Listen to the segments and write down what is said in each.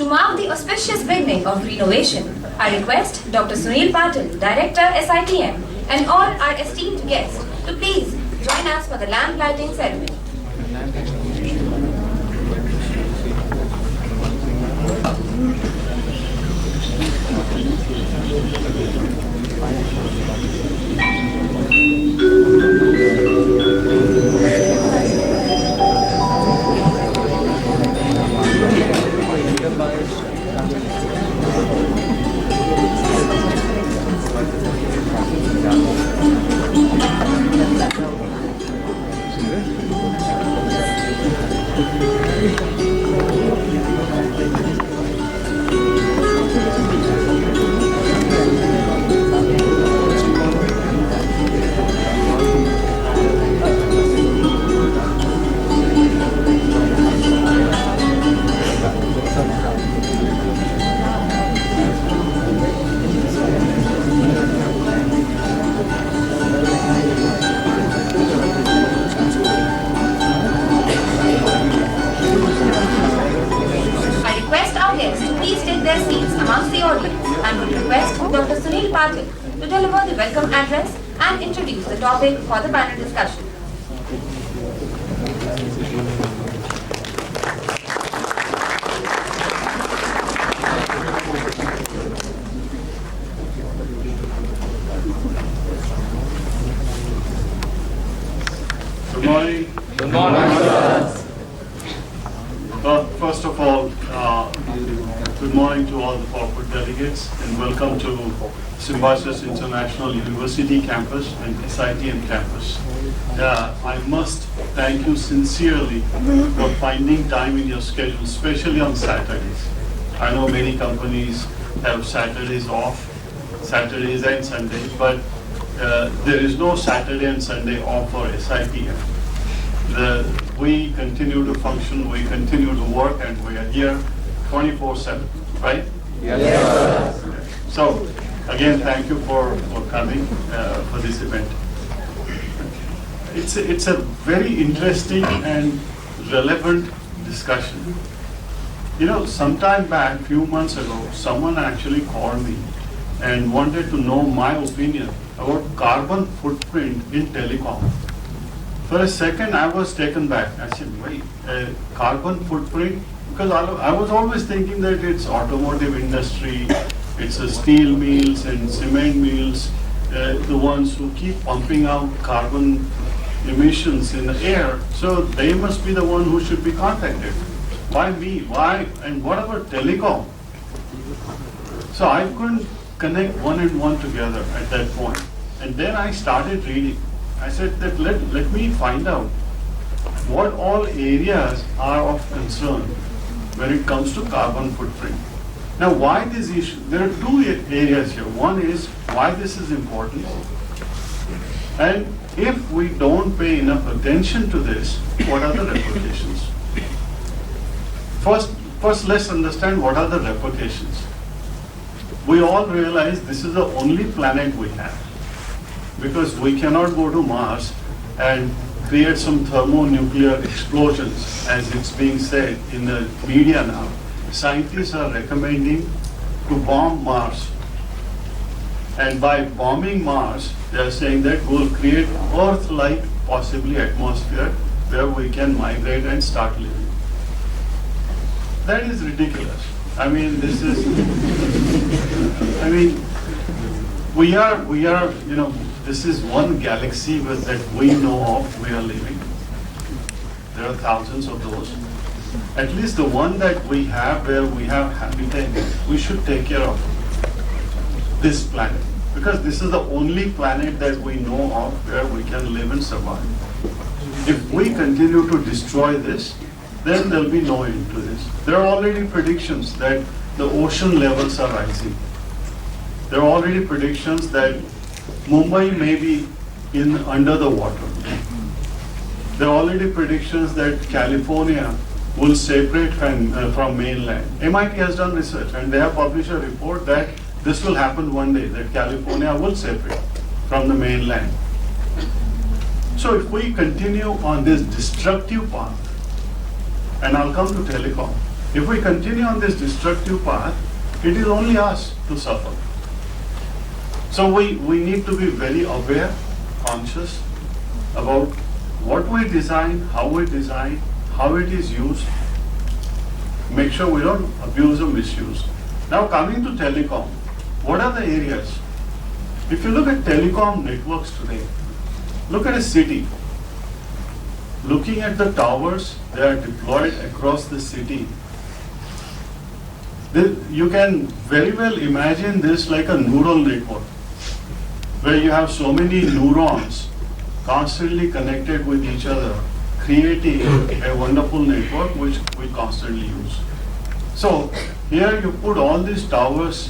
To mark the auspicious beginning of Greenovation, I request Dr. Sunil Patil, Director SITM, and all our esteemed guests to please join us for the lamp lighting ceremony. To deliver the welcome address and introduce the topic for the panel discussion. Good morning. Good morning, sir. First of all, good morning to all the corporate delegates and welcome to Symbiosis International University campus and SITM campus. I must thank you sincerely for finding time in your schedule, especially on Saturdays. I know many companies have Saturdays off, Saturdays and Sundays, but there is no Saturday and Sunday off for SITM. We continue to function, we continue to work, and we are here 24/7, right? Yes. So, again, thank you for coming for this event. It's a very interesting and relevant discussion. You know, sometime back, few months ago, someone actually called me and wanted to know my opinion about carbon footprint in telecom. For a second, I was taken back. I said, wait, carbon footprint? Because I was always thinking that it's automotive industry, it's steel mills and cement mills, the ones who keep pumping out carbon emissions in the air. So they must be the one who should be contacted. Why me? Why? And what about telecom? So I couldn't connect one and one together at that point. And then I started reading. I said that let me find out what all areas are of concern when it comes to carbon footprint. Now, why this issue? There are two areas here. One is why this is important. And if we don't pay enough attention to this, what are the repercussions? First, let's understand what are the repercussions. We all realize this is the only planet we have, because we cannot go to Mars and create some thermonuclear explosions, as it's being said in the media now. Scientists are recommending to bomb Mars. And by bombing Mars, they are saying that we'll create Earth-like, possibly atmosphere, where we can migrate and start living. That is ridiculous. I mean, this is, we are, you know, this is one galaxy that we know of, we are living. There are thousands of those. At least the one that we have, where we have habitat, we should take care of this planet. Because this is the only planet that we know of where we can live and survive. If we continue to destroy this, then there'll be no end to this. There are already predictions that the ocean levels are rising. There are already predictions that Mumbai may be under the water. There are already predictions that California will separate from mainland. MIT has done research and they have published a report that this will happen one day, that California will separate from the mainland. So if we continue on this destructive path, and I'll come to telecom, If we continue on this destructive path, it is only us to suffer. So we need to be very aware, conscious about what we design, how it is used. Make sure we don't abuse or misuse. Now coming to telecom, what are the areas? If you look at telecom networks today, look at a city. Looking at the towers, they are deployed across the city. You can very well imagine this like a neural network, where you have so many neurons constantly connected with each other, creating a wonderful network which we constantly use. So here you put all these towers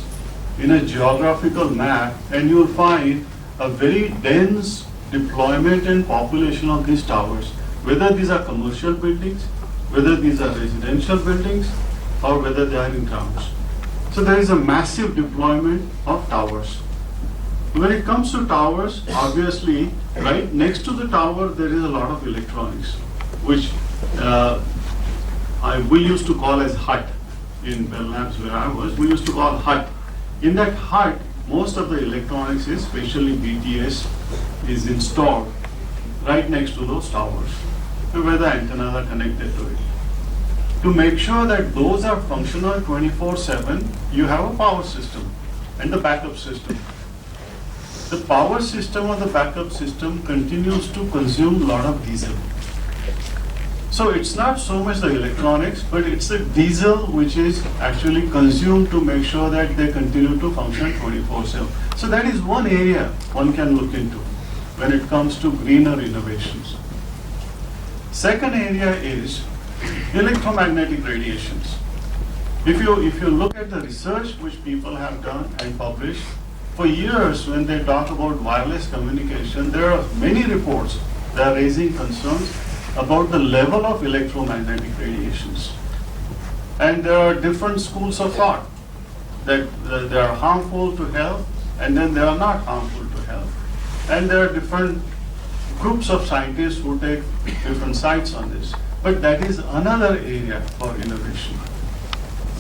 in a geographical map, and you'll find a very dense deployment and population of these towers, whether these are commercial buildings, whether these are residential buildings, or whether they are in towns. So there is a massive deployment of towers. When it comes to towers, obviously, right next to the tower there is a lot of electronics, which we used to call as hut. In Bell Labs where I was, we used to call hut. In that hut, most of the electronics, especially BTS, is installed right next to those towers, where the antennas are connected to it. To make sure that those are functional 24/7, you have a power system and the backup system. The power system or the backup system continues to consume a lot of diesel. So it's not so much the electronics, but it's the diesel which is actually consumed to make sure that they continue to function 24/7. So that is one area one can look into when it comes to greener innovations. Second area is electromagnetic radiations. If you look at the research which people have done and published, for years when they talk about wireless communication, there are many reports that are raising concerns about the level of electromagnetic radiations. And there are different schools of thought, that they are harmful to health and then they are not harmful to health. And there are different groups of scientists who take different sides on this. But that is another area for innovation.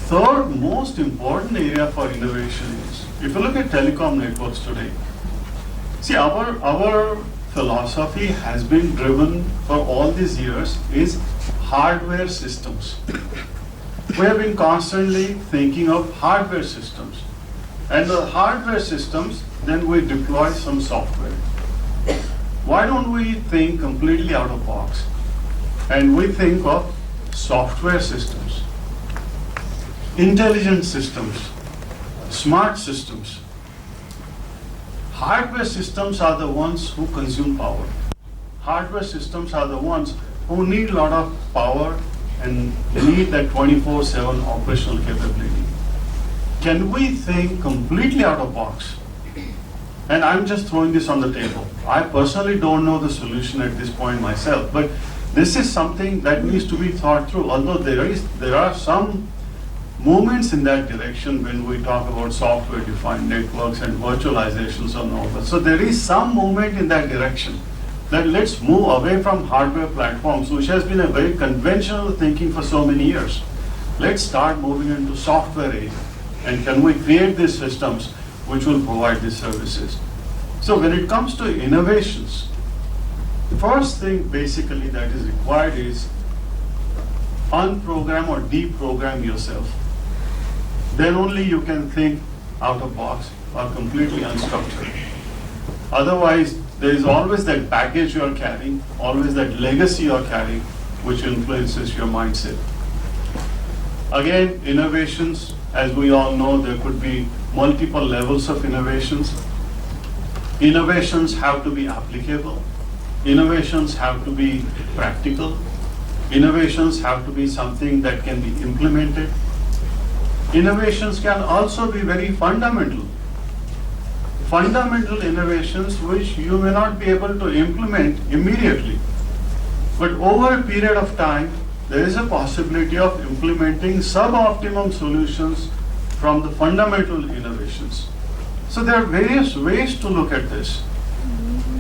Third most important area for innovation is, if you look at telecom networks today, see our philosophy has been driven for all these years is hardware systems. We have been constantly thinking of hardware systems. And the hardware systems, then we deploy some software. Why don't we think completely out of box? And we think of software systems, intelligent systems, smart systems. Hardware systems are the ones who consume power. Hardware systems are the ones who need a lot of power and need that 24/7 operational capability. Can we think completely out of box? And I'm just throwing this on the table. I personally don't know the solution at this point myself, but this is something that needs to be thought through, although there are some movements in that direction when we talk about software-defined networks and virtualizations and all that. So there is some movement in that direction, that let's move away from hardware platforms, which has been a very conventional thinking for so many years. Let's start moving into software area, and can we create these systems which will provide these services. So when it comes to innovations, first thing basically that is required is unprogram or deprogram yourself. Then only you can think out of box or completely unstructured. Otherwise, there is always that baggage you are carrying, always that legacy you are carrying, which influences your mindset. Again, innovations, as we all know, there could be multiple levels of innovations. Innovations have to be applicable. Innovations have to be practical. Innovations have to be something that can be implemented. Innovations can also be very fundamental. Fundamental innovations which you may not be able to implement immediately. But over a period of time, there is a possibility of implementing suboptimum solutions from the fundamental innovations. So there are various ways to look at this.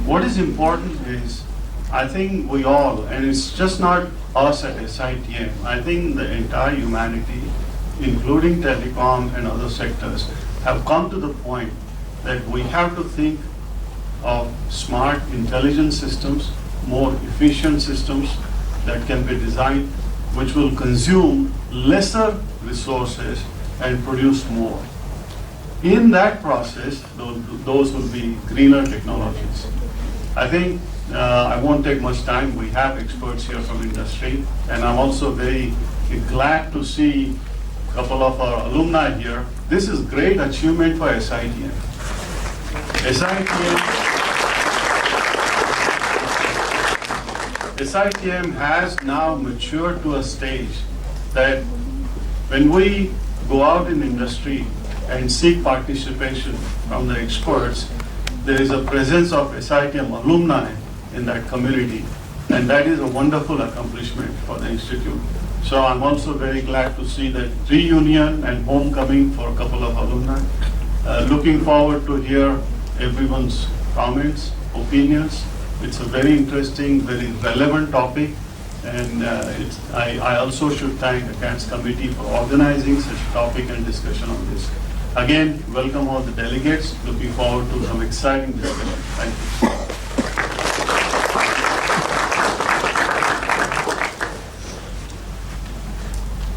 What is important is, I think we all, and it's just not us at SITM, I think the entire humanity, including telecom and other sectors, have come to the point that we have to think of smart, intelligent systems, more efficient systems that can be designed, which will consume lesser resources and produce more. In that process, those will be greener technologies. I think I won't take much time. We have experts here from industry, and I'm also very glad to see a couple of our alumni here. This is great achievement for SITM. SITM has now matured to a stage that when we go out in industry and seek participation from the experts, there is a presence of SITM alumni in that community, and that is a wonderful accomplishment for the institute. So I'm also very glad to see that reunion and homecoming for a couple of alumni. Looking forward to hear everyone's comments, opinions. It's a very interesting, very relevant topic, and I also should thank the CATS committee for organizing such a topic and discussion on this. Again, welcome all the delegates. Looking forward to some exciting discussion. Thank you.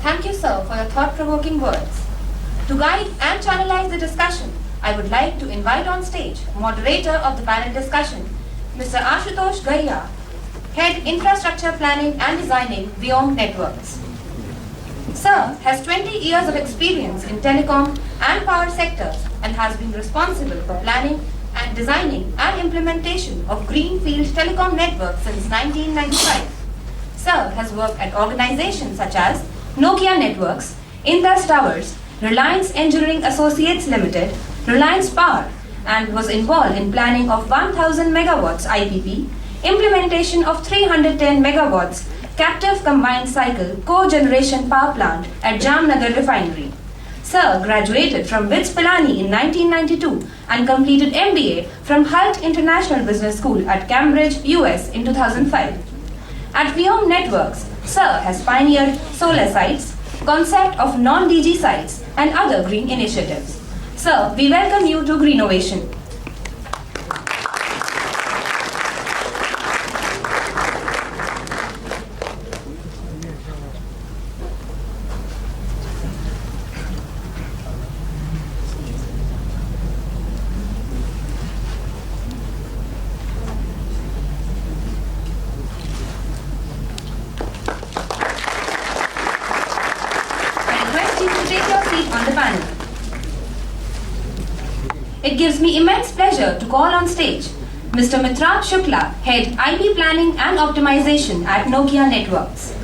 Thank you, sir, for your thought-provoking words. To guide and channelize the discussion, I would like to invite on stage moderator of the panel discussion, Mr. Ashutosh Gaiya, Head Infrastructure Planning and Designing, Revolved Networks. Sir has 20 years of experience in telecom and power sectors and has been responsible for planning and designing and implementation of greenfield telecom networks since 1995. Sir has worked at organizations such as Nokia Networks, Indus Towers, Reliance Engineering Associates Limited, Reliance Power, and was involved in planning of 1000 megawatts IPP, implementation of 310 megawatts captive combined cycle cogeneration power plant at Jamnagar Refinery. Sir graduated from BITS Pilani in 1992 and completed MBA from Hult International Business School at Cambridge, US in 2005. At Revolved Networks, Sir has pioneered solar sites, concept of non-DG sites, and other green initiatives. Sir, we welcome you to Greenovation. It gives me immense pleasure to call on stage Mr. Mitra Shukla, Head IP Planning and Optimization at Nokia Networks.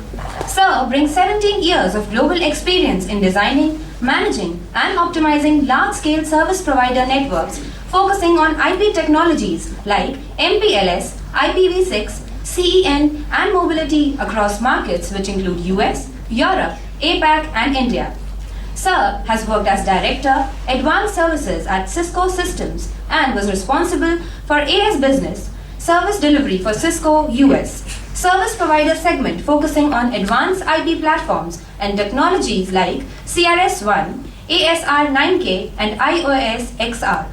Sir brings 17 years of global experience in designing, managing and optimizing large-scale service provider networks focusing on IP technologies like MPLS, IPv6, CEN and mobility across markets which include US, Europe, APAC and India. Sir has worked as Director, Advanced Services at Cisco Systems and was responsible for AS Business, Service Delivery for Cisco US, Service Provider segment focusing on advanced IP platforms and technologies like CRS-1, ASR9K and iOS XR.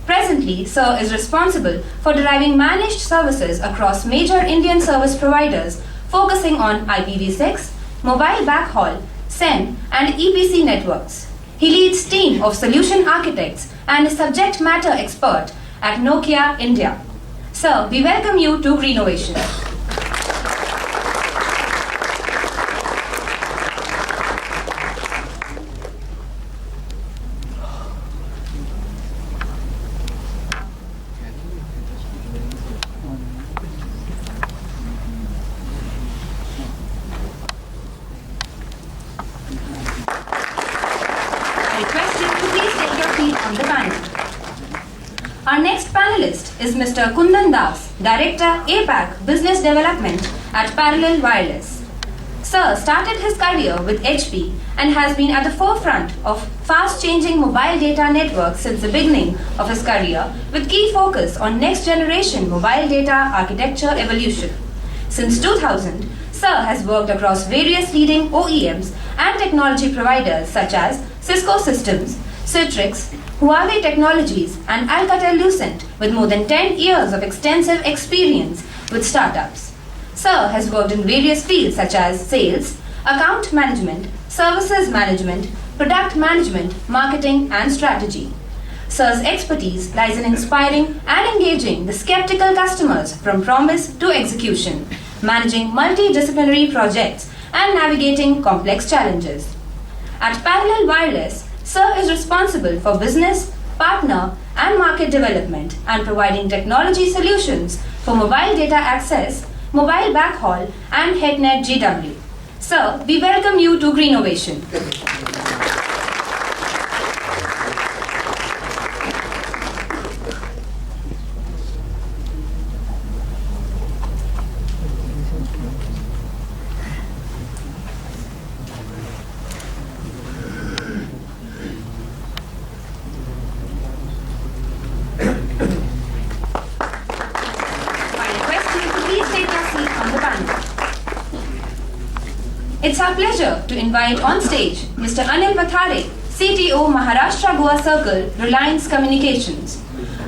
Presently, Sir is responsible for deriving managed services across major Indian service providers focusing on IPv6, mobile backhaul, SEN and EPC networks. He leads team of solution architects and is subject matter expert at Nokia India. Sir, we welcome you to Greenovation. Our next panelist is Mr. Kundan Das, Director APAC Business Development at Parallel Wireless. Sir started his career with HP and has been at the forefront of fast-changing mobile data networks since the beginning of his career, with key focus on next-generation mobile data architecture evolution. Since 2000, Sir has worked across various leading OEMs and technology providers such as Cisco Systems, Citrix, Huawei Technologies and Alcatel-Lucent with more than 10 years of extensive experience with startups. Sir has worked in various fields such as sales, account management, services management, product management, marketing and strategy. Sir's expertise lies in inspiring and engaging the skeptical customers from promise to execution, managing multidisciplinary projects and navigating complex challenges. At Parallel Wireless, Sir is responsible for business, partner and market development and providing technology solutions for mobile data access, mobile backhaul and HeadNet GW. Sir, we welcome you to Greenovation. It's our pleasure to invite on stage Mr. Anil Wathare, CTO Maharashtra Goa Circle, Reliance Communications.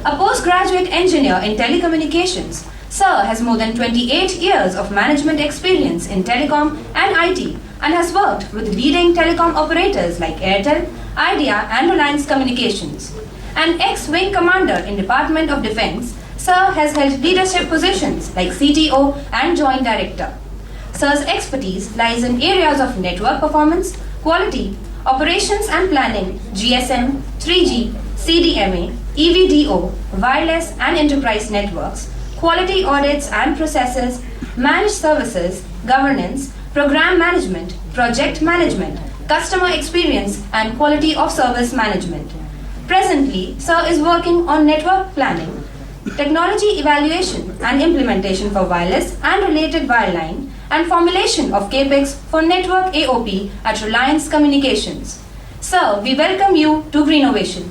A postgraduate engineer in telecommunications, Sir has more than 28 years of management experience in telecom and IT and has worked with leading telecom operators like Airtel, Idea and Reliance Communications. An ex-wing commander in Department of Defense, Sir has held leadership positions like CTO and Joint Director. Sir's expertise lies in areas of network performance, quality, operations and planning, GSM, 3G, CDMA, EVDO, wireless and enterprise networks, quality audits and processes, managed services, governance, program management, project management, customer experience and quality of service management. Presently, Sir is working on network planning, technology evaluation and implementation for wireless and related wireline, and formulation of CAPEX for network AOP at Reliance Communications. Sir, we welcome you to Greenovation.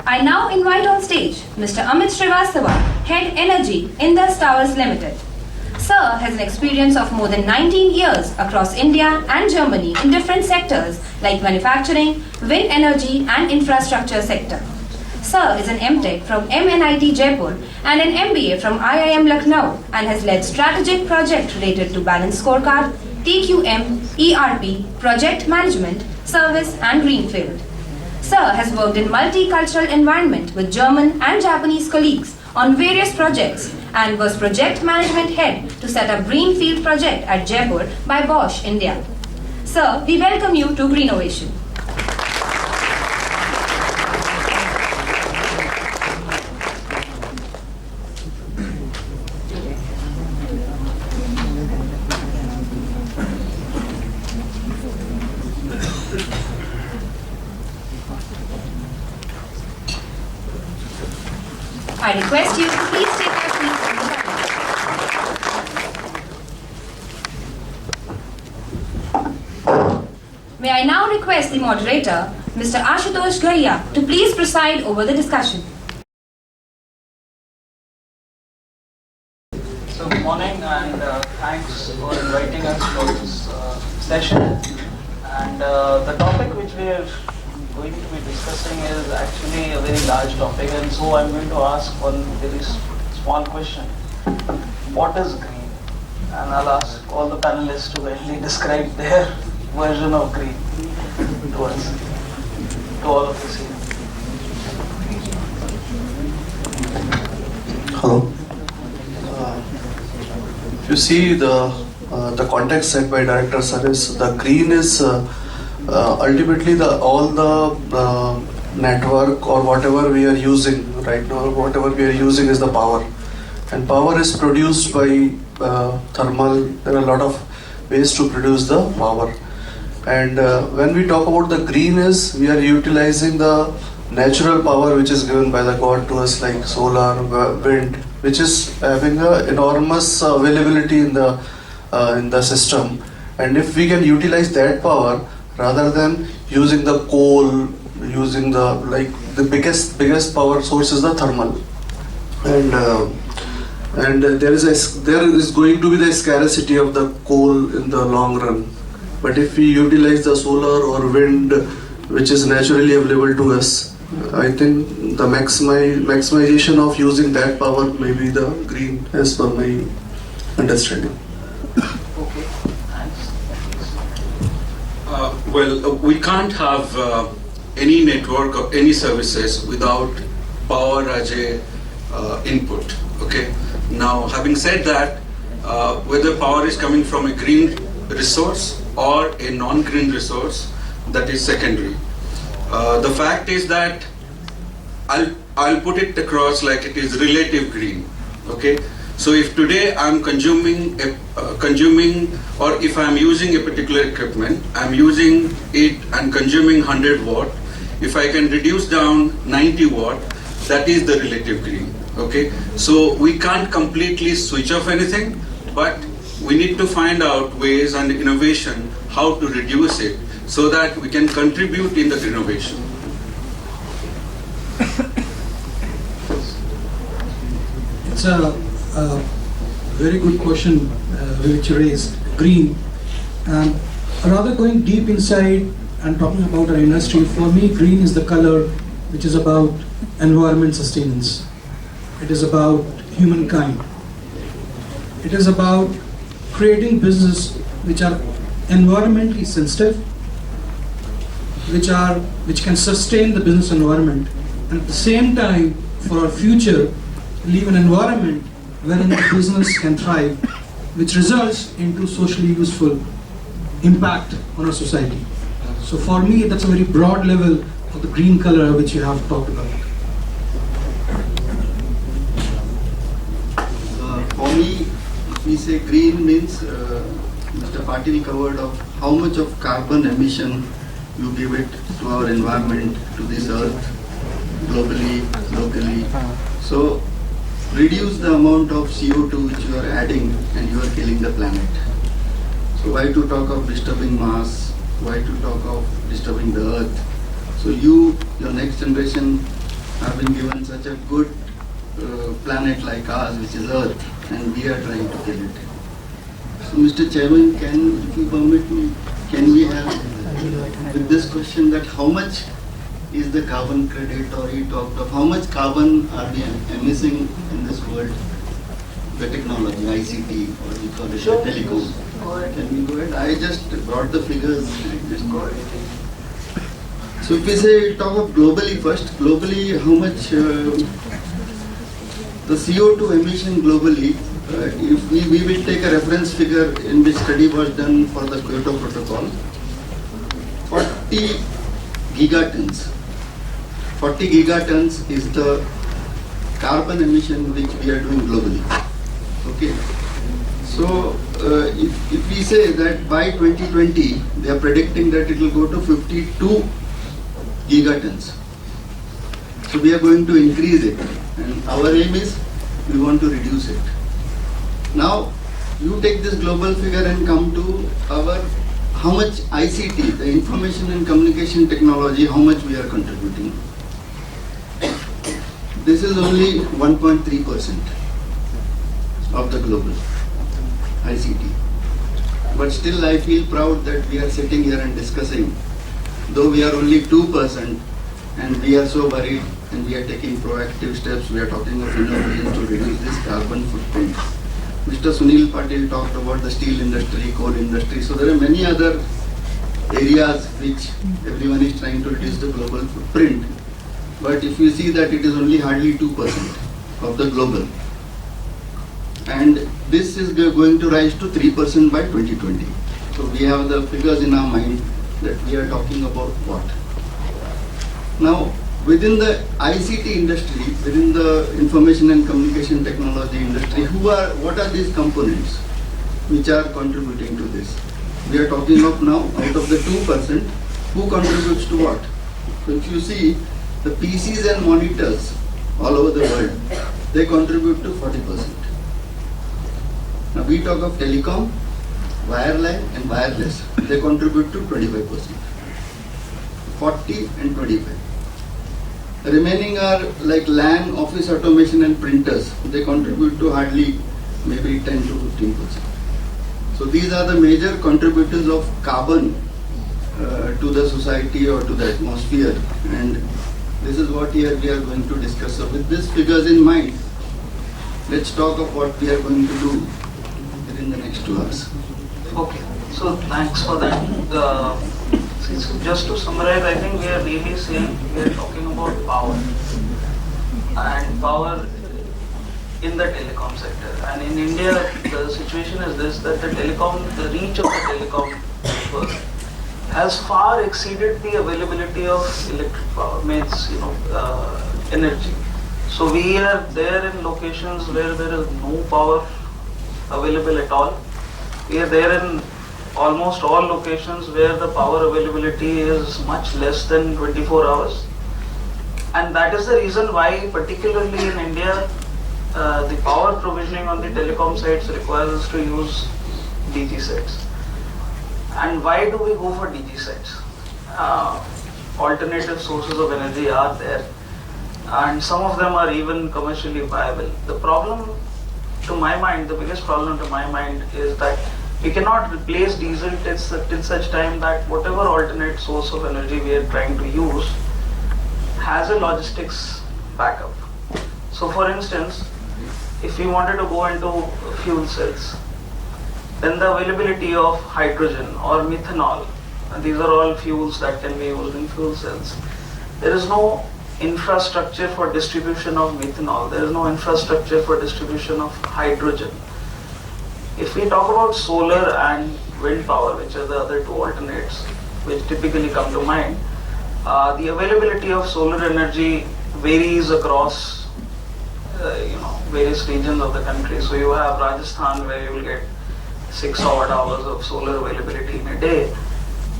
I now invite on stage Mr. Amit Shrivastava, Head Energy, Indus Towers Limited. Sir has an experience of more than 19 years across India and Germany in different sectors like manufacturing, wind energy and infrastructure sector. Sir is an MTech from MNIT Jaipur and an MBA from IIM Lucknow and has led strategic projects related to balance scorecard, TQM, ERP, project management, service and greenfield. Sir has worked in multicultural environment with German and Japanese colleagues on various projects and was project management head to set up Greenfield project at Jaipur by Bosch, India. Sir, we welcome you to Greenovation. I request you to please take your seats on the panel. May I now request the moderator, Mr. Ashutosh Gaiya, to please preside over the discussion. So good morning and thanks for inviting us for this session. And the topic which we are going to be discussing is actually a very large topic, and so I'm going to ask one very small question. What is green? And I'll ask all the panelists to kindly describe their version of green to us, to all of us here. Hello. If you see the context set by Director Sir is the green is ultimately all the network or whatever we are using right now, whatever we are using is the power, and power is produced by thermal. There are a lot of ways to produce the power, And when we talk about the green is, we are utilizing the natural power which is given by the God to us, like solar, wind, which is having an enormous availability in the system. And if we can utilize that power rather than using the coal, using the biggest power source is the thermal. And there is going to be the scarcity of the coal in the long run. But if we utilize the solar or wind, which is naturally available to us, I think the maximization of using that power may be the green, as per my understanding. Okay, thanks. We can't have any network or any services without power as a input. Okay. Now, having said that, whether power is coming from a green resource or a non-green resource, that is secondary. The fact is that I'll put it across like it is relative green. Okay. So if today I'm consuming or if I'm using a particular equipment, I'm using it and consuming 100 watt. If I can reduce down 90 watt, that is the relative green. Okay, so we can't completely switch off anything, but we need to find out ways and innovation how to reduce it so that we can contribute in the renovation. It's a very good question which you raised, green. Rather going deep inside and talking about our industry, for me green is the color which is about environment sustenance. It is about humankind. It is about creating business which are environmentally sensitive, which can sustain the business environment, and at the same time, for our future, leave an environment wherein the business can thrive, which results into socially useful impact on our society. So for me, that's a very broad level of the green color which you have talked about. For me, if we say green means, Mr. Patil covered of how much of carbon emission you give it to our environment, to this earth, globally, locally. So reduce the amount of CO2 which you are adding and you are killing the planet. So why to talk of disturbing Mars? Why to talk of disturbing the earth? So your next generation have been given such a good planet like ours, which is Earth, and we are trying to kill it. So Mr. Chairman, if you permit me, can we have with this question that how much is the carbon credit, or he talked of how much carbon are we emitting in this world? The technology, ICT, or we call it the telecom. Can we go ahead? I just brought the figures. So if we say talk of globally first, globally how much the CO2 emission globally, if we will take a reference figure in which study was done for the Kyoto Protocol, 40 gigatons. 40 gigatons is the carbon emission which we are doing globally. Okay. So if we say that by 2020, they are predicting that it will go to 52 gigatons. So we are going to increase it, and our aim is we want to reduce it. Now you take this global figure and come to our how much ICT, the information and communication technology, how much we are contributing. This is only 1.3% of the global ICT. But still I feel proud that we are sitting here and discussing, though we are only 2% and we are so worried and we are taking proactive steps, we are talking of innovation to reduce this carbon footprint. Mr. Sunil Patil talked about the steel industry, coal industry, so there are many other areas which everyone is trying to reduce the global footprint. But if you see that it is only hardly 2% of the global. And this is going to rise to 3% by 2020. So we have the figures in our mind that we are talking about what. Now, within the ICT industry, within the information and communication technology industry, what are these components which are contributing to this? We are talking of now, out of the 2%, who contributes to what? So if you see, the PCs and monitors all over the world, they contribute to 40%. Now we talk of telecom, wireline and wireless, they contribute to 25%. 40 and 25. The remaining are like LAN, office automation and printers. They contribute to hardly maybe 10 to 15%. So these are the major contributors of carbon to the society or to the atmosphere, and this is what here we are going to discuss. So with these figures in mind, let's talk of what we are going to do within the next 2 hours. Okay, so thanks for that. Just to summarize, I think we are really saying we are talking about power, and power in the telecom sector. And in India, the situation is this, that the reach of the telecom network has far exceeded the availability of electric power, means energy. So we are there in locations where there is no power available at all. We are there in almost all locations where the power availability is much less than 24 hours. And that is the reason why, particularly in India, the power provisioning on the telecom sites requires us to use DG sets. And why do we go for DG sets? Alternative sources of energy are there, and some of them are even commercially viable. The problem to my mind, the biggest problem to my mind is that we cannot replace diesel till such time that whatever alternate source of energy we are trying to use has a logistics backup. So for instance, if we wanted to go into fuel cells, then the availability of hydrogen or methanol, and these are all fuels that can be used in fuel cells. There is no infrastructure for distribution of methanol. There is no infrastructure for distribution of hydrogen. If we talk about solar and wind power, which are the other two alternates which typically come to mind, the availability of solar energy varies across various regions of the country. So you have Rajasthan, where you will get 6 odd hours of solar availability in a day,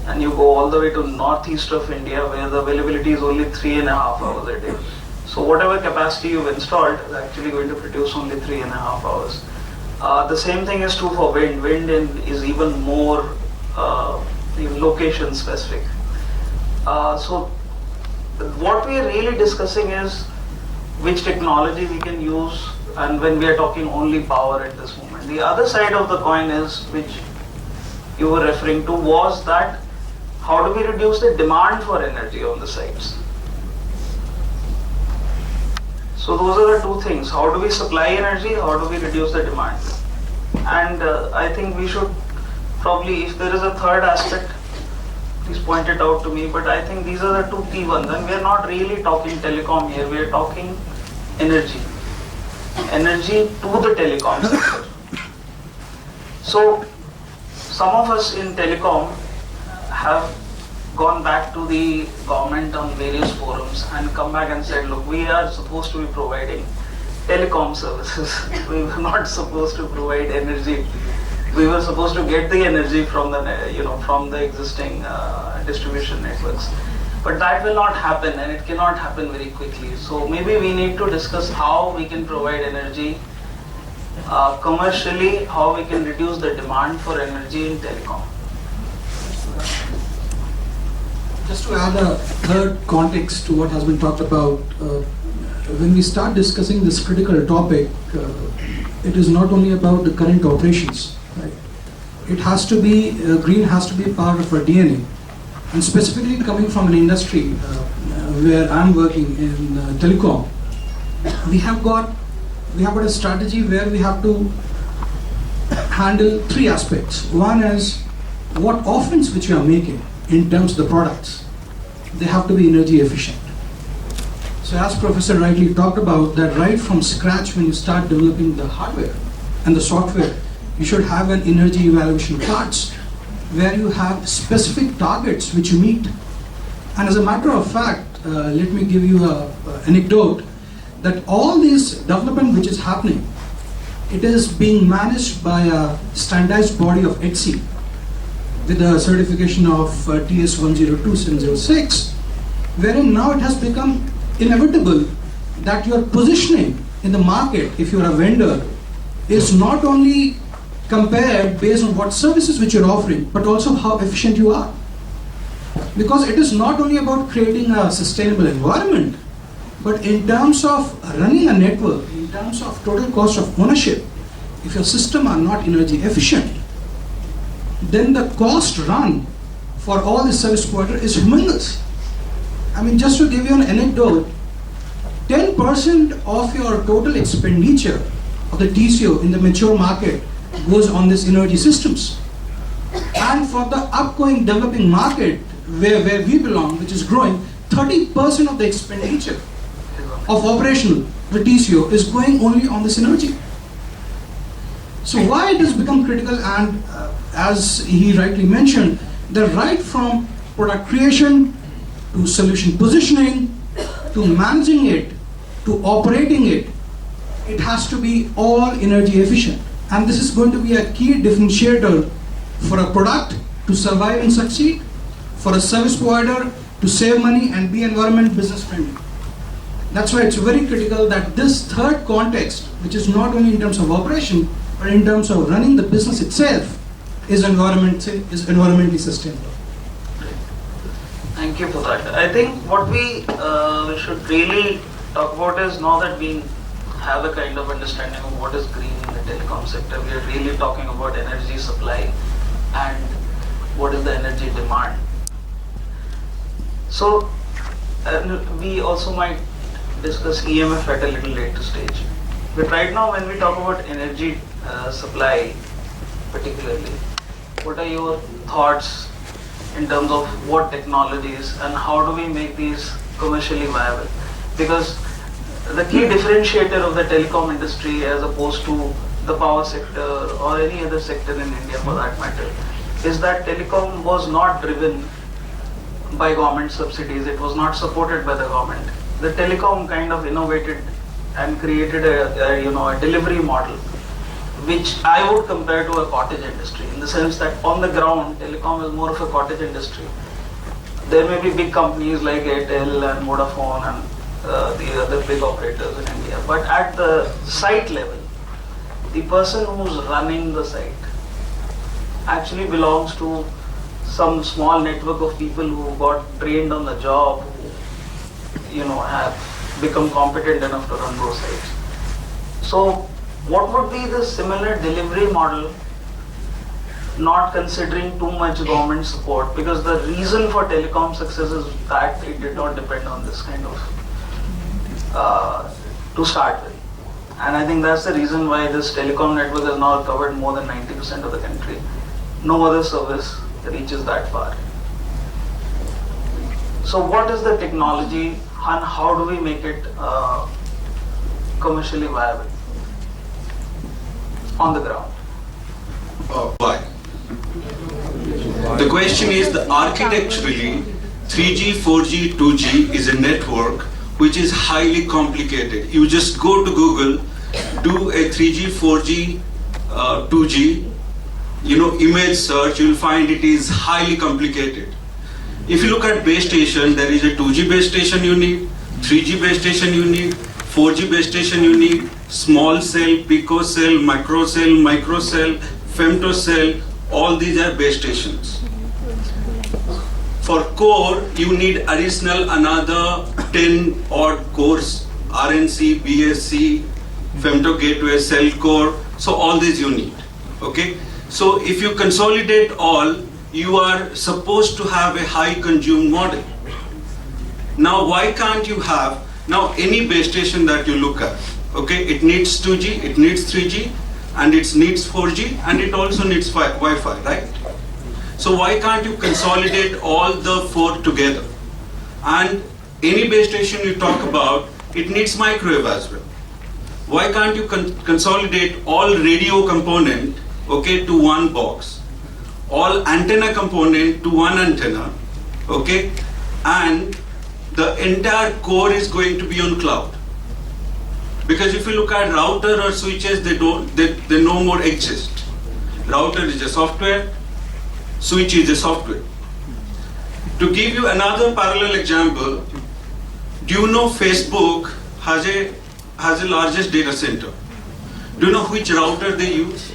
and you go all the way to northeast of India, where the availability is only 3.5 hours a day. So whatever capacity you've installed is actually going to produce only 3.5 hours. The same thing is true for wind. Wind is even more location specific. So what we are really discussing is which technology we can use, and when we are talking only power at this moment. The other side of the coin is, which you were referring to, was that how do we reduce the demand for energy on the sites? So those are the two things. How do we supply energy? How do we reduce the demand? And I think we should probably, if there is a third aspect, please point it out to me, but I think these are the two key ones. And we are not really talking telecom here, we are talking energy. Energy to the telecom sector. So some of us in telecom have gone back to the government on various forums and come back and said, look, we are supposed to be providing telecom services. We were not supposed to provide energy. We were supposed to get the energy from the existing distribution networks. But that will not happen, and it cannot happen very quickly. So maybe we need to discuss how we can provide energy commercially, how we can reduce the demand for energy in telecom. Just to add a third context to what has been talked about, when we start discussing this critical topic, it is not only about the current operations, right? It has to be, green has to be part of our DNA. And specifically coming from an industry where I'm working in telecom, we have got a strategy where we have to handle three aspects. One is what offerings which we are making in terms of the products, they have to be energy efficient. So as Professor rightly talked about, that right from scratch when you start developing the hardware and the software, you should have an energy evaluation cards where you have specific targets which you meet. And as a matter of fact, let me give you an anecdote that all this development which is happening, it is being managed by a standardized body of ETSI. with the certification of TS 102-706, wherein now it has become inevitable that your positioning in the market, if you're a vendor, is not only compared based on what services which you're offering, but also how efficient you are. Because it is not only about creating a sustainable environment, but in terms of running a network, in terms of total cost of ownership, if your system are not energy efficient, then the cost run for all the service provider is humongous. I mean, just to give you an anecdote, 10% of your total expenditure of the TCO in the mature market goes on these energy systems. And for the upcoming developing market where we belong, which is growing, 30% of the expenditure of operational, the TCO, is going only on this energy. So why it has become critical, and as he rightly mentioned, the right from product creation to solution positioning to managing it to operating it, it has to be all energy efficient. And this is going to be a key differentiator for a product to survive and succeed, for a service provider to save money and be environment business friendly. That's why it's very critical that this third context, which is not only in terms of operation, but in terms of running the business itself, is environmentally sustainable. Thank you for that. I think what we should really talk about is, now that we have a kind of understanding of what is green in the telecom sector, we are really talking about energy supply and what is the energy demand. So we also might discuss EMF at a little later stage. But right now, when we talk about energy supply particularly, what are your thoughts in terms of what technologies and how do we make these commercially viable? Because the key differentiator of the telecom industry as opposed to the power sector or any other sector in India for that matter is that telecom was not driven by government subsidies, it was not supported by the government. The telecom kind of innovated and created a delivery model which I would compare to a cottage industry, in the sense that on the ground telecom is more of a cottage industry. There may be big companies like Airtel and Vodafone and the other big operators in India, but at the site level, the person who's running the site actually belongs to some small network of people who got trained on the job, who have become competent enough to run those sites. So what would be the similar delivery model, not considering too much government support? Because the reason for telecom success is that it did not depend on this kind of to start with. And I think that's the reason why this telecom network has now covered more than 90% of the country. No other service reaches that far. So what is the technology and how do we make it commercially viable on the ground? Why? The question is, the architecturally 3G, 4G, 2G is a network which is highly complicated. You just go to Google, do a 3G, 4G, 2G, image search, you'll find it is highly complicated. If you look at base station, there is a 2G base station you need, 3G base station you need, 4G base station you need, small cell, pico cell, micro cell, femtocell, all these are base stations. For core, you need additional another 10 odd cores, RNC, BSC, femto gateway, cell core, so all these you need, okay? So if you consolidate all, you are supposed to have a high consume model. Now why can't you have, now any base station that you look at, okay, it needs 2G, it needs 3G, and it needs 4G, and it also needs Wi-Fi, right? So why can't you consolidate all the four together? And any base station you talk about, it needs microwave as well. Why can't you consolidate all radio component, okay, to one box, all antenna component to one antenna, okay, and the entire core is going to be on cloud? Because if you look at router or switches, they no more exist. Router is a software, switch is a software. To give you another parallel example, do you know Facebook has a largest data center? Do you know which router they use?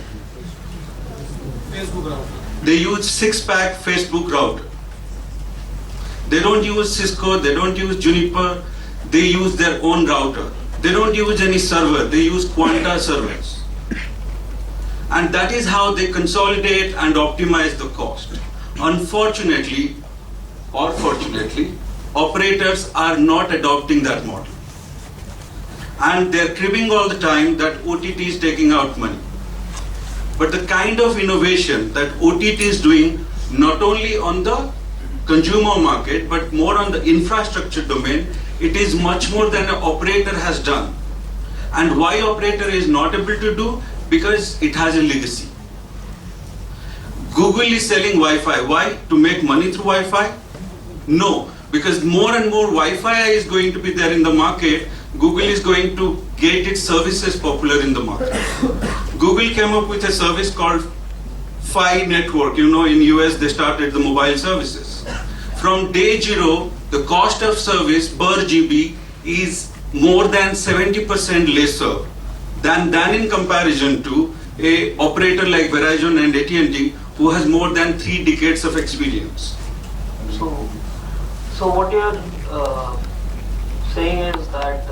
Facebook router. They use 6-pack Facebook router. They don't use Cisco, they don't use Juniper, they use their own router. They don't use any server, they use Quanta servers. And that is how they consolidate and optimize the cost. Unfortunately, or fortunately, operators are not adopting that model. And they're cribbing all the time that OTT is taking out money. But the kind of innovation that OTT is doing, not only on the consumer market, but more on the infrastructure domain, it is much more than an operator has done. And why operator is not able to do? Because it has a legacy. Google is selling Wi-Fi. Why? To make money through Wi-Fi? No, because more and more Wi-Fi is going to be there in the market. Google is going to get its services popular in the market. Google came up with a service called Fi Network. You know, in US they started the mobile services. From day zero, the cost of service per GB is more than 70% lesser than in comparison to a operator like Verizon and AT&T who has more than 3 decades of experience. So what you're saying is that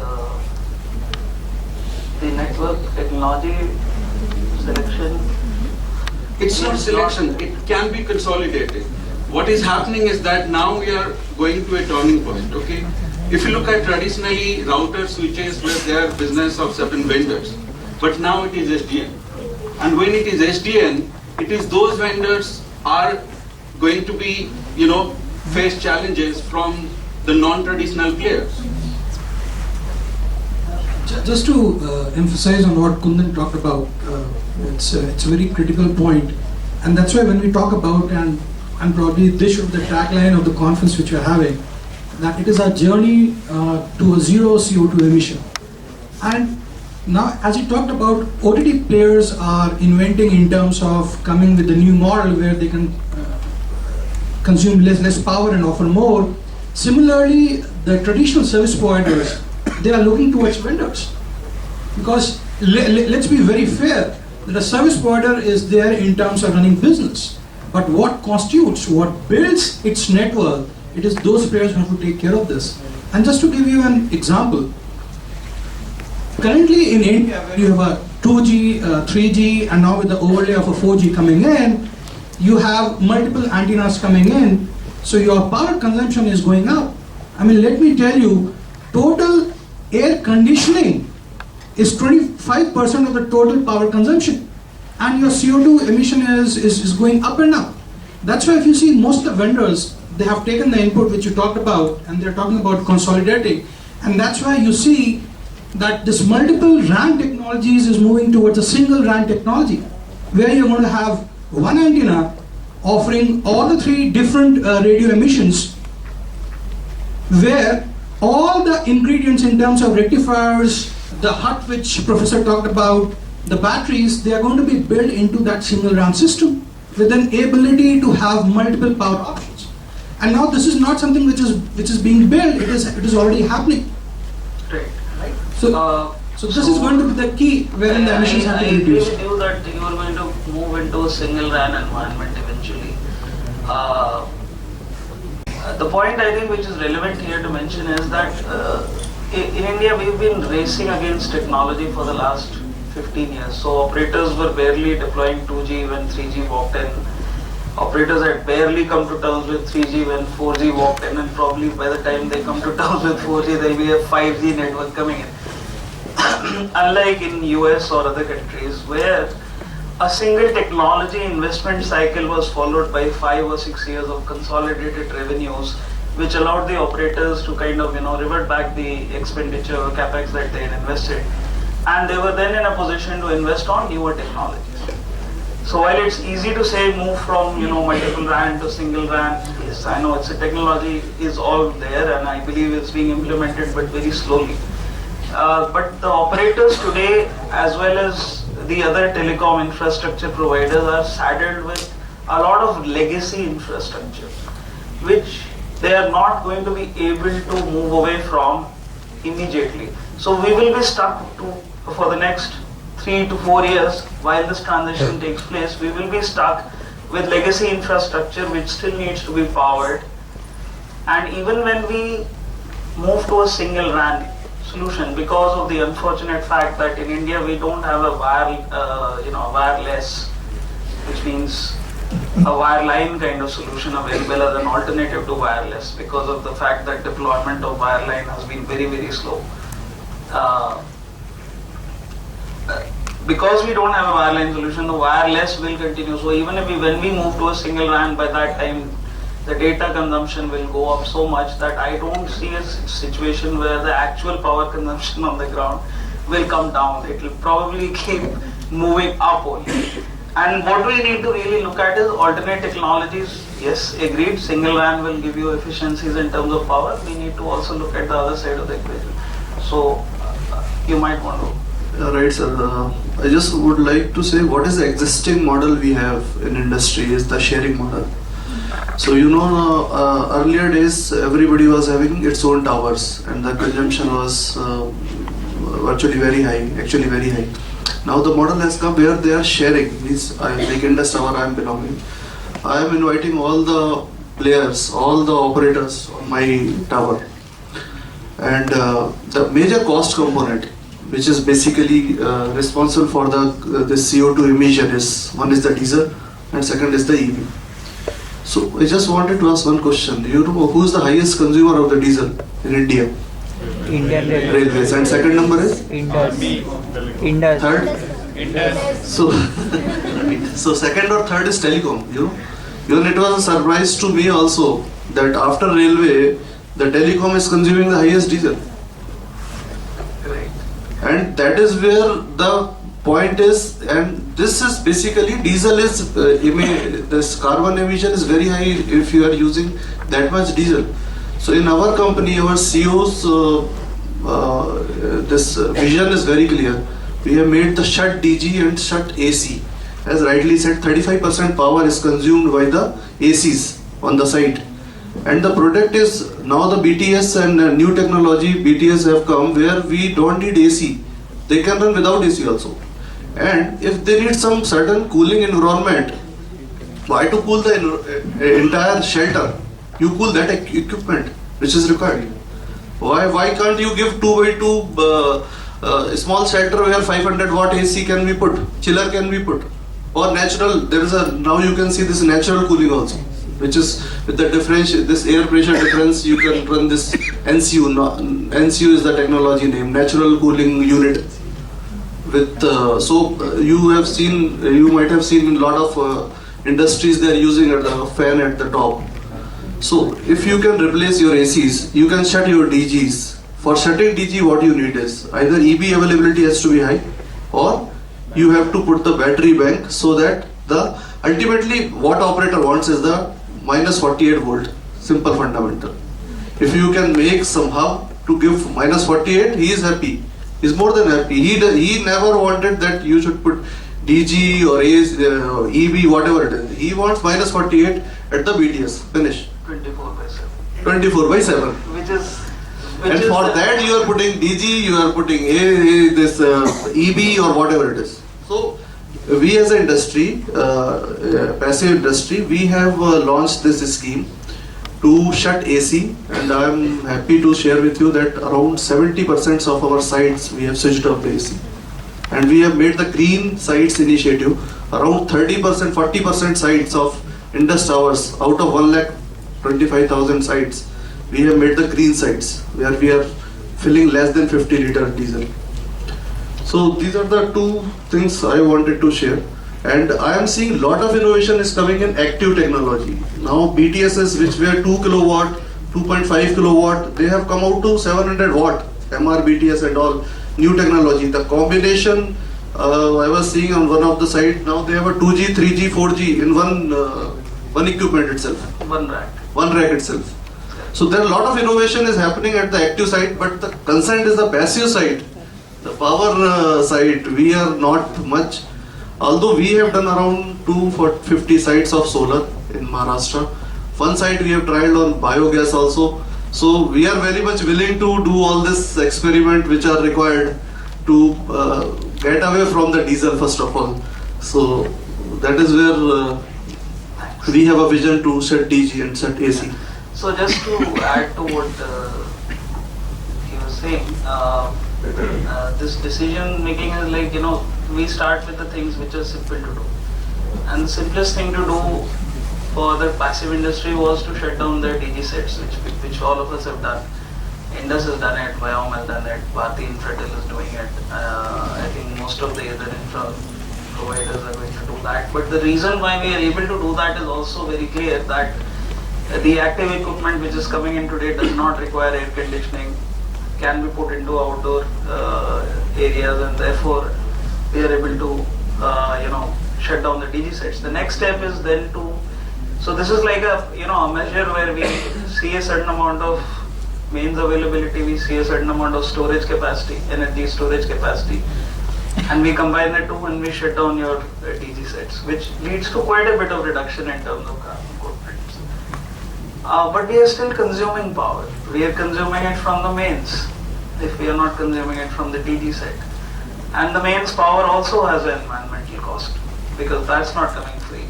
the network technology selection. It's not selection, it can be consolidated. What is happening is that now we are going to a turning point, okay? If you look at traditionally router switches were their business of certain vendors, but now it is SDN. And when it is SDN, it is those vendors are going to be, face challenges from the non-traditional players. Just to emphasize on what Kundan talked about, it's a very critical point, and that's why when we talk about, and probably this should be the tagline of the conference which we're having, that it is our journey to a zero CO2 emission. And now, as you talked about, OTT players are inventing in terms of coming with a new model where they can consume less power and offer more. Similarly, the traditional service providers, they are looking towards vendors, because let's be very fair, that a service provider is there in terms of running business, but what constitutes, what builds its network, it is those players who have to take care of this. And just to give you an example, currently in India, where you have a 2G, 3G, and now with the overlay of a 4G coming in, you have multiple antennas coming in, so your power consumption is going up. I mean, let me tell you, total air conditioning is 25% of the total power consumption, and your CO2 emission is going up and up. That's why if you see most of the vendors, they have taken the input which you talked about, and they're talking about consolidating, and that's why you see that this multiple RAN technologies is moving towards a single RAN technology, where you're going to have one antenna offering all the 3 different radio emissions, where all the ingredients in terms of rectifiers, the hut which Professor talked about, the batteries, they are going to be built into that single RAN system with an ability to have multiple power options. And now this is not something which is being built, it is already happening. Right. So this is going to be the key wherein the emissions have to be reduced. I agree with you that you are going to move into a single RAN environment eventually. The point I think which is relevant here to mention is that in India we've been racing against technology for the last 15 years. So operators were barely deploying 2G when 3G walked in. Operators had barely come to terms with 3G when 4G walked in, and probably by the time they come to terms with 4G there will be a 5G network coming in. Unlike in US or other countries where a single technology investment cycle was followed by 5 or 6 years of consolidated revenues, which allowed the operators to kind of revert back the expenditure or capex that they had invested, and they were then in a position to invest on newer technologies. So while it's easy to say move from multiple RAN to single RAN, yes, I know it's a technology is all there, and I believe it's being implemented but very slowly. But the operators today, as well as the other telecom infrastructure providers, are saddled with a lot of legacy infrastructure, which they are not going to be able to move away from immediately. So we will be stuck for the next 3 to 4 years while this transition takes place. We will be stuck with legacy infrastructure which still needs to be powered. And even when we move to a single RAN solution, because of the unfortunate fact that in India we don't have a wireless, which means a wireline kind of solution available as an alternative to wireless, because of the fact that deployment of wireline has been very, very slow. Because we don't have a wireline solution, the wireless will continue. So even if when we move to a single RAN, by that time the data consumption will go up so much that I don't see a situation where the actual power consumption on the ground will come down. It will probably keep moving up only. And what we need to really look at is alternate technologies. Yes, agreed, single RAN will give you efficiencies in terms of power. We need to also look at the other side of the equation. So you might want to. Right, sir. I just would like to say what is the existing model we have in industry is the sharing model. So earlier days everybody was having its own towers and the consumption was virtually very high, actually very high. Now the model has come where they are sharing. Like Indus Tower I am belonging. I am inviting all the players, all the operators on my tower. And the major cost component, which is basically responsible for the CO2 emission, is one is the diesel and second is the EV. So I just wanted to ask one question. Do you know who is the highest consumer of the diesel in India? Indian Railways. And second number is? Indus. Third? So second or third is Telecom. Even it was a surprise to me also that after railway, the Telecom is consuming the highest diesel. And that is where the point is, and this is basically diesel is this carbon emission is very high if you are using that much diesel. So in our company, our CEO's this vision is very clear. We have made the shut DG and shut AC. As rightly said, 35% power is consumed by the ACs on the site. And the product is now the BTS and new technology BTS have come where we don't need AC. They can run without AC also. And if they need some certain cooling environment, why to cool the entire shelter? You cool that equipment which is required. Why can't you give 2x2 small shelter where 500 watt AC can be put, chiller can be put, or natural? There is now you can see this natural cooling also, which is with the differential, this air pressure difference, you can run this NCU. NCU is the technology name, natural cooling unit. With you might have seen a lot of industries they are using a fan at the top. So if you can replace your ACs, you can shut your DGs. For shutting DG, what you need is either EB availability has to be high, or you have to put the battery bank so that ultimately what operator wants is the minus 48 volt, simple fundamental. If you can make some hub to give minus 48, he is happy. He is more than happy. He never wanted that you should put DG or EB, whatever it is. He wants minus 48 at the BTS. Finish. 24/7. 24/7. And for that you are putting DG, you are putting this EB or whatever it is. So we as an industry, passive industry, we have launched this scheme to shut AC, and I am happy to share with you that around 70% of our sites we have switched off the AC. And we have made the green sites initiative. Around 30%, 40% sites of Indus Towers out of 1,25,000 sites, we have made the green sites where we are filling less than 50 liter diesel. So these are the two things I wanted to share. And I am seeing a lot of innovation is coming in active technology. Now BTSs which were 2 kilowatt, 2.5 kilowatt, they have come out to 700 watt, MR, BTS and all, new technology. The combination, I was seeing on one of the sites, now they have a 2G, 3G, 4G in one equipment itself. One rack. One rack itself. So there are a lot of innovation is happening at the active side, but the concern is the passive side. The power side, we are not much Although we have done around 250 sites of solar in Maharashtra, one site we have tried on biogas also. So we are very much willing to do all this experiment which are required to get away from the diesel first of all. So that is where we have a vision to set DG and set AC. So just to add to what you were saying, this decision making is like, we start with the things which are simple to do. And the simplest thing to do for the passive industry was to shut down their DG sets, which all of us have done. Indus has done it, Viom has done it, Bharti Infratel is doing it. I think most of the other infra providers are going to do that. But the reason why we are able to do that is also very clear, that the active equipment which is coming in today does not require air conditioning, can be put into outdoor areas, and therefore we are able to shut down the DG sets. The next step is then to, so this is like a a measure where we see a certain amount of mains availability, we see a certain amount of storage capacity, energy storage capacity, and we combine the two and we shut down your DG sets, which leads to quite a bit of reduction in terms of carbon footprints. But we are still consuming power. We are consuming it from the mains, if we are not consuming it from the DG set. And the mains power also has an environmental cost, because that's not coming free.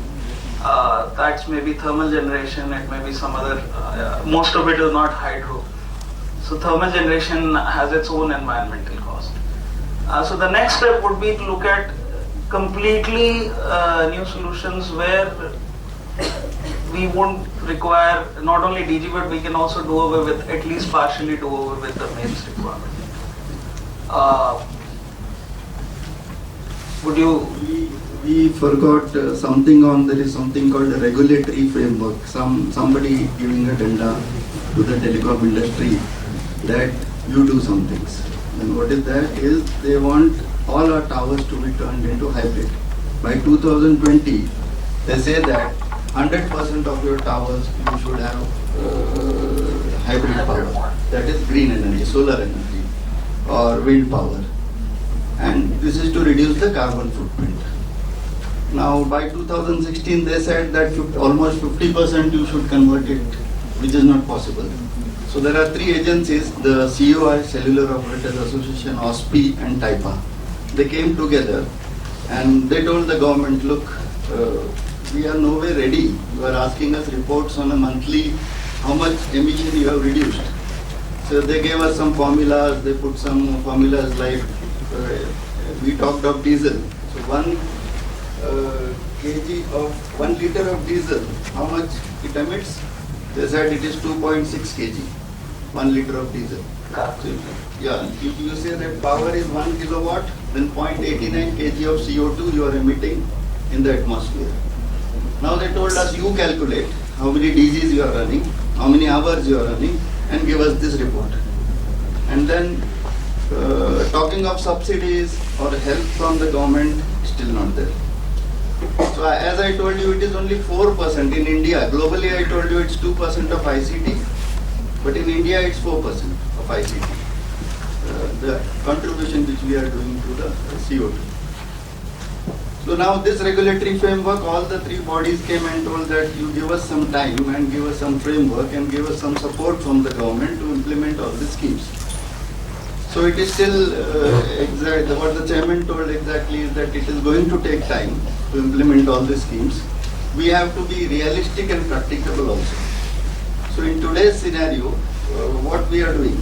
That's maybe thermal generation, it may be some other, most of it is not hydro. So thermal generation has its own environmental cost. So the next step would be to look at completely new solutions where we won't require not only DG, but we can also do away with, at least partially do away with the mains requirement. Would you? We forgot something on, there is something called a regulatory framework. Somebody giving a tender to the telecom industry that you do some things. And what is that is they want all our towers to be turned into hybrid. By 2020, they say that 100% of your towers you should have hybrid power. That is green energy, solar energy or wind power. And this is to reduce the carbon footprint. Now by 2016 they said that almost 50% you should convert it, which is not possible. So there are three agencies, the COI, Cellular Operators Association, OSPI and TIPA. They came together and they told the government, look, we are nowhere ready. You are asking us reports on a monthly, how much emission you have reduced. So they gave us some formulas, they put some formulas like, we talked of diesel. So 1 liter of diesel, how much it emits? They said it is 2.6 kg, 1 liter of diesel. So, yeah, if you say that power is 1 kilowatt, then 0.89 kg of CO2 you are emitting in the atmosphere. Now they told us, you calculate how many DGs you are running, how many hours you are running, and give us this report. And then talking of subsidies or help from the government, still not there. So as I told you, it is only 4% in India. Globally, I told you it's 2% of ICT, but in India it's 4% of ICT. The contribution which we are doing to the CO2. So now this regulatory framework, all the three bodies came and told that you give us some time and give us some framework and give us some support from the government to implement all the schemes. So it is still exactly what the chairman told exactly is that it is going to take time to implement all the schemes. We have to be realistic and practicable also. So in today's scenario, what we are doing,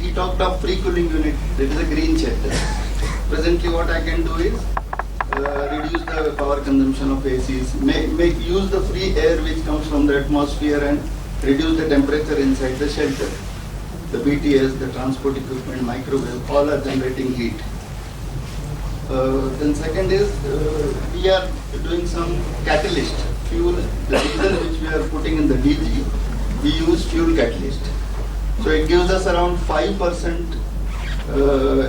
he talked of pre-cooling unit, that is a green shelter. Presently what I can do is reduce the power consumption of ACs, use the free air which comes from the atmosphere and reduce the temperature inside the shelter. The BTS, the transport equipment, microwave, all are generating heat. Then second is, we are doing some catalyst, fuel, the diesel which we are putting in the DG, we use fuel catalyst. So it gives us around 5%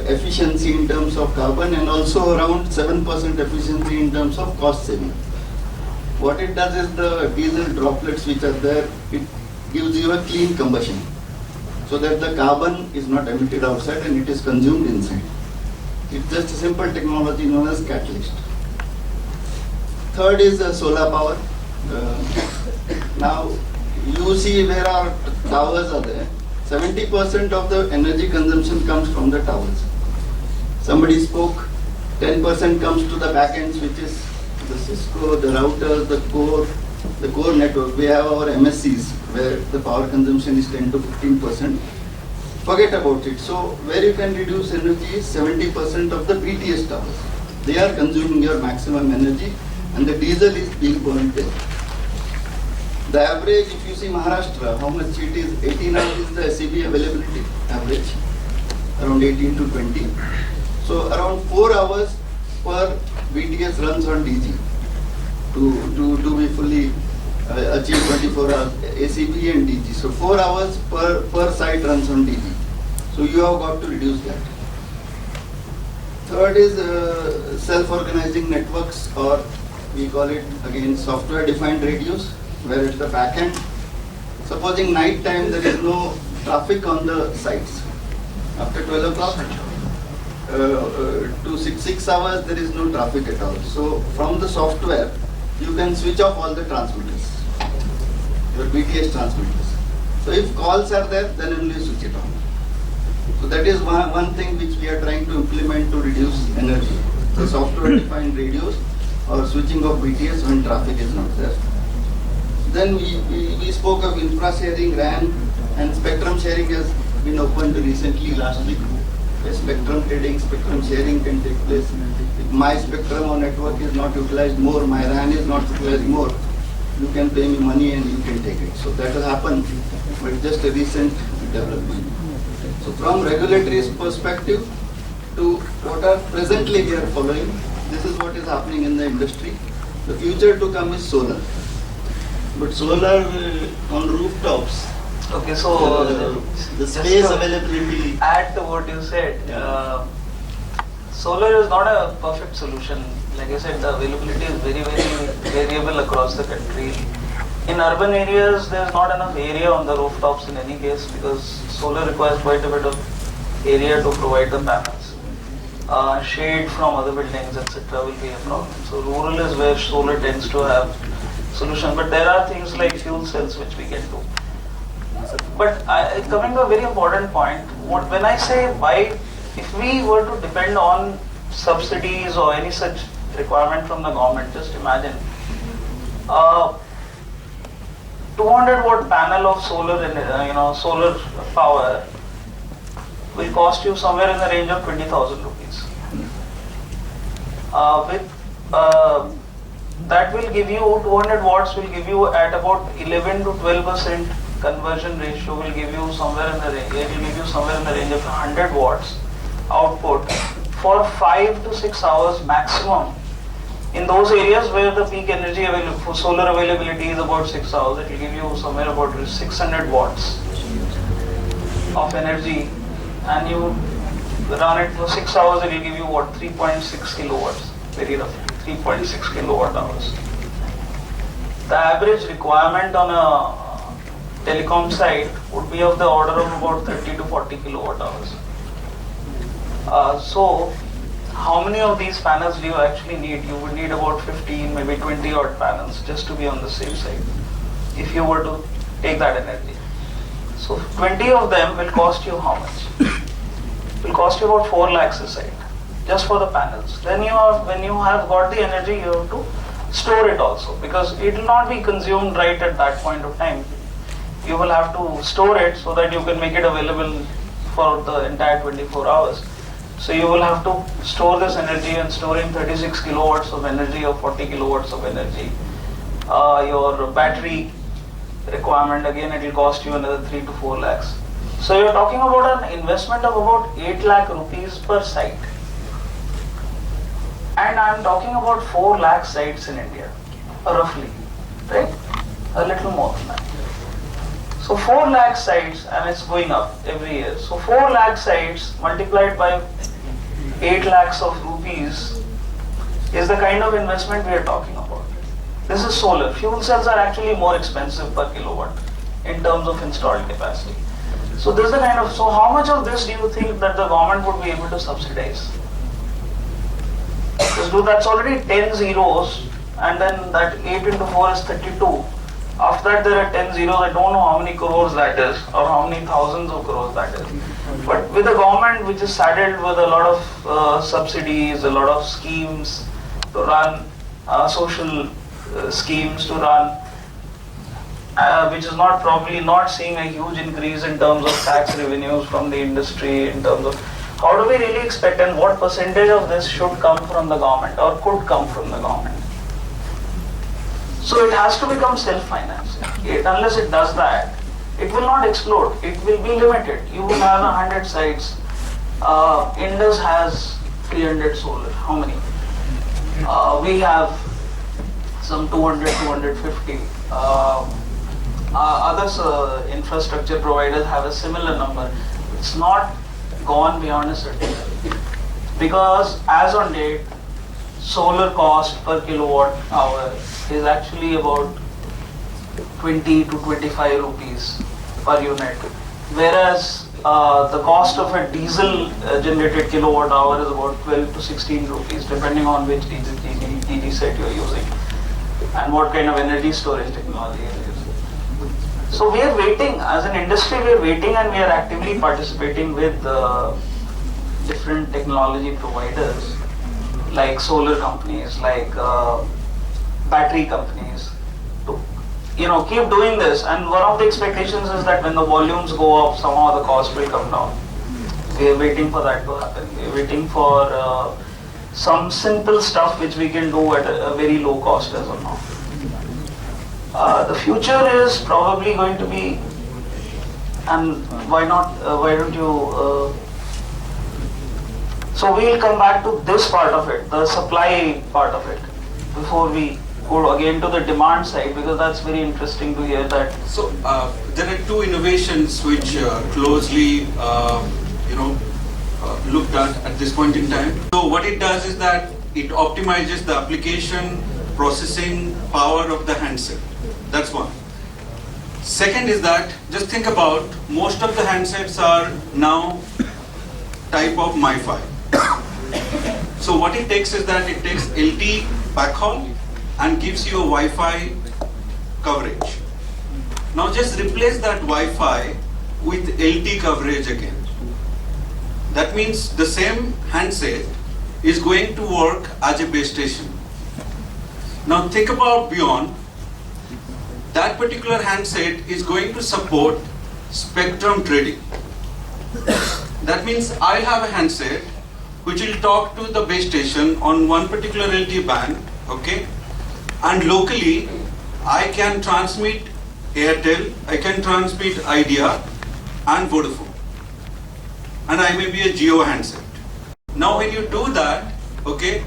efficiency in terms of carbon and also around 7% efficiency in terms of cost saving. What it does is the diesel droplets which are there, it gives you a clean combustion, so that the carbon is not emitted outside and it is consumed inside. It's just a simple technology known as catalyst. Third is solar power. Now you see where our towers are there. 70% of the energy consumption comes from the towers. Somebody spoke, 10% comes to the back end switches, the Cisco, the routers, the core network. We have our MSCs where the power consumption is 10 to 15%. Forget about it. So where you can reduce energy is 70% of the BTS towers. They are consuming your maximum energy and the diesel is being burned there. The average, if you see Maharashtra, how much it is, 18 hours is the SEB availability average, around 18 to 20. So around 4 hours per BTS runs on DG to be fully achieve 24 hours ACB and DG. So 4 hours per site runs on DG. So you have got to reduce that. Third is self-organizing networks, or we call it again software-defined radios, where at the back end, supposing night time there is no traffic on the sites. After 12 o'clock to 6 hours there is no traffic at all. So from the software you can switch off all the transmitters, your BTS transmitters. So if calls are there, then only switch it on. So that is one thing which we are trying to implement to reduce energy. The software-defined radios or switching of BTS when traffic is not there. Then we spoke of infra sharing, RAN, and spectrum sharing has been opened recently last week. Spectrum trading, spectrum sharing can take place. If my spectrum or network is not utilized more, my RAN is not utilized more, you can pay me money and you can take it. So that will happen, but just a recent development. So from regulatory perspective to what are presently we are following, this is what is happening in the industry. The future to come is solar. But solar on rooftops, Okay, so the space availability. Add to what you said. Solar is not a perfect solution. Like I said, the availability is very, very variable across the country. In urban areas, there is not enough area on the rooftops in any case, because solar requires quite a bit of area to provide the panels. Shade from other buildings, etc. will be a problem. So rural is where solar tends to have solution. But there are things like fuel cells which we can do. But coming to a very important point, when I say why, if we were to depend on subsidies or any such requirement from the government, just imagine 200 watt panel of solar, solar power will cost you somewhere in the range of 20,000 rupees. That will give you 200 watts will give you at about 11 to 12% conversion ratio, will give you somewhere in the range. It will give you somewhere in the range of 100 watts output for 5 to 6 hours maximum. In those areas where the peak energy for solar availability is about 6 hours, it will give you somewhere about 600 watts of energy, and you run it for 6 hours, it will give you 3.6 kilowatts, very roughly 3.6 kilowatt hours. The average requirement on a telecom site would be of the order of about 30 to 40 kilowatt hours. So how many of these panels do you actually need? You would need about 15, maybe 20 odd panels just to be on the safe side if you were to take that energy. So 20 of them will cost you how much? It will cost you about 4 lakhs a site just for the panels. Then when you have got the energy, you have to store it also, because it will not be consumed right at that point of time. You will have to store it so that you can make it available for the entire 24 hours. So you will have to store this energy, and storing 36 kilowatts of energy or 40 kilowatts of energy. Your battery requirement, again, it will cost you another 3 to 4 lakhs. So you're talking about an investment of about 8 lakh rupees per site. And I'm talking about 4 lakh sites in India, roughly, right? A little more than that. So 4 lakh sites, and it's going up every year. So 4 lakh sites multiplied by 8 lakhs of rupees is the kind of investment we are talking about. This is solar. Fuel cells are actually more expensive per kilowatt in terms of installed capacity. So this is the kind of, so how much of this do you think that the government would be able to subsidize? Just do that's already 10 zeros, and then that 8 into 4 is 32. After that there are 10 zeros. I don't know how many crores that is or how many thousands of crores that is. But with a government which is saddled with a lot of subsidies, a lot of schemes to run, social schemes to run, which is not probably not seeing a huge increase in terms of tax revenues from the industry, in terms of how do we really expect and what percentage of this should come from the government or could come from the government. So it has to become self-financing. Unless it does that, it will not explode. It will be limited. You will have 100 sites. Indus has 300 solar. How many? We have some 200, 250. Other infrastructure providers have a similar number. It's not gone beyond a certain level. Because as on date, solar cost per kilowatt hour is actually about 20 to 25 rupees per unit. Whereas the cost of a diesel generated kilowatt hour is about 12 to 16 rupees depending on which DG set you're using and what kind of energy storage technology you're using. So we are waiting, as an industry we are waiting and we are actively participating with different technology providers like solar companies, like battery companies to keep doing this. And one of the expectations is that when the volumes go up, somehow the cost will come down. We are waiting for that to happen. We are waiting for some simple stuff which we can do at a very low cost as of now. The future is probably going to be, and why don't you, so we'll come back to this part of it, the supply part of it, before we go again to the demand side, because that's very interesting to hear that. So there are two innovations which closely looked at this point in time. So what it does is that it optimizes the application, processing power of the handset. That's one. Second is that, just think about, most of the handsets are now type of MiFi. So what it takes is that it takes LTE backhaul and gives you a Wi-Fi coverage. Now just replace that Wi-Fi with LTE coverage again. That means the same handset is going to work as a base station. Now think about beyond. That particular handset is going to support spectrum trading. That means I have a handset which will talk to the base station on one particular LTE band, okay? And locally, I can transmit Airtel, I can transmit Idea and Vodafone. And I may be a Geo handset. Now when you do that, okay,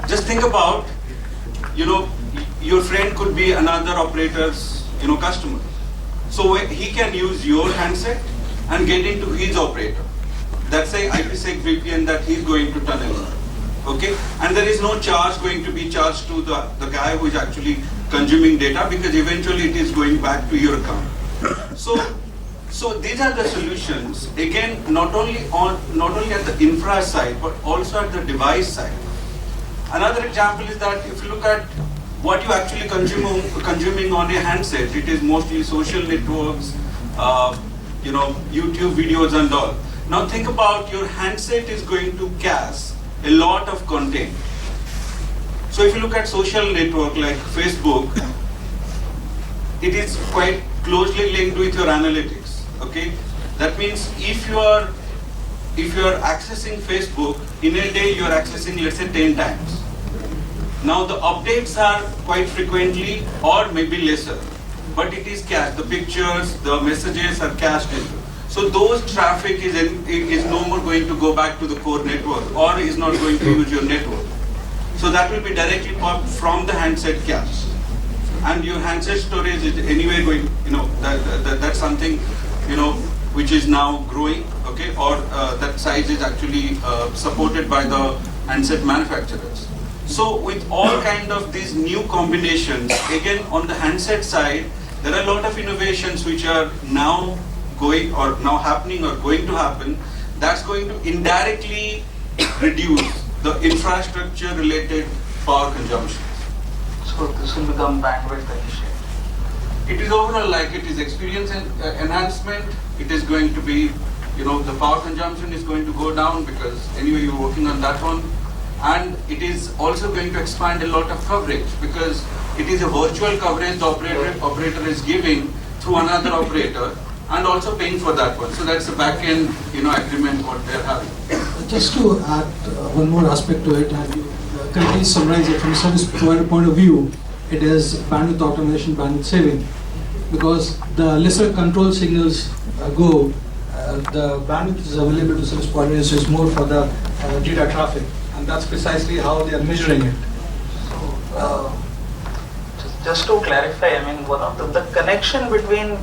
just think about, your friend could be another operator's, customer. So he can use your handset and get into his operator. That's a IPsec VPN that he's going to tunnel. Okay? And there is no charge going to be charged to the guy who is actually consuming data, because eventually it is going back to your account. So these are the solutions, again, not only at the infra side, but also at the device side. Another example is that if you look at what you actually consuming on a handset, it is mostly social networks, YouTube videos and all. Now think about, your handset is going to cache a lot of content. So if you look at social network like Facebook, it is quite closely linked with your analytics. Okay, that means if you are accessing Facebook in a day, you are accessing, let's say, 10 times. Now the updates are quite frequently or maybe lesser, but it is cached. The pictures, the messages are cached in. So those traffic is no more going to go back to the core network or is not going to use your network. So that will be directly popped from the handset cache. And your handset storage is anyway going, that's something, which is now growing, okay, or that size is actually supported by the handset manufacturers. So with all kind of these new combinations, again on the handset side, there are a lot of innovations which are now going or now happening or going to happen, that's going to indirectly reduce the infrastructure related power consumption. So this will become bandwidth efficient. It is overall like it is experience enhancement. It is going to be, the power consumption is going to go down because anyway you're working on that one. And it is also going to expand a lot of coverage because it is a virtual coverage the operator is giving through another operator and also paying for that one. So that's the back end, agreement what they're having. Just to add one more aspect to it, and you correctly summarize it from a service provider point of view, it is bandwidth optimization, bandwidth saving. Because the lesser control signals go, the bandwidth is available to service providers is more for the data traffic. And that's precisely how they are measuring it. So, just to clarify, one of the connection between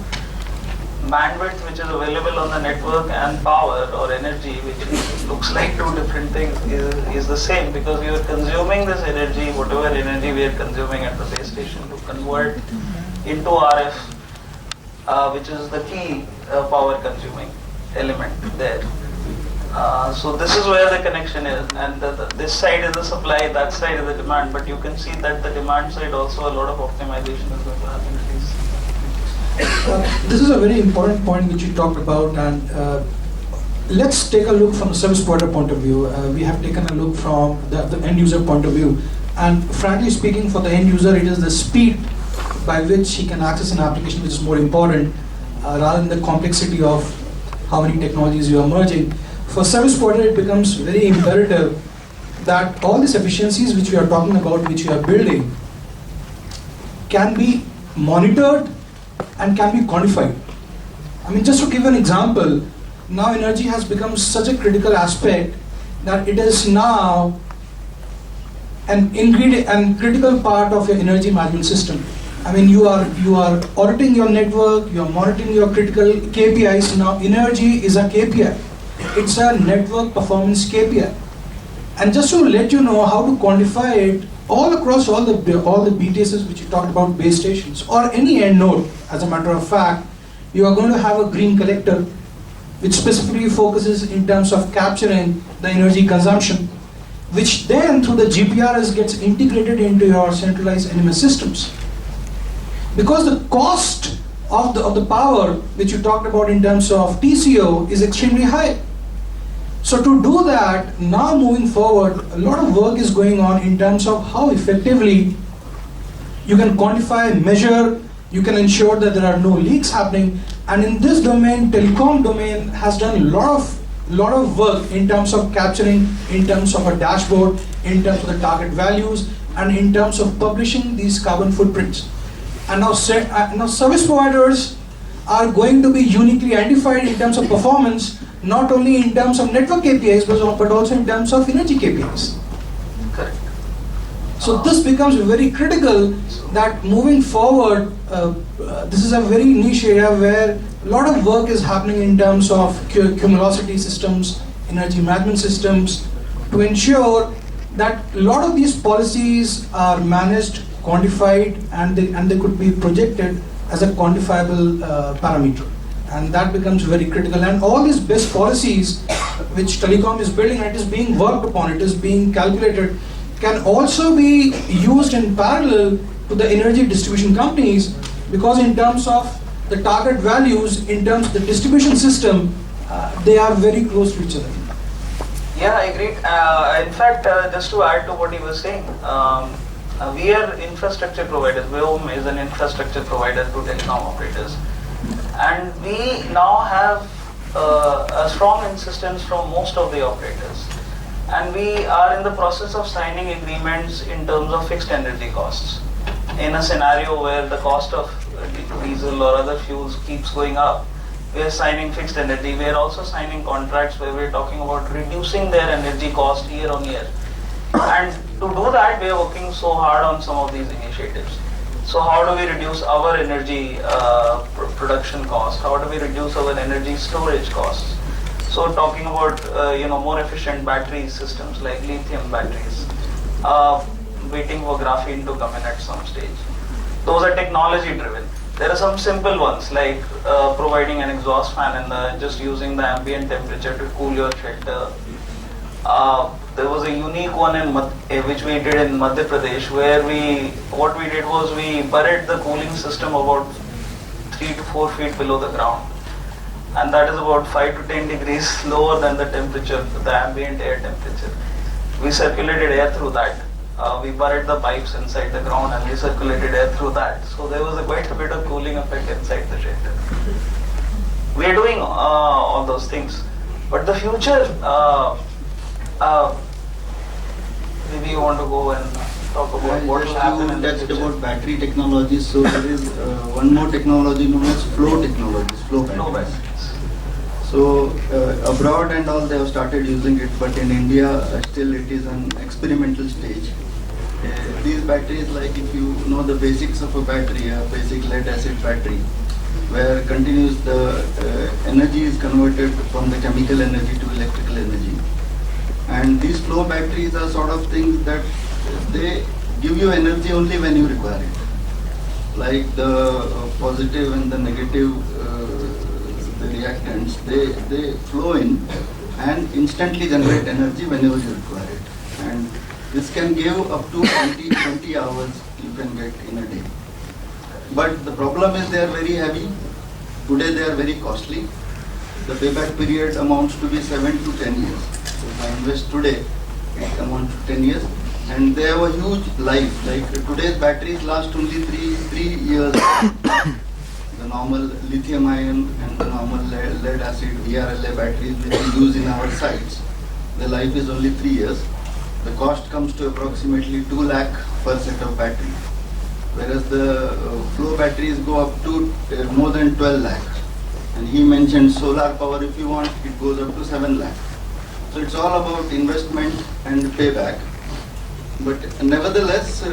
bandwidth which is available on the network and power or energy, which looks like two different things, is the same because we are consuming this energy, whatever energy we are consuming at the base station, to convert into RF, which is the key power consuming element there. So this is where the connection is, and this side is the supply, that side is the demand, but you can see that the demand side also a lot of optimization is going to happen. This is a very important point which you talked about, and let's take a look from the service provider point of view. We have taken a look from the end user point of view, and frankly speaking, for the end user, it is the speed by which he can access an application which is more important rather than the complexity of how many technologies you are merging. For service provider, it becomes very imperative that all these efficiencies which we are talking about, which we are building, can be monitored and can be quantified. Just to give an example, now energy has become such a critical aspect that it is now an ingredient and critical part of your energy management system. You are auditing your network, you are monitoring your critical KPIs. Now energy is a KPI. It's a network performance KPI. And just to let you know how to quantify it, all across all the BTSs which you talked about, base stations, or any end node, as a matter of fact, you are going to have a green collector which specifically focuses in terms of capturing the energy consumption, which then through the GPRS gets integrated into your centralized NMS systems. Because the cost of the power which you talked about in terms of TCO is extremely high. So to do that, now moving forward, a lot of work is going on in terms of how effectively you can quantify, measure, you can ensure that there are no leaks happening. And in this domain, telecom domain has done a lot of work in terms of capturing, in terms of a dashboard, in terms of the target values, and in terms of publishing these carbon footprints. And now service providers are going to be uniquely identified in terms of performance, not only in terms of network KPIs, but also in terms of energy KPIs. Correct. So this becomes very critical that moving forward, this is a very niche area where a lot of work is happening in terms of cumulosity systems, energy management systems, to ensure that a lot of these policies are managed, quantified, and they could be projected as a quantifiable parameter. And that becomes very critical. And all these best policies which Telecom is building, and it is being worked upon, it is being calculated, can also be used in parallel to the energy distribution companies, because in terms of the target values, in terms of the distribution system, they are very close to each other. Yeah, I agree. In fact, just to add to what he was saying, we are infrastructure providers. WIOM is an infrastructure provider to telecom operators. And we now have a strong insistence from most of the operators. And we are in the process of signing agreements in terms of fixed energy costs. In a scenario where the cost of diesel or other fuels keeps going up, we are signing fixed energy. We are also signing contracts where we are talking about reducing their energy cost year on year. And to do that, we are working so hard on some of these initiatives. So how do we reduce our energy production cost? How do we reduce our energy storage costs? So talking about more efficient battery systems like lithium batteries, waiting for graphene to come in at some stage. Those are technology driven. There are some simple ones like providing an exhaust fan and just using the ambient temperature to cool your shelter. There was a unique one which we did in Madhya Pradesh, where what we did was we buried the cooling system about 3 to 4 feet below the ground, and that is about 5 to 10 degrees lower than the temperature, the ambient air temperature. We circulated air through that. We buried the pipes inside the ground and we circulated air through that. So there was quite a bit of cooling effect inside the shelter. We are doing all those things, but the future. Maybe you want to go and talk about what will happen in the Just future. about battery technology. So there is one more technology known as flow technologies, flow batteries. So abroad and all they have started using it, but in India still it is an experimental stage. These batteries, like if you know the basics of a battery, a basic lead acid battery, where continuous the energy is converted from the chemical energy to electrical energy. And these flow batteries are sort of things that they give you energy only when you require it. Like the positive and the negative the reactants, they flow in and instantly generate energy whenever you require it. And this can give up to 20 hours you can get in a day. But the problem is they are very heavy. Today they are very costly. The payback period amounts to be 7 to 10 years. So if I invest today, it amounts to 10 years. And they have a huge life. Like today's batteries last only 3 years. The normal lithium ion and the normal lead acid VRLA batteries which we use in our sites, the life is only 3 years. The cost comes to approximately 2 lakh per set of battery. Whereas the flow batteries go up to more than 12 lakh. And he mentioned solar power, if you want, it goes up to 7 lakh. So it's all about investment and payback. But nevertheless,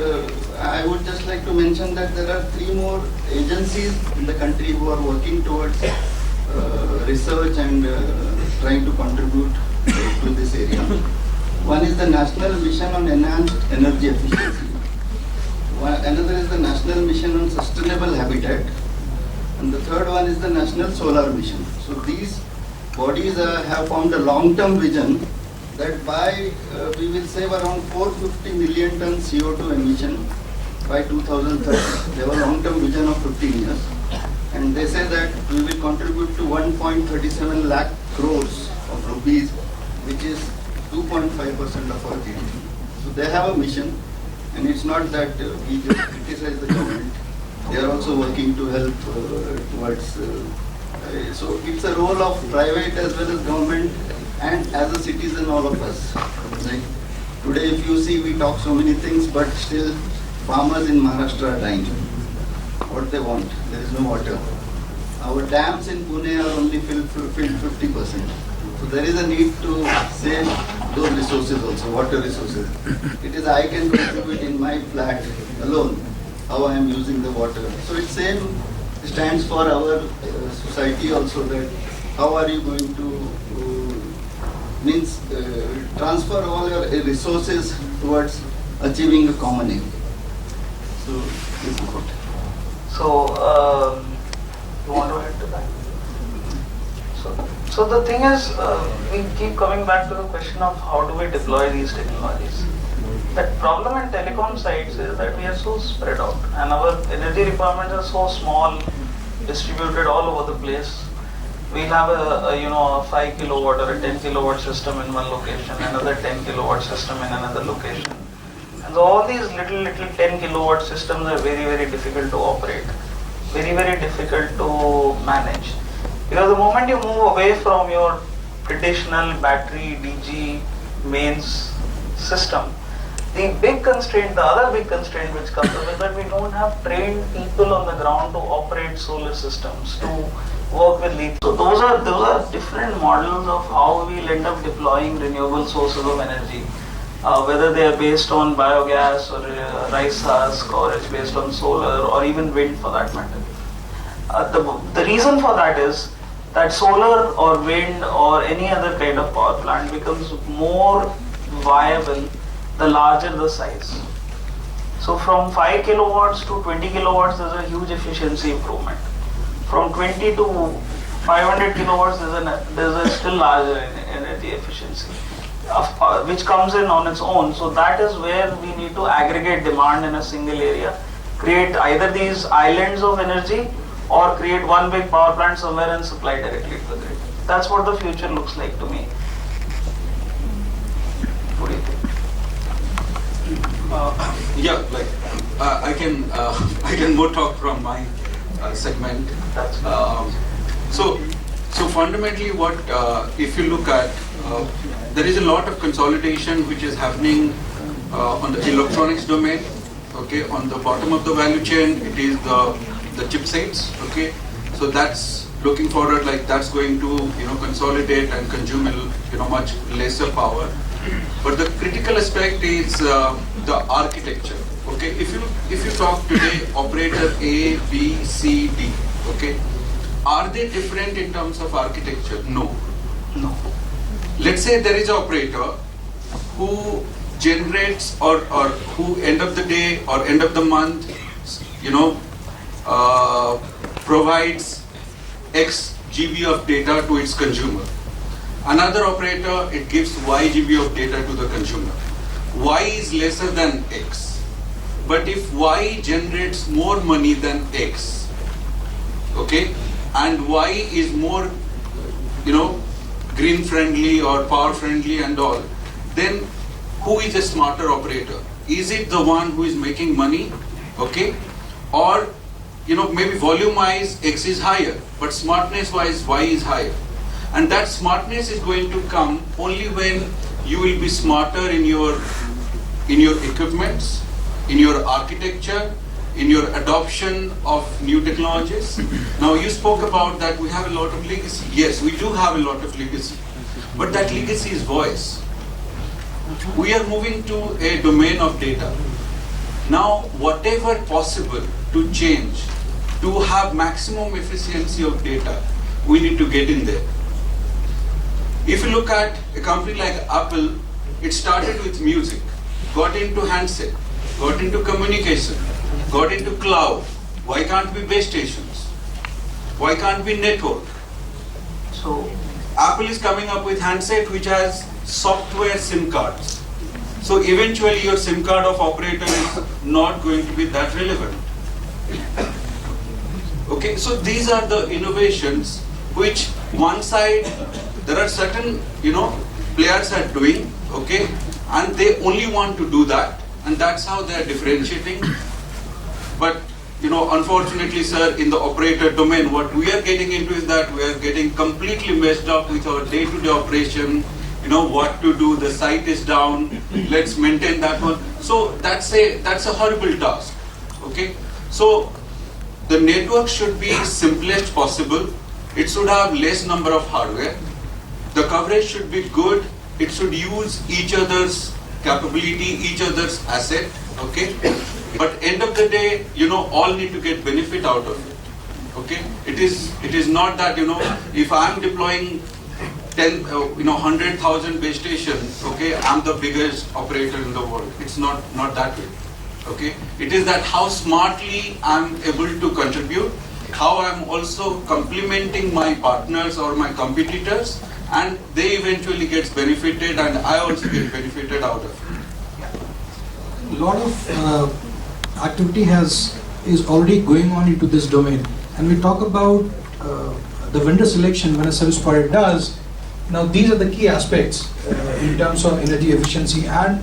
I would just like to mention that there are 3 more agencies in the country who are working towards research and trying to contribute to this area. One is the National Mission on Enhanced Energy Efficiency. Another is the National Mission on Sustainable Habitat. And the third one is the National Solar Mission. So these bodies have formed a long-term vision that by we will save around 450 million tons CO2 emission by 2030. They have a long-term vision of 15 years. And they say that we will contribute to 1.37 lakh crores of rupees, which is 2.5% of our GDP. So they have a mission, and it's not that we just criticize the government. They are also working to help towards. So it's a role of private as well as government, and as a citizen, all of us. Like today, if you see, we talk so many things, but still, farmers in Maharashtra are dying. What they want, there is no water. Our dams in Pune are only filled 50%. So there is a need to save those resources also, water resources. It is I can contribute in my flat alone how I am using the water. So it same stands for our society also, that how are you going to transfer all your resources towards achieving a common aim. So this is what. So you want to add to that? So the thing is, we keep coming back to the question of how do we deploy these technologies. The problem in telecom sites is that we are so spread out and our energy requirements are so small, distributed all over the place. We'll have a 5 kilowatt or a 10 kilowatt system in one location, another 10 kilowatt system in another location. And so all these little 10 kilowatt systems are very, very difficult to operate, very, very difficult to manage. Because the moment you move away from your traditional battery DG mains system, the other big constraint which comes up is that we don't have trained people on the ground to operate solar systems, to work with lithium. So those are different models of how we'll end up deploying renewable sources of energy, whether they are based on biogas or rice husk, or it's based on solar or even wind for that matter. The reason for that is that solar or wind or any other kind of power plant becomes more viable the larger the size. So from 5 kilowatts to 20 kilowatts, there's a huge efficiency improvement. From 20 to 500 kilowatts, there's a still larger energy efficiency. which comes in on its own. So that is where we need to aggregate demand in a single area, create either these islands of energy or create one big power plant somewhere and supply directly to the grid. That's what the future looks like to me. What do you think? I can more talk from my segment. So fundamentally, what if you look at, there is a lot of consolidation which is happening on the electronics domain. Okay, on the bottom of the value chain, it is the chipsets. Okay, so that's looking forward, like that's going to consolidate and consume much lesser power. But the critical aspect is the architecture. Okay, if you talk today, operator A, B, C, D. Okay, are they different in terms of architecture? No. Let's say there is an operator who generates or who end of the day or end of the month, provides X GB of data to its consumer. Another operator, it gives Y GB of data to the consumer. Y is lesser than X. But if Y generates more money than X, okay, and Y is more, green friendly or power friendly and all, then who is a smarter operator? Is it the one who is making money, okay, or maybe volume wise X is higher, but smartness wise Y is higher? And that smartness is going to come only when you will be smarter in your equipments, in your architecture, in your adoption of new technologies. Now you spoke about that we have a lot of legacy. Yes, we do have a lot of legacy, but that legacy is voice. We are moving to a domain of data. Now whatever possible to change, to have maximum efficiency of data, we need to get in there. If you look at a company like Apple, it started with music, got into handset, got into communication, got into cloud. Why can't we base stations? Why can't we network? So Apple is coming up with handset which has software SIM cards. So eventually your SIM card of operator is not going to be that relevant. Okay, so these are the innovations which one side there are certain players are doing, okay, and they only want to do that, and that's how they are differentiating. But unfortunately, sir, in the operator domain, what we are getting into is that we are getting completely messed up with our day-to-day operation. What to do, the site is down, let's maintain that one. So that's a horrible task. Okay, so the network should be simplest possible. It should have less number of hardware. The coverage should be good. It should use each other's capability, each other's asset. Okay, but end of the day, all need to get benefit out of it. Okay, it is not that if I am deploying 100,000 base stations, okay, I'm the biggest operator in the world. It's not that way. Okay, it is that how smartly I'm able to contribute, how I'm also complementing my partners or my competitors, and they eventually gets benefited, and I also get benefited out of it. A lot of activity is already going on into this domain, and we talk about the vendor selection when a service provider does. Now these are the key aspects in terms of energy efficiency, and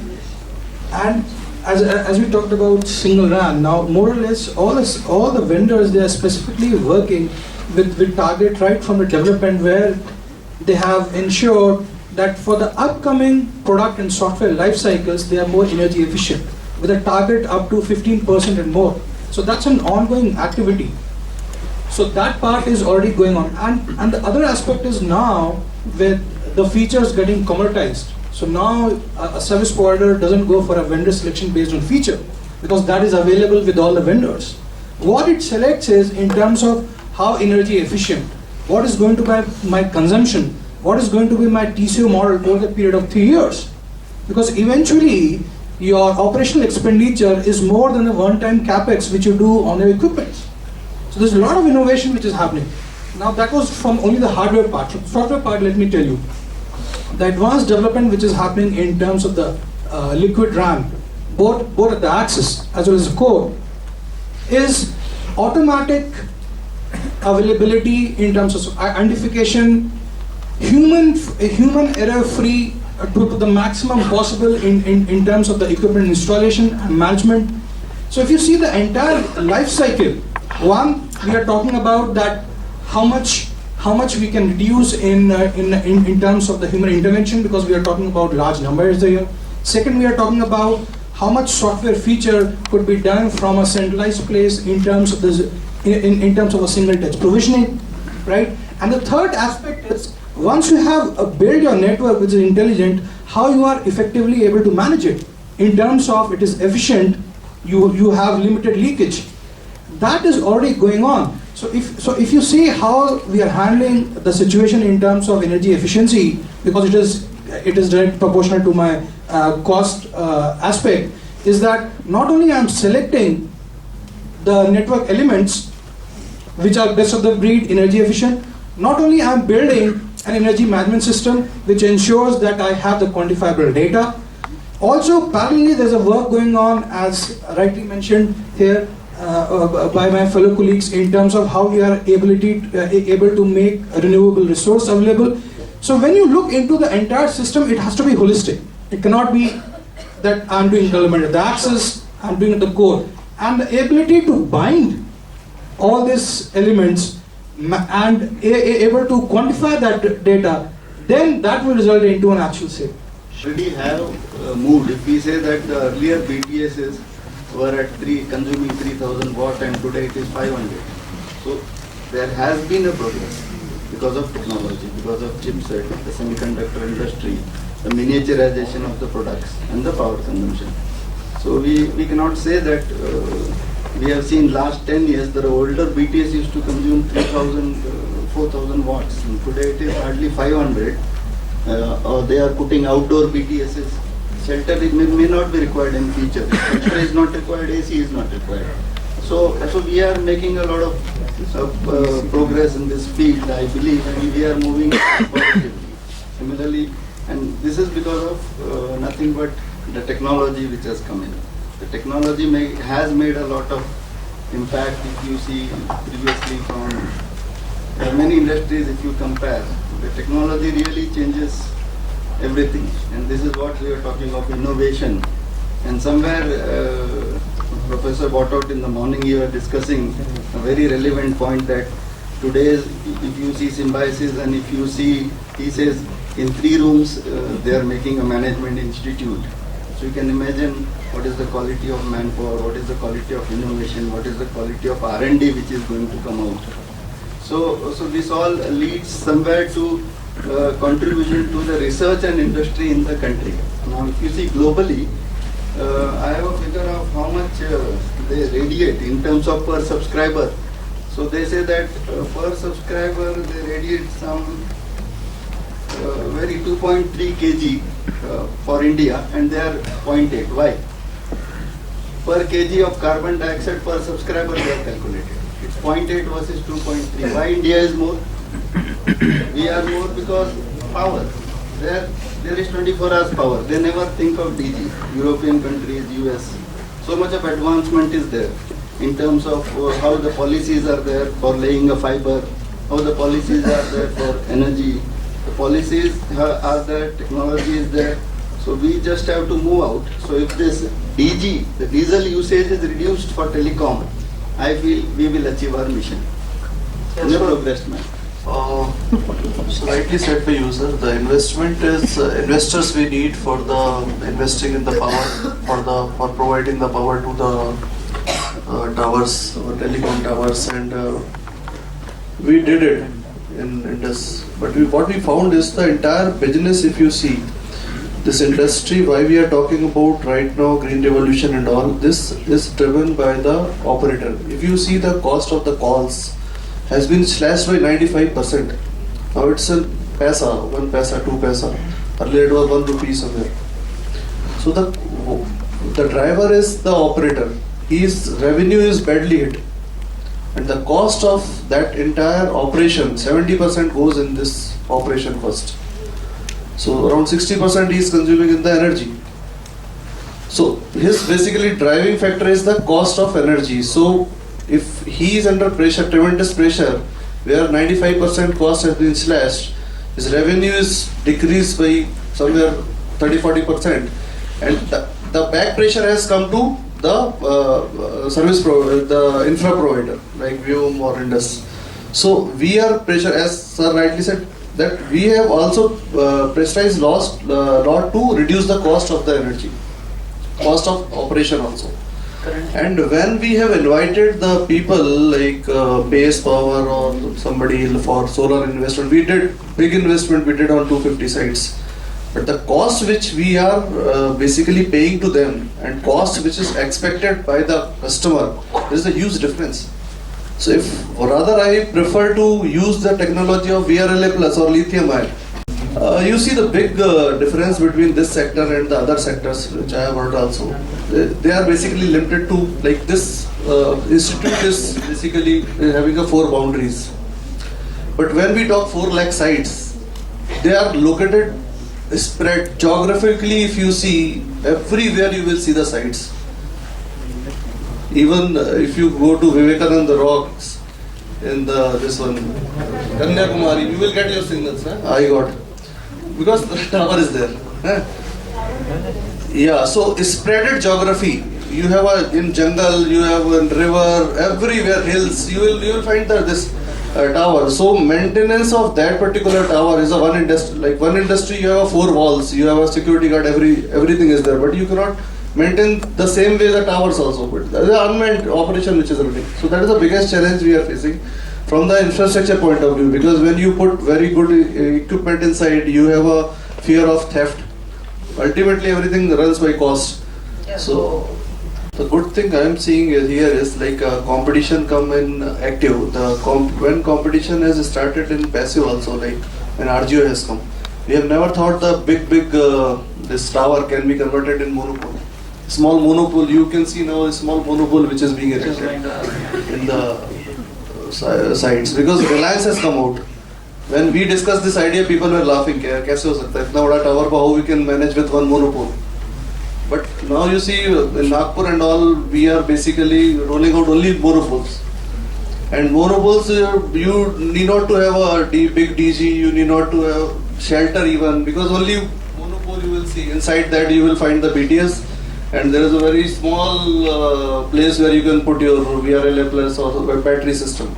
as we talked about single RAN. Now more or less all the vendors, they are specifically working with target right from the development, where they have ensured that for the upcoming product and software life cycles, they are more energy efficient, with a target up to 15% and more. So that's an ongoing activity. So that part is already going on. And the other aspect is now with the features getting commoditized. So now a service provider doesn't go for a vendor selection based on feature, because that is available with all the vendors. What it selects is in terms of how energy efficient, what is going to be my consumption, what is going to be my TCO model over the period of 3 years. Because eventually your operational expenditure is more than a one-time capex which you do on your equipment. So there's a lot of innovation which is happening. Now that was from only the hardware part. From the software part, let me tell you. the advanced development which is happening in terms of the liquid RAM, both at the axis as well as the core, is automatic availability in terms of identification, human error-free to the maximum possible in terms of the equipment installation and management. So if you see the entire life cycle, one, we are talking about that how much we can reduce in terms of the human intervention, because we are talking about large numbers here. Second, we are talking about how much software feature could be done from a centralized place in terms of this, in terms of a single touch provisioning, right? And the third aspect is, once you have built your network which is intelligent, how you are effectively able to manage it in terms of it is efficient, you have limited leakage. That is already going on. So if you see how we are handling the situation in terms of energy efficiency, because it is direct proportional to my cost aspect, is that not only I am selecting the network elements which are best of the breed, energy efficient, not only I am building an energy management system which ensures that I have the quantifiable data. Also, parallelly, there's a work going on, as rightly mentioned here by my fellow colleagues, in terms of how we are able to make a renewable resource available. So when you look into the entire system, it has to be holistic. It cannot be that I'm doing development at the axis, I'm doing at the core. And the ability to bind all these elements and able to quantify that data, then that will result into an actual sale. Already have moved. If we say that the earlier BTSs were at consuming 3000 watt and today it is 500. So there has been a progress because of technology, because of chipset, the semiconductor industry, the miniaturization of the products and the power consumption. So we cannot say that we have seen last 10 years the older BTS used to consume 3000, 4000 watts, and today it is hardly 500. Or they are putting outdoor BTSs. Shelter may not be required in future. Shelter is not required, AC is not required. So we are making a lot of progress in this field, I believe, and we are moving positively. Similarly, and this is because of nothing but the technology which has come in. The technology has made a lot of impact. If you see previously from many industries, if you compare, the technology really changes everything. And this is what we are talking of innovation. And somewhere, Professor brought out in the morning, you were discussing a very relevant point that today's, if you see Symbiosis and if you see, he says, in 3 rooms, they are making a management institute. So you can imagine what is the quality of manpower, what is the quality of innovation, what is the quality of R&D which is going to come out. So this all leads somewhere to contribution to the research and industry in the country. Now, if you see globally, I have a figure of how much they radiate in terms of per subscriber. So they say that per subscriber they radiate some very 2.3 kg for India, and they are 0.8. Why? Per kg of carbon dioxide per subscriber they are calculated. It's 0.8 versus 2.3. Why India is more? We are more because power. There is 24 hours power. They never think of DG. European countries, US. So much of advancement is there in terms of how the policies are there for laying a fiber, how the policies are there for energy. The policies are there, technology is there. So we just have to move out. So if this DG, the diesel usage is reduced for telecom, I feel we will achieve our mission. Yes, progress, man. So rightly said by you, sir. The investment is investors we need for the investing in the power, for providing the power to the towers, telecom towers, and we did it in Indus. But what we found is the entire business. If you see this industry, why we are talking about right now green revolution and all, this is driven by the operator. If you see the cost of the calls has been slashed by 95%. Now it's a paisa, 1 paisa, 2 paisa. Earlier it was 1 rupee somewhere. So the driver is the operator. His revenue is badly hit. And the cost of that entire operation, 70% goes in this operation first. So around 60% he is consuming in the energy. So his basically driving factor is the cost of energy. So if he is under pressure, tremendous pressure, where 95% cost has been slashed, his revenue is decreased by somewhere 30-40%, and the back pressure has come to the the infra provider like Viom or Indus. So we are pressure, as sir rightly said, that we have also pressurized lot to reduce the cost of the energy, cost of operation also. And when we have invited the people like Base Power or somebody for solar investment, we did big investment, we did on 250 sites. But the cost which we are basically paying to them and cost which is expected by the customer, there is a huge difference. So if rather I prefer to use the technology of VRLA plus or lithium ion, you see the big difference between this sector and the other sectors which I have heard also. They are basically limited to, like this institute is basically having a 4 boundaries. But when we talk 4 lakh sites, they are located spread geographically. If you see, everywhere you will see the sites. Even if you go to Vivekananda Rocks in this one, Kanyakumari, you will get your signals. I got, because the tower is there. Yeah, so spreaded geography. You have in jungle, you have in river, everywhere hills. You will find this tower. So maintenance of that particular tower is a one industry. Like one industry, you have 4 walls, you have a security guard. Everything is there, but you cannot maintain the same way the towers also. But there is an unmanned operation which is running. So that is the biggest challenge we are facing from the infrastructure point of view. Because when you put very good equipment inside, you have a fear of theft. Ultimately, everything runs by cost. Yeah. So the good thing I am seeing here is like competition come in active. When competition has started in passive also, like when RGO has come, we have never thought the big this tower can be converted in monopole. Small monopole, you can see now a small monopole which is being erected in the sites, because Reliance has come out. When we discussed this idea, people were laughing. Kaise ho sakta hai? Itna bada tower, how we can manage with one monopole? But now you see in Nagpur and all, we are basically rolling out only monopoles. And monopoles, you need not to have a big DG, you need not to have shelter even, because only monopole you will see. Inside that you will find the BTS, and there is a very small place where you can put your VRLA plus or battery system.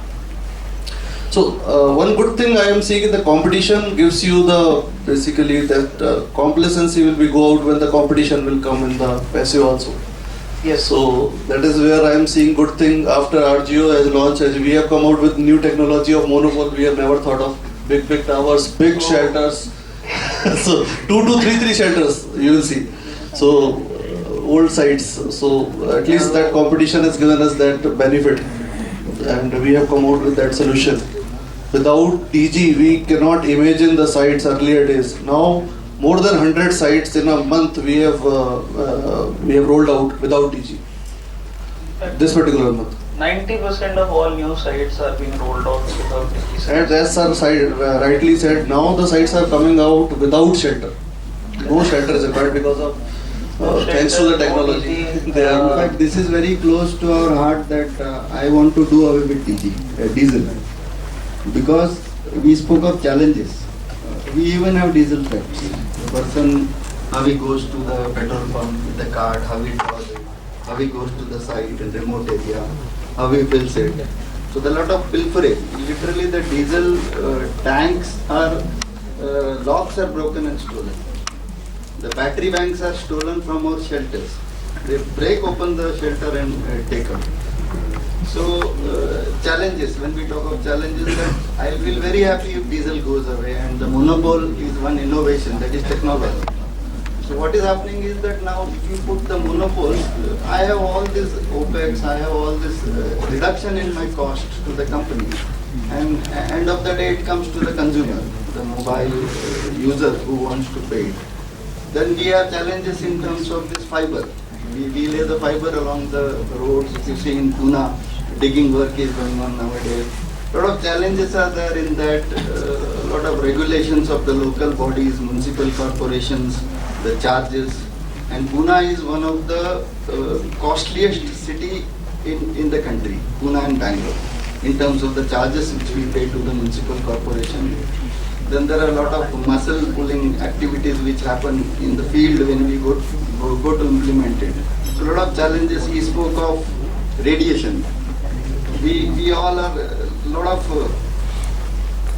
So one good thing I am seeing in the competition gives you the basically that complacency will be go out when the competition will come in the passive also. Yes. So that is where I am seeing good thing after RGO has launched. As we have come out with new technology of monopole, we have never thought of big towers, big shelters. So 2 to 3 shelters you will see. So old sites. So at least that competition has given us that benefit, and we have come out with that solution. Without DG, we cannot imagine the sites earlier days. Now, more than 100 sites in a month we have rolled out without DG. This particular month. 90% of all new sites are being rolled out without DG. And as sir rightly said, now the sites are coming out without shelter. No shelter is required because of thanks to the technology. In fact, this is very close to our heart that I want to do away with diesel. Because we spoke of challenges. We even have diesel thefts. The person, how he goes to the petrol pump with the card, how he draws it, how he goes to the site in remote area, how he fills it. So there are a lot of pilfering. Literally the diesel tanks are, locks are broken and stolen. The battery banks are stolen from our shelters. They break open the shelter and take them. So challenges, when we talk of challenges, that I will very happy if diesel goes away, and the monopole is one innovation, that is technology. So what is happening is that now if you put the monopole, I have all this OPEX, I have all this reduction in my cost to the company, and end of the day it comes to the consumer, the mobile user who wants to pay it. Then we have challenges in terms of this fiber. We lay the fiber along the roads. If you see in Pune, digging work is going on nowadays. A lot of challenges are there in that. lot of regulations of the local bodies, municipal corporations, the charges. And Pune is one of the costliest city in the country, Pune and Bangalore, in terms of the charges which we pay to the municipal corporation. Then there are a lot of muscle pulling activities which happen in the field when we go to implement it. So a lot of challenges. He spoke of radiation. We all are a lot of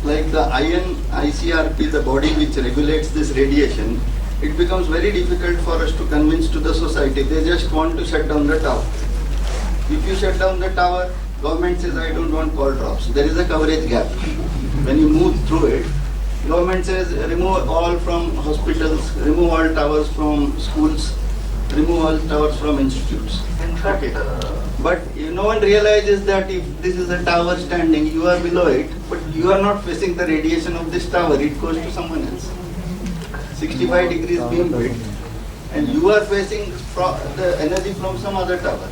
like the ICRP, the body which regulates this radiation. It becomes very difficult for us to convince to the society. They just want to shut down the tower. If you shut down the tower, government says I don't want call drops. There is a coverage gap. When you move through it, government says remove all from hospitals, remove all towers from schools, remove all towers from institutes. Okay. But no one realizes that if this is a tower standing, you are below it, but you are not facing the radiation of this tower, it goes to someone else. 65 degrees beam width, and you are facing the energy from some other tower.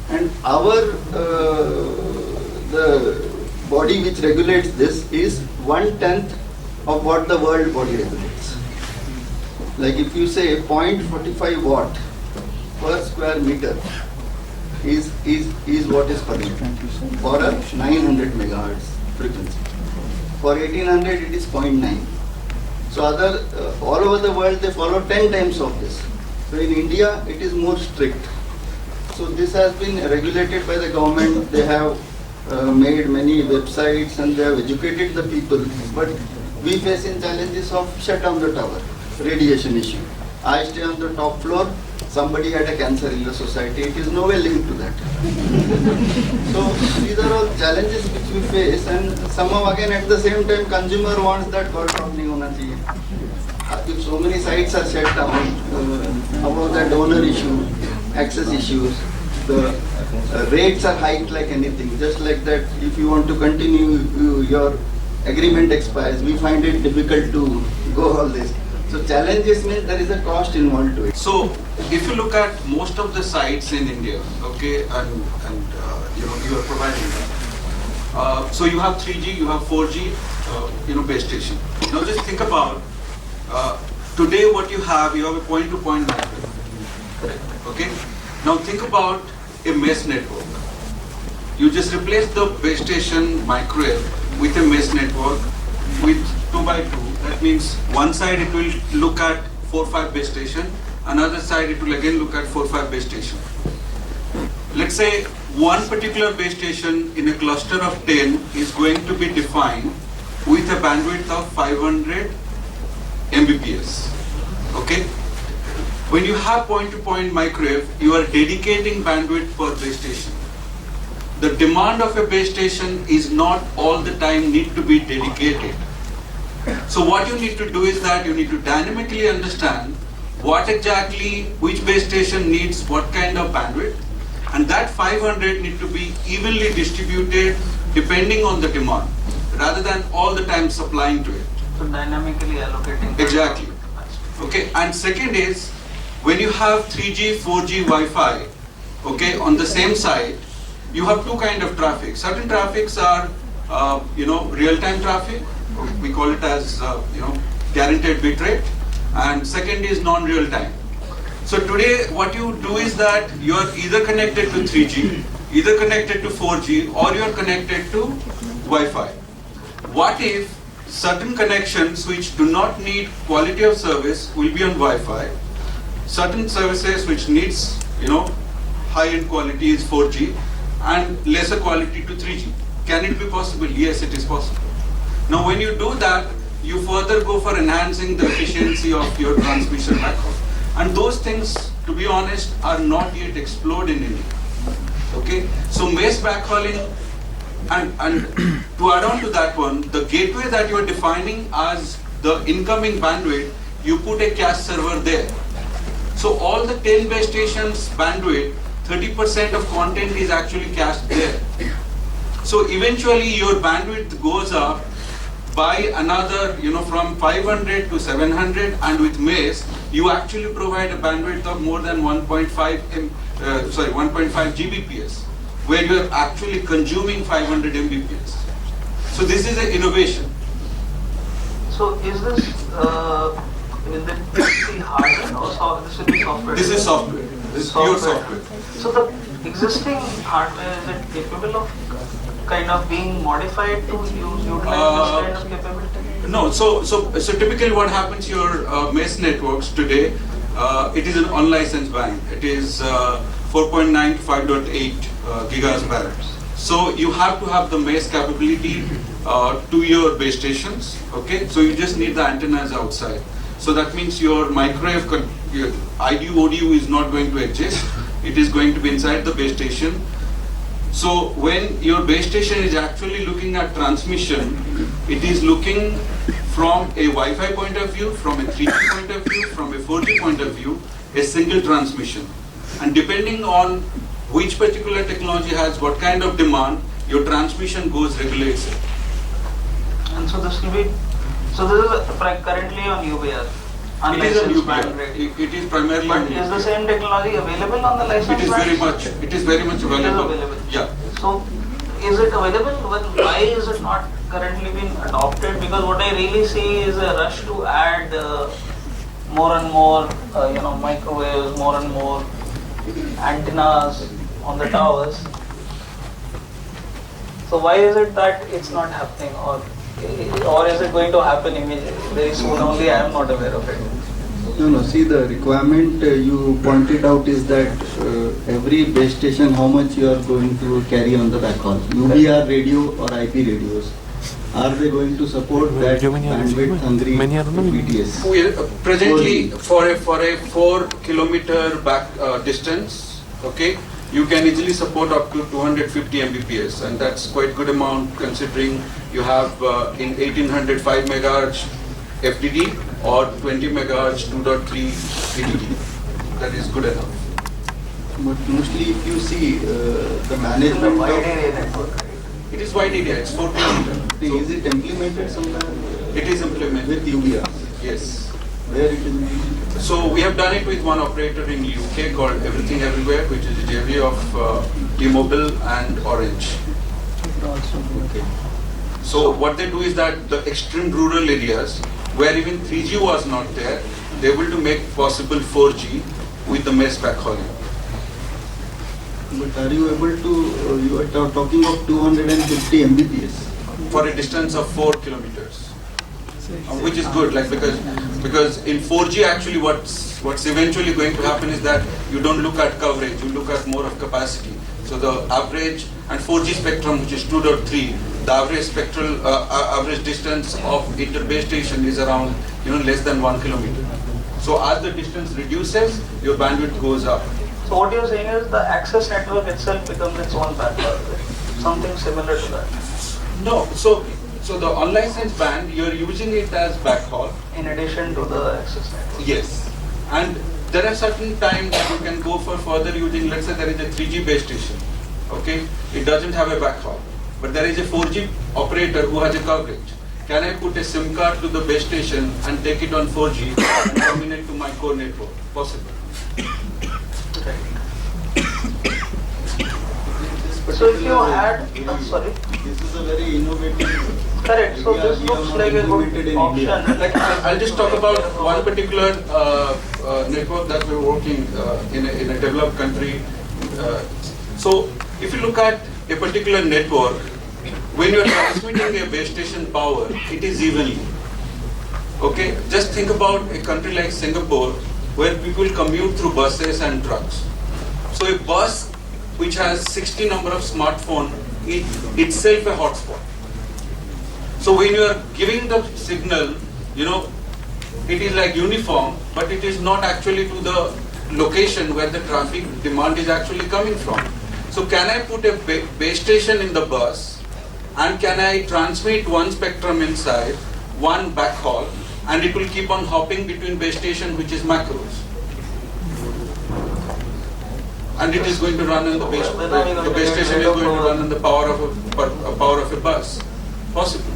And the body which regulates this is 1/10 of what the world body regulates. Like if you say 0.45 watt per square meter is what is permitted for a 900 megahertz frequency. For 1800 it is 0.9. So all over the world they follow 10 times of this. So in India it is more strict. So this has been regulated by the government. They have made many websites and they have educated the people. But we face in challenges of shut down the tower, radiation issue. I stay on the top floor. Somebody had a cancer in the society. It is nowhere linked to that. So these are all challenges which we face, and somehow again at the same time consumer wants that call drop nahi hona chahiye. If so many sites are shut down, about the donor issue, access issues, the rates are hiked like anything. Just like that, if you want to continue, your agreement expires. We find it difficult to go all this. So challenges means there is a cost involved to it. So if you look at most of the sites in India, okay, and you are providing that. So you have 3G, you have 4G, base station. Now just think about today what you have a point-to-point network. Okay. Now think about a mesh network. You just replace the base station microwave with a mesh network with 2x2. That means one side it will look at 4-5 base station, another side it will again look at 4-5 base station. Let's say one particular base station in a cluster of 10 is going to be defined with a bandwidth of 500 Mbps. Okay? When you have point-to-point microwave, you are dedicating bandwidth per base station. The demand of a base station is not all the time need to be dedicated. So what you need to do is that you need to dynamically understand what exactly which base station needs what kind of bandwidth, and that 500 need to be evenly distributed depending on the demand, rather than all the time supplying to it. So dynamically allocating. Exactly. Okay, and second is when you have 3G, 4G, Wi-Fi, okay, on the same site, you have two kind of traffic. Certain traffics are, real-time traffic. We call it as, guaranteed bit rate. And second is non-real time. So today, what you do is that you are either connected to 3G, either connected to 4G, or you are connected to Wi-Fi. What if certain connections which do not need quality of service will be on Wi-Fi? Certain services which needs, high-end quality is 4G, and lesser quality to 3G. Can it be possible? Yes, it is possible. Now, when you do that, you further go for enhancing the efficiency of your transmission backhaul. And those things, to be honest, are not yet explored in India. Okay? So mesh backhauling, and to add on to that one, the gateway that you are defining as the incoming bandwidth, you put a cache server there. So all the 10 base stations bandwidth, 30% of content is actually cached there. So eventually your bandwidth goes up by another, from 500 to 700, and with mesh, you actually provide a bandwidth of more than 1.5 Gbps, where you are actually consuming 500 Mbps. So this is an innovation. So is this, will it be hardware or this will be software? This is software. This is pure software. So the existing hardware, is it capable of kind of being modified to utilize this kind of capability? No, so typically what happens, your mesh networks today, it is an unlicensed band. It is 4.9 to 5.8 gigahertz band. So you have to have the mesh capability to your base stations. Okay, so you just need the antennas outside. So that means your microwave, your IDU/ODU is not going to exist. It is going to be inside the base station. So when your base station is actually looking at transmission, it is looking from a Wi-Fi point of view, from a 3G point of view, from a 4G point of view, a single transmission. And depending on which particular technology has what kind of demand, your transmission goes regulates it. And so this will be, so this is currently on UBR. It is on UBR. It is primarily but on UBR. Is the same technology available on the license? It is very much available. It is available. Yeah. So is it available? Well, why is it not currently been adopted? Because what I really see is a rush to add more and more, microwaves, more and more antennas on the towers. So why is it that it's not happening, or is it going to happen very soon only? I am not aware of it. No, see, the requirement you pointed out is that every base station, how much you are going to carry on the backhaul. UBR radio or IP radios. Are they going to support that bandwidth hungry BTS? Presently, for a 4 kilometer back distance, okay, you can easily support up to 250 Mbps, and that's quite good amount considering you have in 1800 5 megahertz FDD or 20 megahertz 2.3 VDD. That is good enough. But mostly, if you see the management Wide of, area network. It is wide area, it's 4 kilometer. is it implemented somewhere It is implemented. with UBR? Yes. Where it is implemented? So we have done it with one operator in UK called Everything Everywhere, which is a JV of T-Mobile and Orange. Okay. So what they do is that the extreme rural areas where even 3G was not there, they able to make possible 4G with the mesh backhauling. But are you able to, you are talking of 250 Mbps? For a distance of 4 kilometers, which is good, like because in 4G actually what's eventually going to happen is that you don't look at coverage, you look at more of capacity. So the average and 4G spectrum, which is 2.3, the average spectral average distance of inter-base station is around less than 1 kilometer. So as the distance reduces, your bandwidth goes up. So what you're saying is the access network itself becomes its own backhaul, something similar to that. No, so the unlicensed band, you're using it as backhaul. In addition to the access network. Yes, and there are certain times that you can go for further using. Let's say there is a 3G base station. Okay, it doesn't have a backhaul, but there is a 4G operator who has a coverage. Can I put a SIM card to the base station and take it on 4G and terminate to my core network? Possible. So if you had, sorry. This is a very innovative. Correct. So this looks like a good option. Like I'll just talk about one particular network that we're working in a developed country. So if you look at a particular network, when you're transmitting a base station power, it is evenly. Okay, just think about a country like Singapore, where people commute through buses and trucks. So a bus which has 60 number of smartphone is itself a hotspot. So when you are giving the signal, it is like uniform, but it is not actually to the location where the traffic demand is actually coming from. So can I put a base station in the bus, and can I transmit one spectrum inside, one backhaul, and it will keep on hopping between base station, which is macros. And it is going to run on the base. The base station is going to run on the power of a bus. Possible.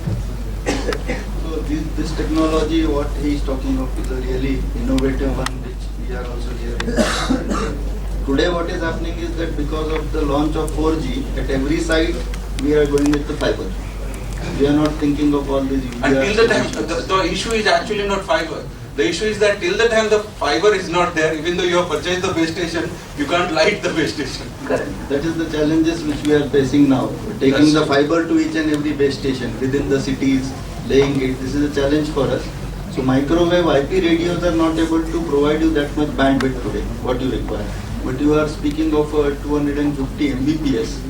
So this technology, what he is talking of, is a really innovative one, which we are also hearing. Today, what is happening is that because of the launch of 4G, at every site we are going with the fiber. We are not thinking of all these Until the time, the issue is actually not fiber. The issue is that till the time the fiber is not there, even though you have purchased the base station, you can't light the base station. Correct. That is the challenges which we are facing now. Taking the fiber to each and every base station within the cities, laying it. This is a challenge for us. So microwave IP radios are not able to provide you that much bandwidth today, what you require. But you are speaking of 250 Mbps.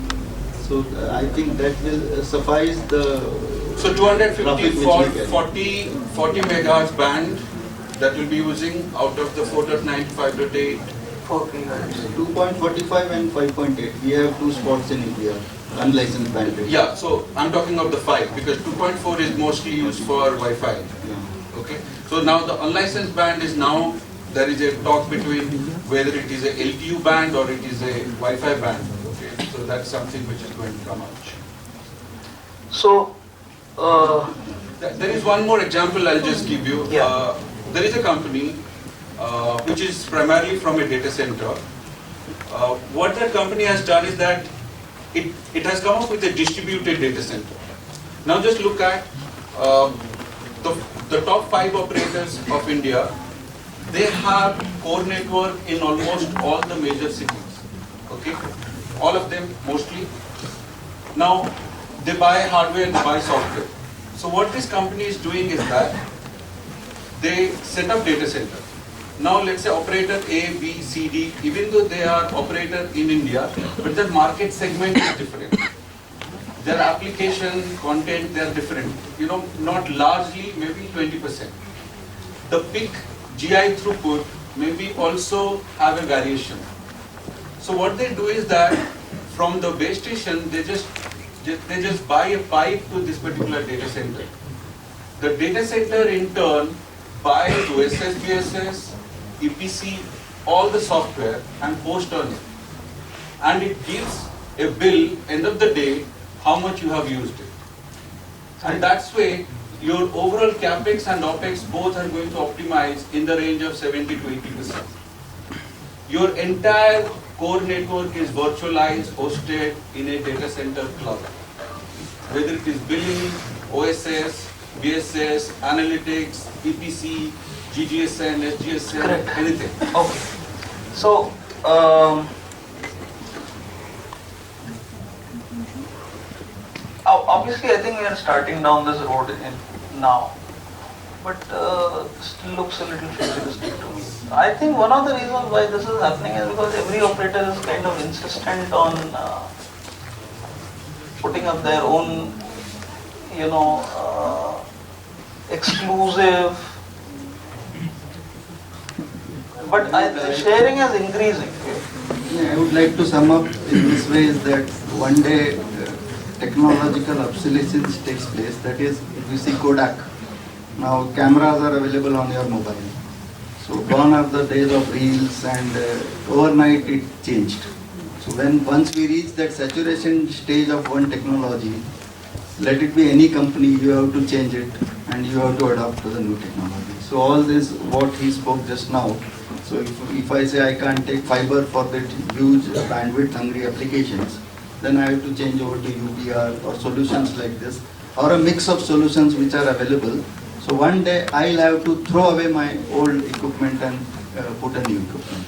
So I think that will suffice the So 250 traffic for which we get. 40 megahertz band that will be using out of the 4.95.8. 4 gigahertz. 2.45 and 5.8. We have two spots in India, unlicensed bandwidth. Yeah, so I'm talking of the 5 because 2.4 is mostly used for Wi-Fi. Yeah. Okay, so now the unlicensed band is now, there is a talk between whether it is a LTU band or it is a Wi-Fi band. Okay, so that's something which is going to come out. So, There is one more example I'll just give you. Yeah. There is a company which is primarily from a data center. What that company has done is that it has come up with a distributed data center. Now just look at the top 5 operators of India. They have core network in almost all the major cities. Okay, all of them mostly. Now they buy hardware, they buy software. So what this company is doing is that they set up data center. Now let's say operator A, B, C, D, even though they are operator in India, but their market segment is different. Their application content, they are different. You know, not largely, maybe 20%. The peak GI throughput maybe also have a variation. So what they do is that from the base station, they just buy a pipe to this particular data center. The data center in turn buys OSS, BSS, EPC, all the software and post on it. And it gives a bill, end of the day, how much you have used it. And that's way your overall capex and opex both are going to optimize in the range of 70 to 80%. Your entire core network is virtualized, hosted in a data center cloud. Whether it is billing, OSS, BSS, analytics, EPC, GGSN, SGSN, Correct. anything. Okay. So, obviously I think we are starting down this road now, but still looks a little futuristic to me. I think one of the reasons why this is happening is because every operator is kind of insistent on putting up their own, exclusive, but the sharing is increasing. Yeah, I would like to sum up in this way is that one day technological obsolescence takes place. That is, if you see Kodak, now cameras are available on your mobile. So gone are the days of reels, and overnight it changed. So once we reach that saturation stage of one technology, let it be any company, you have to change it and you have to adapt to the new technology. So all this, what he spoke just now, so if I say I can't take fiber for that huge bandwidth hungry applications, then I have to change over to UBR or solutions like this, or a mix of solutions which are available. So one day I'll have to throw away my old equipment and put a new equipment.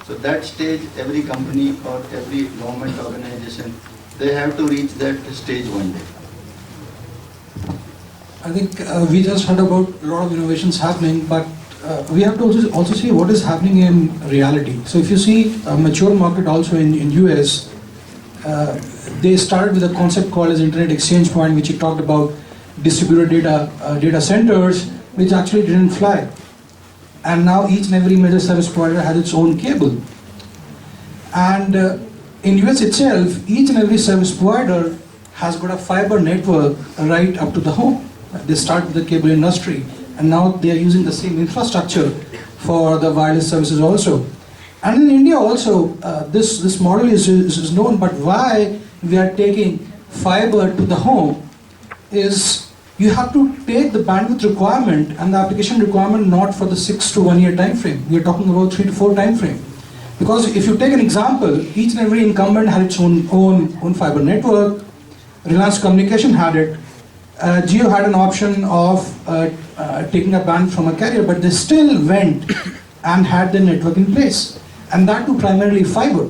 So that stage, every company or every government organization, they have to reach that stage one day. I think we just heard about a lot of innovations happening, but we have to also see what is happening in reality. So if you see a mature market also in US, they started with a concept called as Internet Exchange Point, which you talked about, distributed data centers, which actually didn't fly. And now each and every major service provider has its own cable. And in US itself, each and every service provider has got a fiber network right up to the home. They start with the cable industry, and now they are using the same infrastructure for the wireless services also. And in India also, this model is known, but why we are taking fiber to the home is you have to take the bandwidth requirement and the application requirement not for the 6 to 1 year time frame. We are talking about 3 to 4 time frame. Because if you take an example, each and every incumbent had its own fiber network. Reliance Communication had it. Jio had an option of taking a bandwidth from a carrier, but they still went and had the network in place, and that too primarily fiber.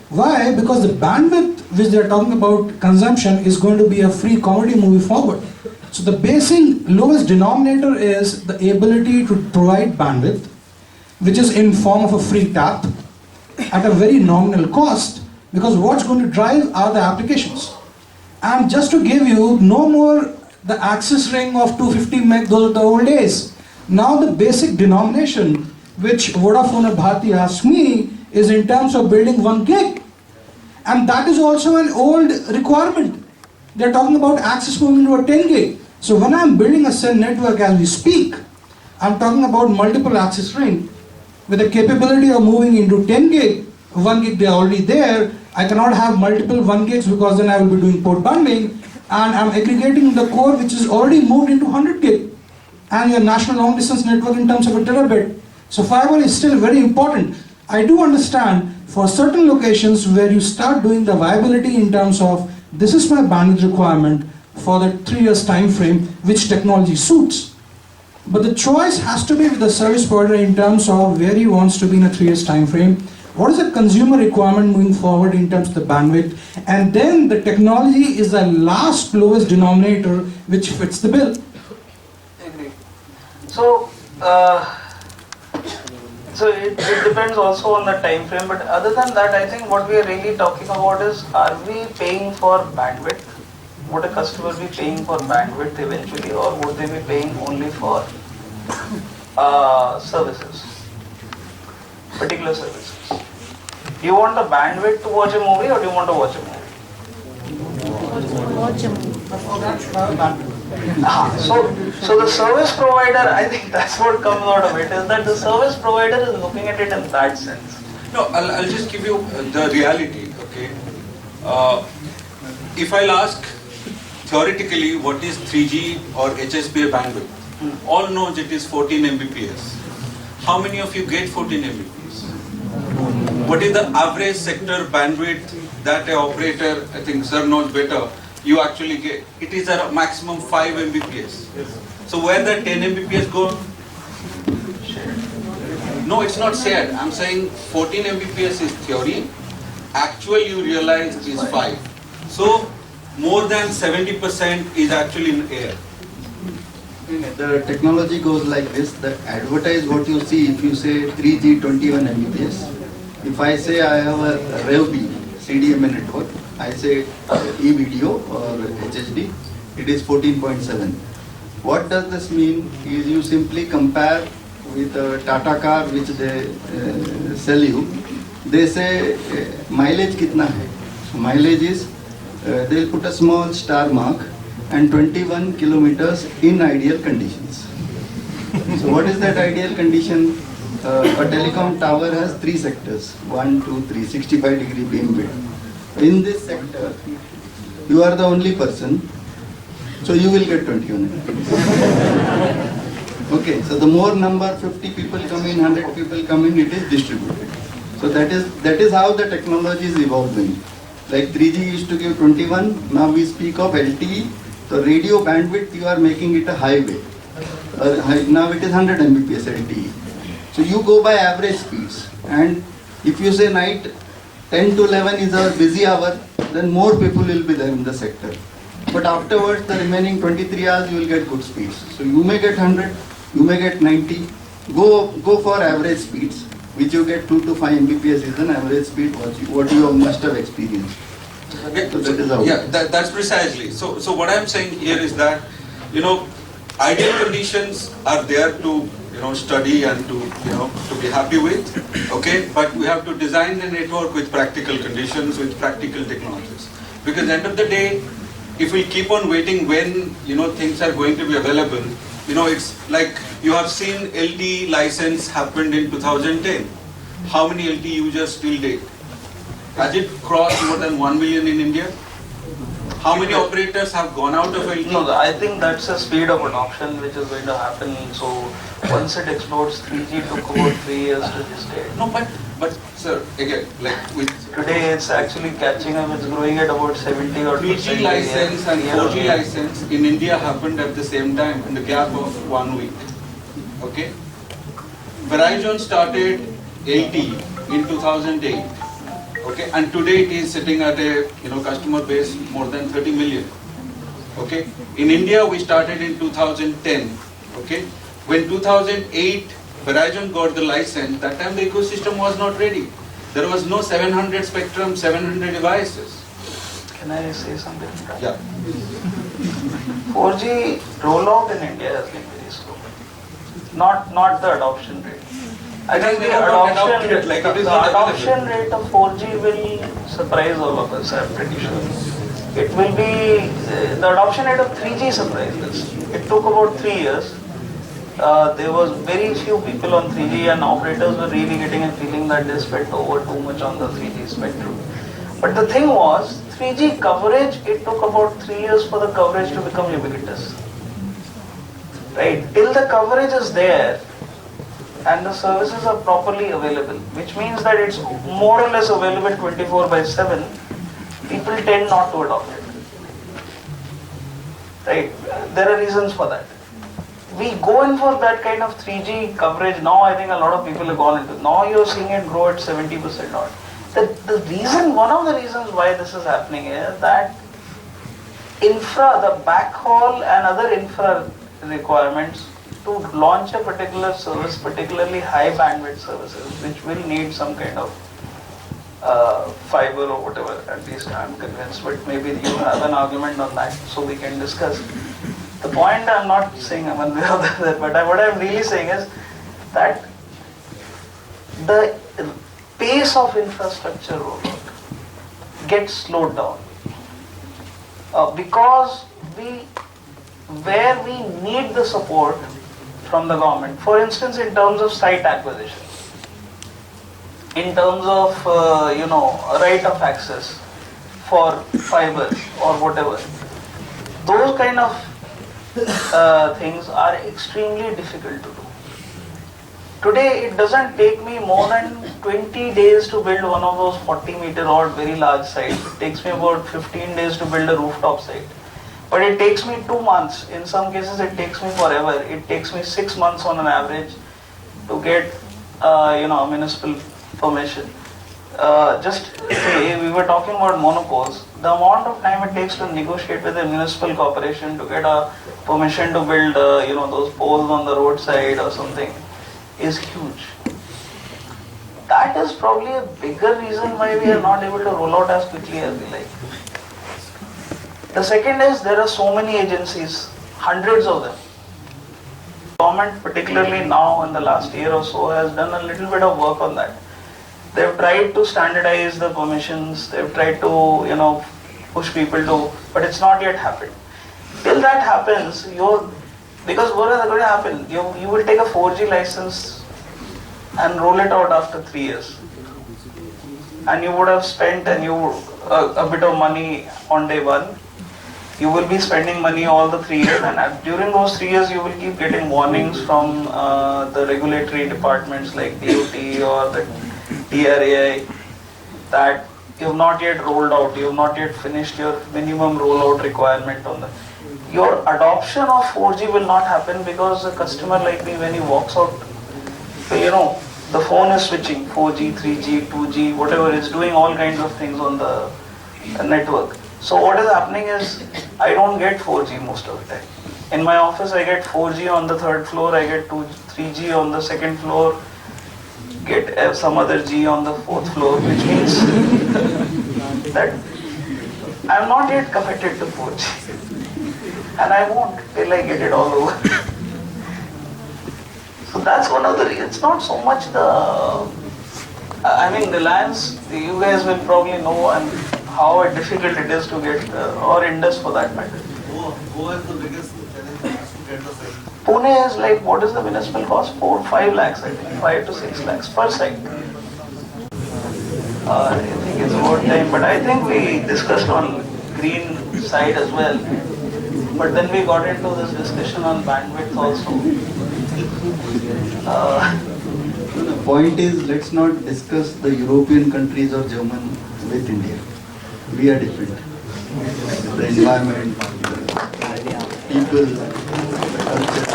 Why? Because the bandwidth which they are talking about consumption is going to be a free commodity moving forward. So the basic lowest denominator is the ability to provide bandwidth, which is in form of a free tap at a very nominal cost, because what's going to drive are the applications. And just to give you, no more the access ring of 250 meg, those are the old days. Now the basic denomination which Vodafone or Bharti asked me is in terms of building 1 gig. And that is also an old requirement. They're talking about access moving to a 10 gig. So when I'm building a cell network as we speak, I'm talking about multiple access ring with the capability of moving into 10 gig, 1 gig they're already there. I cannot have multiple 1 gigs because then I will be doing port bundling, and I'm aggregating the core which is already moved into 100 gig and your national long distance network in terms of a terabit. So fiber is still very important. I do understand for certain locations where you start doing the viability in terms of this is my bandwidth requirement for the 3 years time frame, which technology suits. But the choice has to be with the service provider in terms of where he wants to be in a 3 years time frame. What is the consumer requirement moving forward in terms of the bandwidth? And then the technology is the last lowest denominator which fits the bill. Agree. So, it depends also on the time frame, but other than that, I think what we are really talking about is, are we paying for bandwidth? Would a customer be paying for bandwidth eventually, or would they be paying only for services, particular services? Do you want the bandwidth to watch a movie, or do you want to watch a movie? Watch a movie. So the service provider, I think that's what comes out of it, is that the service provider is looking at it in that sense. No, I'll just give you the reality, okay? If I'll ask theoretically what is 3G or HSPA bandwidth, all knows it is 14 Mbps. How many of you get 14 Mbps? What is the average sector bandwidth that an operator, I think sir knows better, you actually get? It is a maximum 5 Mbps. So where the 10 Mbps go? No, it's not shared. I'm saying 14 Mbps is theory. Actual you realize is 5. So more than 70% is actually in air. The technology goes like this, that advertise what you see. If you say 3G 21 Mbps, if I say I have a RevB CDMA network, I say e-video or HHD, it is 14.7. What does this mean is you simply compare with a Tata car which they sell you. They say mileage kitna hai. So mileage is, they'll put a small star mark and 21 kilometers in ideal conditions. So what is that ideal condition? A telecom tower has 3 sectors, 1, 2, 3, 65 degree beam width. In this sector, you are the only person, so you will get 21. Okay, so the more number, 50 people come in, 100 people come in, it is distributed. So that is how the technology is evolving. Like 3G used to give 21, now we speak of LTE. So radio bandwidth, you are making it a highway. Now it is 100 Mbps LTE. So you go by average speeds. And if you say night 10 to 11 is a busy hour, then more people will be there in the sector. But afterwards, the remaining 23 hours, you will get good speeds. So you may get 100, you may get 90. Go for average speeds, which you get 2 to 5 Mbps is an average speed what you must have experienced. Okay. So that is how. Yeah, that's precisely. So what I'm saying here is that, ideal conditions are there to, study and to be happy with, okay? But we have to design the network with practical conditions, with practical technologies. Because at the end of the day, if we keep on waiting when, things are going to be available, it's like you have seen LTE license happened in 2010. How many LTE users till date? Has it crossed more than 1 million in India? How many operators have gone out of LTE? No, I think that's a speed of adoption which is going to happen. So once it explodes, 3G took about 3 years to gestate. No, but sir, again, like with Today it's actually catching up. It's growing at about 70 or 3G license and 4G license in India happened at the same time in the gap of 1 week. Okay? Verizon started LTE in 2008. Okay, and today it is sitting at a customer base more than 30 million. Okay, in India we started in 2010. Okay, when 2008 Verizon got the license, that time the ecosystem was not ready. There was no 700 spectrum, 700 devices. Can I say something? Yeah. 4G rollout in India has been very slow. Not the adoption rate. I think the adoption rate of 4G will surprise all of us, I'm pretty sure. It will be, the adoption rate of 3G surprised us. It took about 3 years. There was very few people on 3G and operators were really getting a feeling that they spent over too much on the 3G spectrum. But the thing was, 3G coverage, it took about 3 years for the coverage to become ubiquitous. Right? Till the coverage is there, and the services are properly available, which means that it's more or less available 24/7, people tend not to adopt it. Right? There are reasons for that. We go in for that kind of 3G coverage now. I think a lot of people have gone into. Now you're seeing it grow at 70% odd. The reason, one of the reasons why this is happening is that the backhaul and other infra requirements to launch a particular service, particularly high bandwidth services, which will need some kind of fiber or whatever, at least I'm convinced, but maybe you have an argument on that, so we can discuss. The point I'm not saying one way or the other, but what I'm really saying is that the pace of infrastructure rollout gets slowed down because where we need the support from the government, for instance, in terms of site acquisition, in terms of right of access for fiber or whatever, those kind of things are extremely difficult to do. Today it doesn't take me more than 20 days to build one of those 40-meter odd very large sites. It takes me about 15 days to build a rooftop site. But it takes me 2 months. In some cases it takes me forever. It takes me 6 months on an average to get a municipal permission. Just say we were talking about monopoles. The amount of time it takes to negotiate with a municipal corporation to get a permission to build those poles on the roadside or something is huge. That is probably a bigger reason why we are not able to roll out as quickly as we like. The second is there are so many agencies, hundreds of them. Government, particularly now in the last year or so, has done a little bit of work on that. They've tried to standardize the permissions, they've tried to, push people to, but it's not yet happened. Till that happens, because what is going to happen? You will take a 4G license and roll it out after 3 years. And you would have spent a bit of money on day one. You will be spending money all the 3 years, and during those 3 years you will keep getting warnings from the regulatory departments like DOT or the TRAI that you have not yet rolled out, you have not yet finished your minimum rollout requirement on that. Your adoption of 4G will not happen because a customer like me, when he walks out, the phone is switching 4G, 3G, 2G, whatever, it's doing all kinds of things on the network. So what is happening is I don't get 4G most of the time. In my office I get 4G on the 3rd floor, I get 3G on the 2nd floor, get some other G on the 4th floor, which means that I'm not yet committed to 4G. And I won't till I get it all over. So that's one of the reasons. It's not so much Reliance, you guys will probably know how difficult it is to get, or Indus for that matter. Who is the biggest challenge to get the site? Pune is like, what is the municipal cost? 4-5 lakhs, I think, 5 to 6 lakhs per site. I think it's about time, but I think we discussed on green side as well. But then we got into this discussion on bandwidth also. The point is, let's not discuss the European countries or German with India. We are different. The environment, the people, the culture.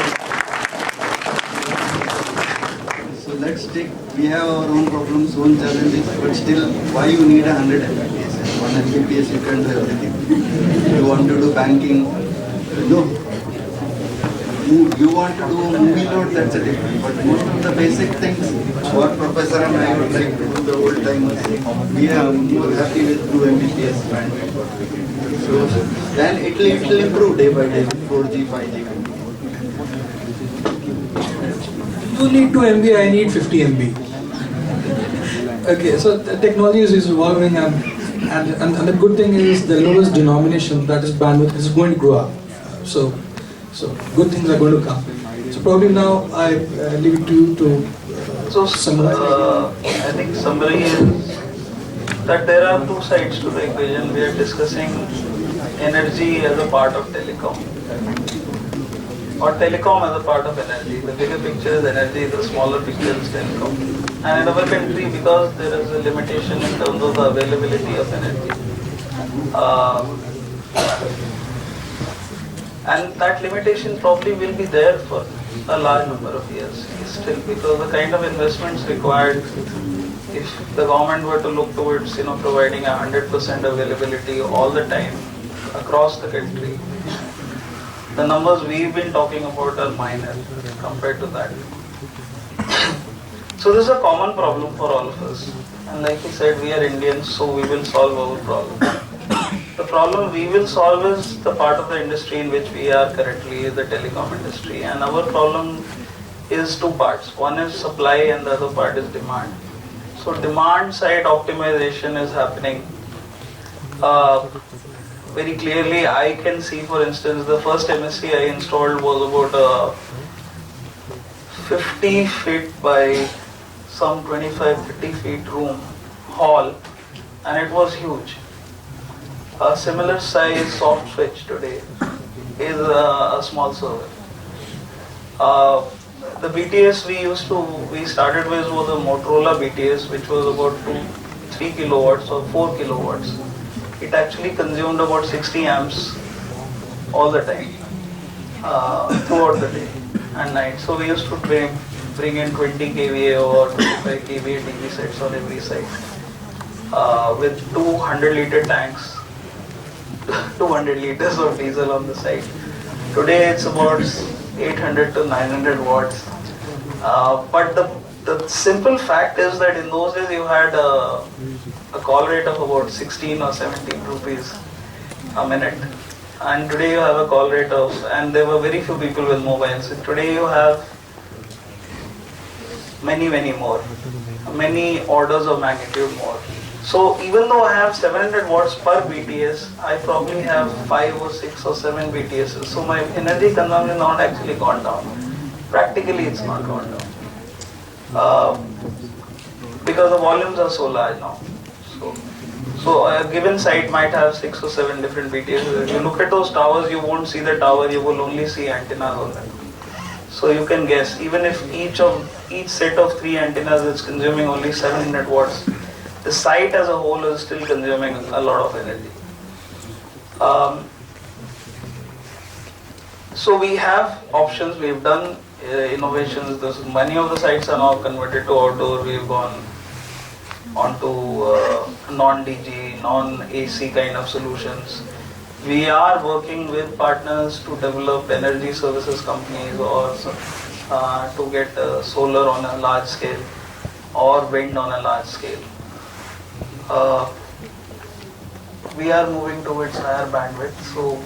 So let's take, we have our own problems, own challenges, but still, why you need 100 Mbps? 1 Mbps you can do everything. If you want to do banking, no. You want to do a movie load, that's a different. But most of the basic things, what Professor and I would like to do the old timers, we are more happy with 2 Mbps bandwidth. So then it will improve day by day with 4G, 5G. You need 2 MB, I need 50 MB. Okay, so the technology is evolving, and the good thing is the lowest denomination, that is bandwidth, is going to grow up. So good things are going to come. So probably now I leave it to you to summarize. I think summary is that there are two sides to the equation. We are discussing energy as a part of telecom, or telecom as a part of energy. The bigger picture is energy, the smaller picture is telecom. And in our country, because there is a limitation in terms of the availability of energy, and that limitation probably will be there for a large number of years still, because the kind of investments required, if the government were to look towards providing 100% availability all the time across the country, the numbers we've been talking about are minor compared to that. So this is a common problem for all of us, and like he said, we are Indians, so we will solve our problem. The problem we will solve is the part of the industry in which we are currently, the telecom industry, and our problem is two parts. One is supply and the other part is demand. So demand side optimization is happening. Very clearly I can see, for instance, the first MSC I installed was about 50 feet by some 25-30 feet room hall, and it was huge. A similar size soft switch today is a small server. The BTS we started with was a Motorola BTS, which was about 3 kilowatts or 4 kilowatts. It actually consumed about 60 amps all the time, throughout the day and night. So we used to bring in 20 kVA or 25 kVA DV sets on every site, with 200-liter tanks. 200 liters of diesel on the site. Today it's about 800 to 900 watts. But the simple fact is that in those days you had a call rate of about 16 or 17 rupees a minute. And today you have a call rate of, and there were very few people with mobiles. And today you have many more, many orders of magnitude more. So even though I have 700 watts per BTS, I probably have 5 or 6 or 7 BTSs. So my energy consumption is not actually gone down. Practically it's not gone down. Because the volumes are so large now. So a given site might have 6 or 7 different BTSs. If you look at those towers, you won't see the tower, you will only see antennas on them. So you can guess, even if each set of 3 antennas is consuming only 700 watts, the site as a whole is still consuming a lot of energy. So we have options, we've done innovations. Many of the sites are now converted to outdoor. We've gone onto non-DG, non-AC kind of solutions. We are working with partners to develop energy services companies, or to get solar on a large scale or wind on a large scale. We are moving towards higher bandwidth, so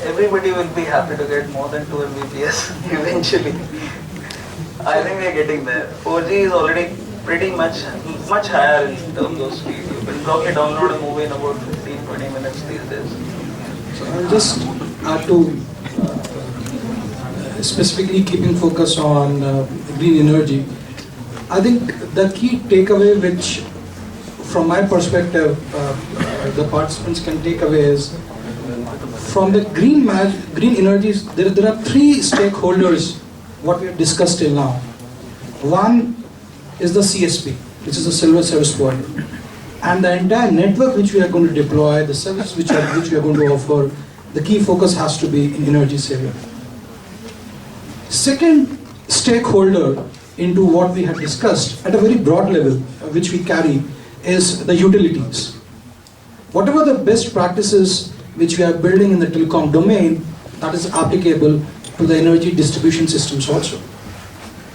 everybody will be happy to get more than 2 Mbps eventually. I think we are getting there. 4G is already pretty much higher in terms of speed. You can probably download a movie in about 15-20 minutes these days. So I'll just add to specifically keeping focus on green energy. I think the key takeaway, which from my perspective the participants can take away is from the green energies. There are three stakeholders. What we have discussed till now. One is the CSP, which is the Silver Service Provider, and the entire network which we are going to deploy, the services which we are going to offer. The key focus has to be in energy saving. Second stakeholder into what we have discussed at a very broad level, which we carry, is the utilities. Whatever the best practices which we are building in the telecom domain, that is applicable to the energy distribution systems also.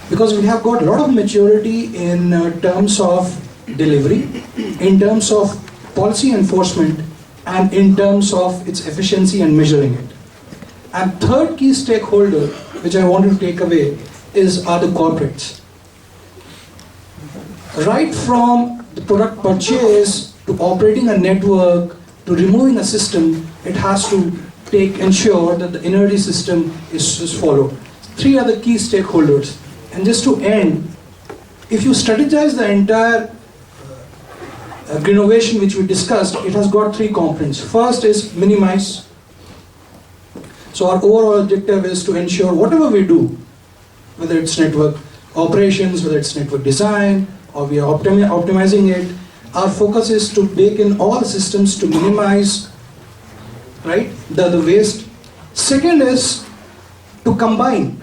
Because we have got a lot of maturity in terms of delivery, in terms of policy enforcement, and in terms of its efficiency and measuring it. And third key stakeholder, which I wanted to take away, are the corporates. Right from the product purchase to operating a network to removing a system, it has to ensure that the energy system is followed. Three are the key stakeholders. And just to end, if you strategize the entire Greenovation which we discussed, it has got three components. First is minimize. So our overall objective is to ensure whatever we do, whether it's network operations, whether it's network design, or we are optimizing it, our focus is to bake in all systems to minimize, right, the waste. Second is to combine.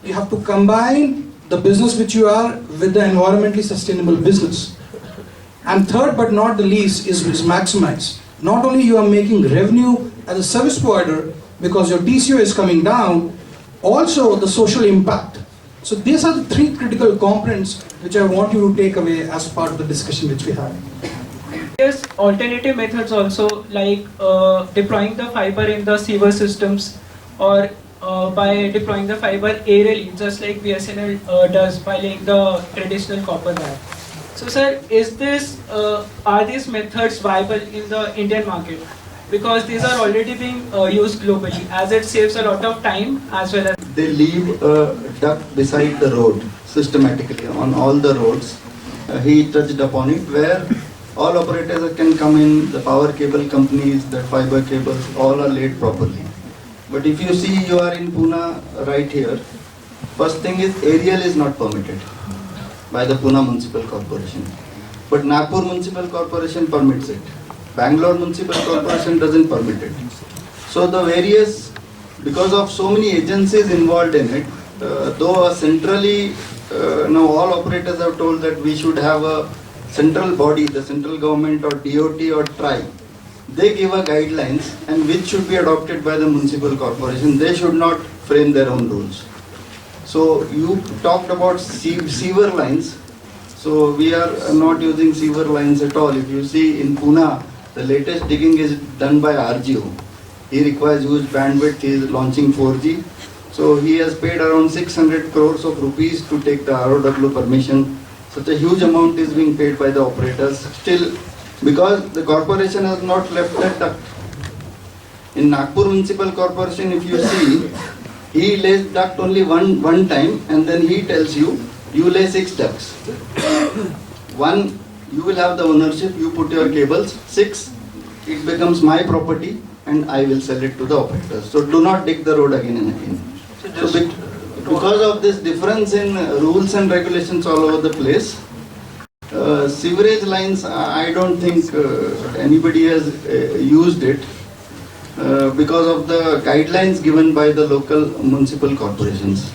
You have to combine the business which you are with the environmentally sustainable business. And third but not the least is maximize. Not only you are making revenue as a service provider because your TCO is coming down, also the social impact. So these are the three critical components which I want you to take away as part of the discussion which we had. There's alternative methods also, like deploying the fiber in the sewer systems, or by deploying the fiber aerially, just like BSNL does by laying the traditional copper wire. So sir, are these methods viable in the Indian market? Because these are already being used globally, as it saves a lot of time as well as... They leave a duct beside the road systematically on all the roads. He touched upon it, where all operators can come in, the power cable companies, the fiber cables, all are laid properly. But if you see, you are in Pune right here, first thing is aerial is not permitted by the Pune Municipal Corporation. But Nagpur Municipal Corporation permits it. Bangalore Municipal Corporation doesn't permit it. So the various, because of so many agencies involved in it, though centrally, now all operators have told that we should have a central body, the central government or DOT or TRI. They give a guidelines and which should be adopted by the municipal corporation. They should not frame their own rules. So you talked about sewer lines. So we are not using sewer lines at all. If you see in Pune, the latest digging is done by RGO. He requires huge bandwidth. He is launching 4G. So he has paid around 600 crores of rupees to take the ROW permission. Such a huge amount is being paid by the operators. Still, because the corporation has not left that duct. In Nagpur Municipal Corporation, if you see, he lays duct only one time, and then he tells you, you lay 6 ducts. One, you will have the ownership, you put your cables. 6, it becomes my property and I will sell it to the operators. So do not dig the road again and again. So because of this difference in rules and regulations all over the place, sewerage lines, I don't think anybody has used it because of the guidelines given by the local municipal corporations.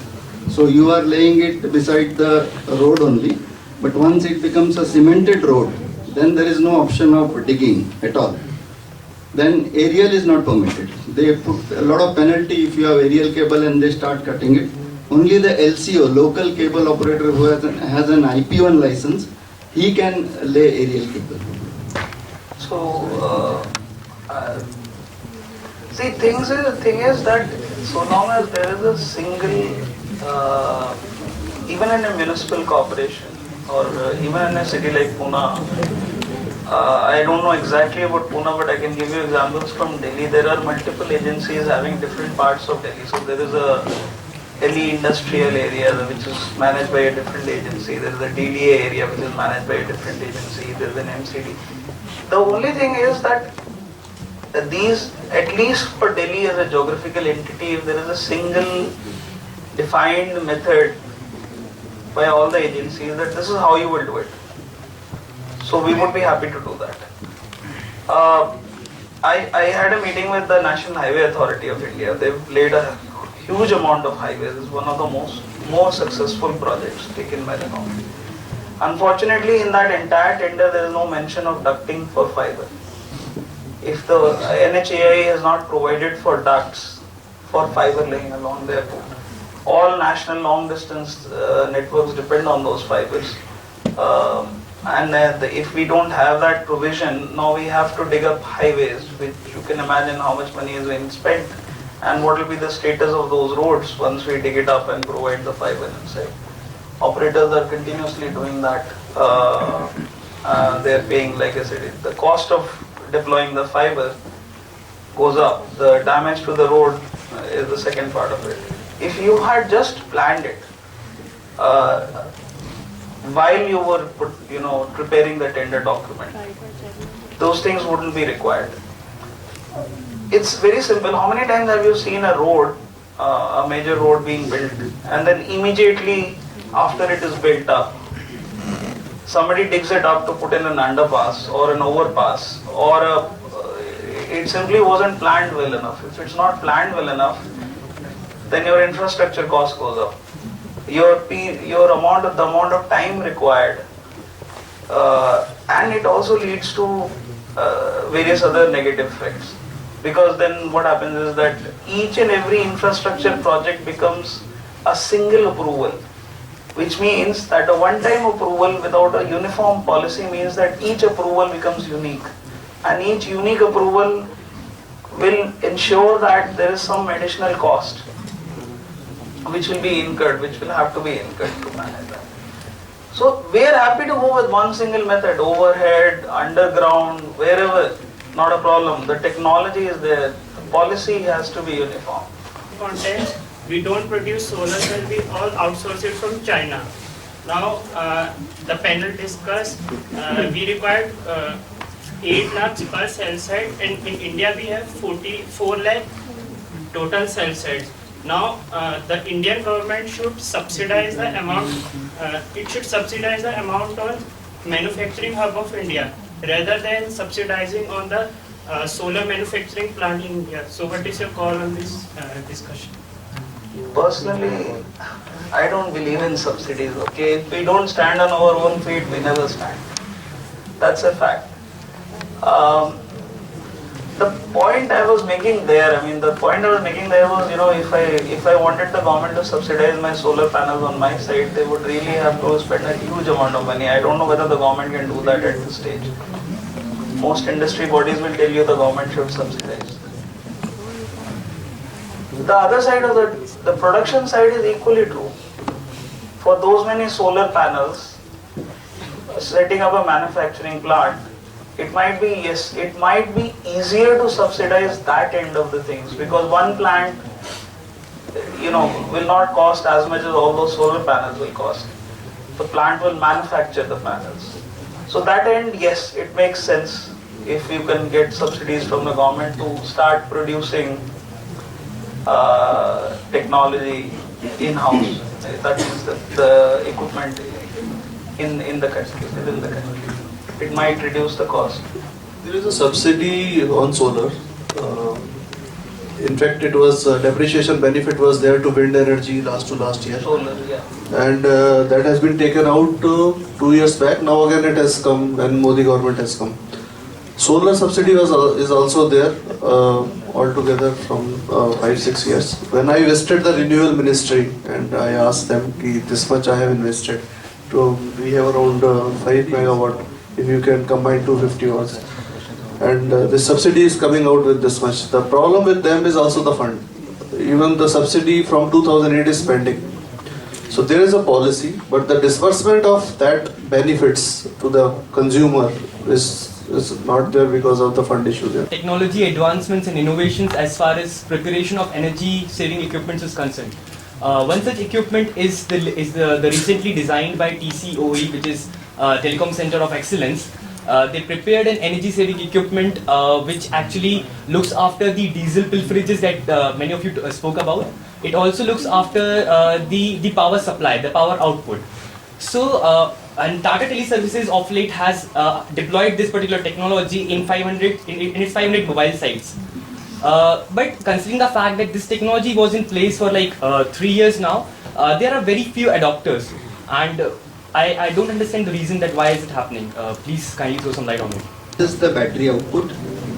So you are laying it beside the road only, but once it becomes a cemented road, then there is no option of digging at all. Then aerial is not permitted. They put a lot of penalty if you have aerial cable and they start cutting it. Only the LCO, local cable operator who has an IP1 license, he can lay aerial cable. So, see, thing is that so long as there is a single, even in a municipal corporation or even in a city like Pune, I don't know exactly about Pune, but I can give you examples from Delhi. There are multiple agencies having different parts of Delhi. So there is a Delhi industrial area which is managed by a different agency. There is a DDA area which is managed by a different agency. There is an MCD. The only thing is that these, at least for Delhi as a geographical entity, if there is a single defined method by all the agencies that this is how you will do it. So we would be happy to do that. I had a meeting with the National Highway Authority of India. They've laid a huge amount of highways. It's one of the more successful projects taken by the government. Unfortunately, in that entire tender, there is no mention of ducting for fiber. If the NHAI has not provided for ducts for fiber laying along their route, all national long distance networks depend on those fibers. If we don't have that provision, now we have to dig up highways, which you can imagine how much money is being spent and what will be the status of those roads once we dig it up and provide the fiber inside. Operators are continuously doing that. They're paying, like I said, the cost of deploying the fiber goes up. The damage to the road is the second part of it. If you had just planned it while you were preparing the tender document, those things wouldn't be required. It's very simple. How many times have you seen a road, a major road being built, and then immediately after it is built up, somebody digs it up to put in an underpass or an overpass, or it simply wasn't planned well enough. If it's not planned well enough, then your infrastructure cost goes up. The amount of time required, and it also leads to various other negative effects. Because then what happens is that each and every infrastructure project becomes a single approval, which means that a one-time approval without a uniform policy means that each approval becomes unique, and each unique approval will ensure that there is some additional cost which will be incurred, which will have to be incurred to manage that. So we are happy to go with one single method, overhead, underground, wherever, not a problem. The technology is there, the policy has to be uniform. Context, we don't produce solar cell, we all outsource it from China. Now the panel discussed, we required 8 lakhs per cell site, and in India we have 44 lakh total cell sites. Now the Indian government should subsidize the amount, it should subsidize the amount on manufacturing hub of India rather than subsidizing on the solar manufacturing plant in India. So what is your call on this discussion? Personally, I don't believe in subsidies, okay? If we don't stand on our own feet, we never stand. That's a fact. The point I was making there, was, if I wanted the government to subsidize my solar panels on my site, they would really have to spend a huge amount of money. I don't know whether the government can do that at this stage. Most industry bodies will tell you the government should subsidize. The other side of the production side is equally true. For those many solar panels, setting up a manufacturing plant, it might be easier to subsidize that end of the things, because one plant, will not cost as much as all those solar panels will cost. The plant will manufacture the panels. So that end, yes, it makes sense if you can get subsidies from the government to start producing technology in-house. That means the equipment in the country, within the country. It might reduce the cost. There is a subsidy on solar. In fact, it was depreciation benefit was there to wind energy last year. Solar, yeah. And that has been taken out 2 years back. Now again it has come, and Modi government has come. Solar subsidy is also there altogether from 5-6 years. When I visited the Renewable Ministry and I asked them, this much I have invested, we have around 5 megawatt. If you can combine 250 watts, and the subsidy is coming out with this much. The problem with them is also the fund. Even the subsidy from 2008 is pending. So there is a policy, but the disbursement of that benefits to the consumer is not there because of the fund issue there. Technology advancements and innovations as far as procuration of energy saving equipment is concerned. One such equipment is the recently designed by TCOE, which is Telecom Center of Excellence. they prepared an energy saving equipment which actually looks after the diesel pilferages that many of you spoke about. It also looks after the power supply, the power output. So, and Tata Teleservices of late has deployed this particular technology in its 500 mobile sites. But considering the fact that this technology was in place for like 3 years now, there are very few adopters, and I don't understand the reason that why is it happening. Please kindly throw some light on it. This is the battery output,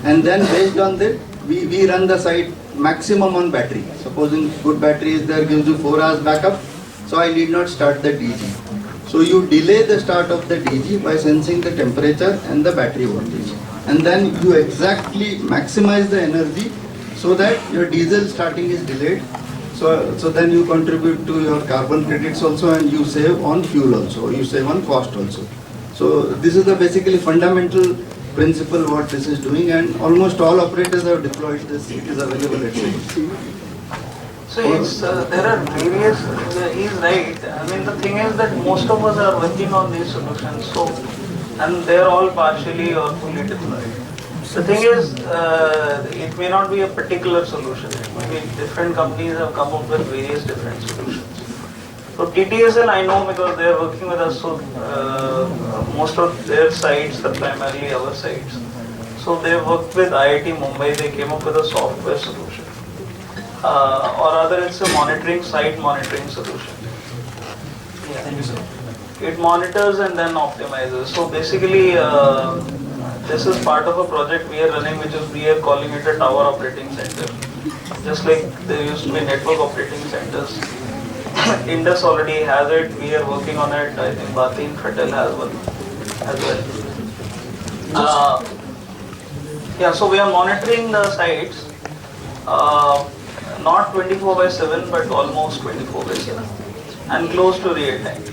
and then based on that we run the site maximum on battery. Supposing good battery is there, gives you 4 hours backup, so I need not start the DG. So you delay the start of the DG by sensing the temperature and the battery voltage, and then you exactly maximize the energy so that your diesel starting is delayed. So then you contribute to your carbon credits also, and you save on fuel also, you save on cost also. So this is the basically fundamental principle what this is doing, and almost all operators have deployed this. It is available at home. So it's, there are various, he's right. I mean, the thing is that most of us are working on these solutions, so, and they're all partially or fully deployed. The thing is, it may not be a particular solution. Maybe different companies have come up with various different solutions. So TTSL I know because they are working with us, so most of their sites are primarily our sites. So they worked with IIT Mumbai, they came up with a software solution. Or rather it's a monitoring, site monitoring solution. Yeah. Thank you, sir. It monitors and then optimizes. So basically, this is part of a project we are running, which is we are calling it a tower operating center. Just like there used to be network operating centers. Indus already has it. We are working on it. I think Bhatin Fatel has one as well. Yeah, so we are monitoring the sites. Not 24/7, but almost 24/7, and close to real time.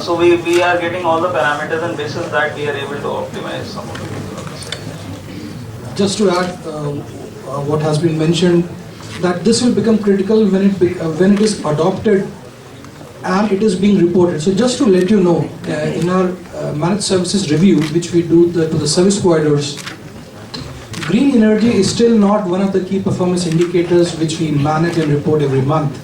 So we are getting all the parameters, and basis that we are able to optimize some of the. Just to add what has been mentioned, that this will become critical when it is adopted and it is being reported. So just to let you know, in our managed services review, which we do to the service providers, green energy is still not one of the key performance indicators which we manage and report every month.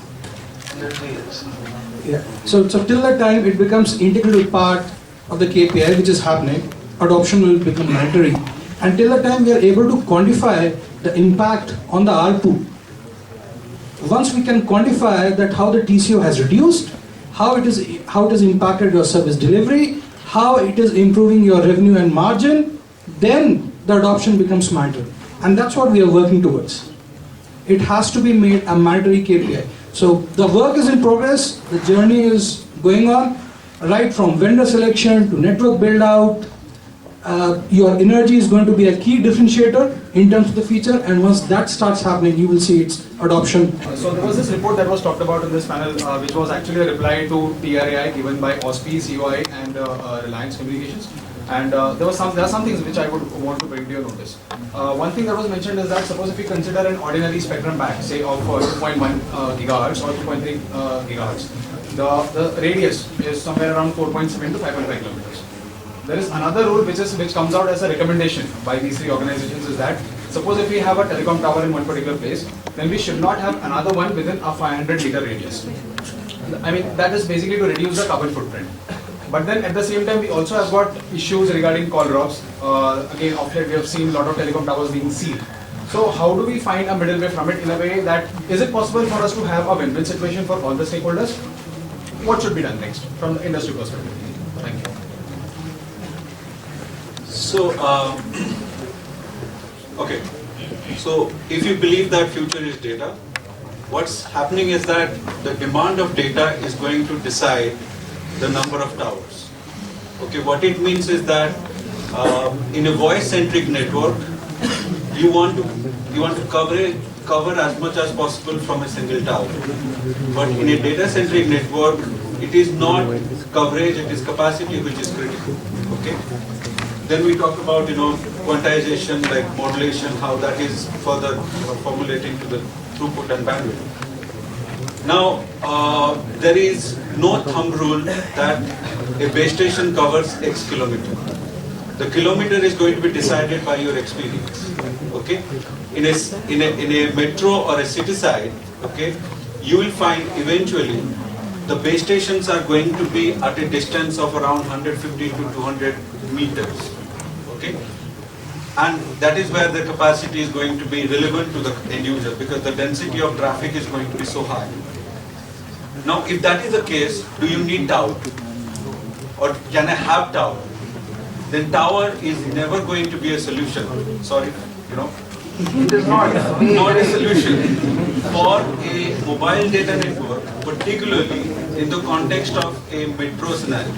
Yeah. So till that time it becomes integral part of the KPI which is happening, adoption will become mandatory. Until the time we are able to quantify the impact on the ARPU, once we can quantify that how the TCO has reduced, how it has impacted your service delivery, how it is improving your revenue and margin, then the adoption becomes mandatory. And that's what we are working towards. It has to be made a mandatory KPI. So the work is in progress, the journey is going on, right from vendor selection to network build out. Your energy is going to be a key differentiator in terms of the feature, and once that starts happening, you will see its adoption. So there was this report that was talked about in this panel, which was actually a reply to TRAI given by OSPI, COI, and Reliance Communications. And there are some things which I would want to bring to your notice. One thing that was mentioned is that suppose if we consider an ordinary spectrum band, say of 2.1 gigahertz or 2.3 gigahertz, the radius is somewhere around 4.7 to 5.5 kilometers. There is another rule which comes out as a recommendation by these three organizations, is that suppose if we have a telecom tower in one particular place, then we should not have another one within a 500 meter radius. I mean, that is basically to reduce the carbon footprint. But then at the same time, we also have got issues regarding call drops. Again, of late we have seen a lot of telecom towers being sealed. So how do we find a middle way from it in a way that, is it possible for us to have a win-win situation for all the stakeholders? What should be done next from the industry perspective? Thank you. So, okay. So if you believe that future is data, what's happening is that the demand of data is going to decide the number of towers. Okay, what it means is that in a voice-centric network, you want to cover as much as possible from a single tower. But in a data-centric network, it is not coverage; it is capacity which is critical. Okay. Then we talk about quantization, like modulation, how that is further formulating to the throughput and bandwidth. Now, there is no thumb rule that a base station covers X kilometer. The kilometer is going to be decided by your experience. Okay, in a metro or a city side, okay, you will find eventually the base stations are going to be at a distance of around 150 to 200 meters. Okay, and that is where the capacity is going to be relevant to the end user because the density of traffic is going to be so high. Now, if that is the case, do you need tower? Or can I have tower? Then tower is never going to be a solution. Sorry, you know. It is not a solution for a mobile data network, particularly in the context of a metro scenario.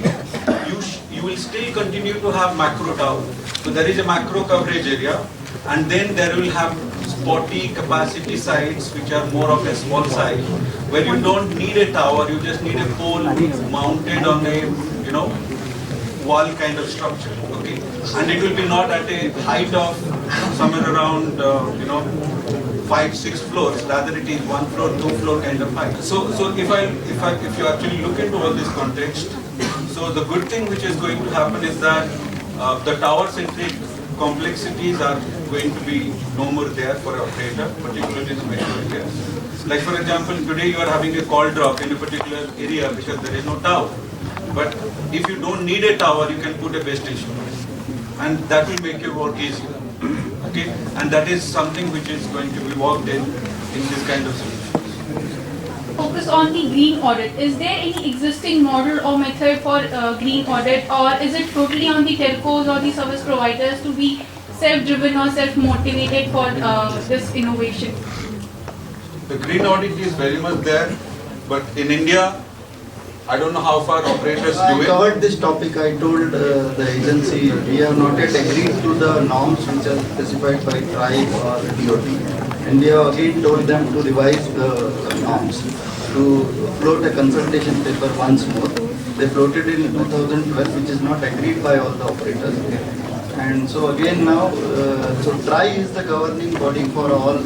You will still continue to have macro tower. So there is a macro coverage area, and then there will have spotty capacity sites which are more of a small size, where you don't need a tower, you just need a pole mounted on a, you know, wall kind of structure, okay? And it will be not at a height of somewhere around, 5-6 floors, rather it is 1 floor, 2 floor kind of height. So if you actually look into all this context, so the good thing which is going to happen is that the tower-centric complexities are going to be no more there for operator, particularly in the metro areas. Like for example, today you are having a call drop in a particular area because there is no tower. But if you don't need a tower, you can put a base station, and that will make your work easier. Okay, and that is something which is going to be worked in this kind of solutions. Focus on the green audit. Is there any existing model or method for green audit, or is it totally on the telcos or the service providers to be self-driven or self-motivated for this innovation? The green audit is very much there, but in India, I don't know how far operators do it. I covered this topic. I told the agency we have not yet agreed to the norms which are specified by TRIBE or DOT. And we have again told them to revise the norms, to float a consultation paper once more. They floated in 2012, which is not agreed by all the operators. And so again now, so TRIBE is the governing body for all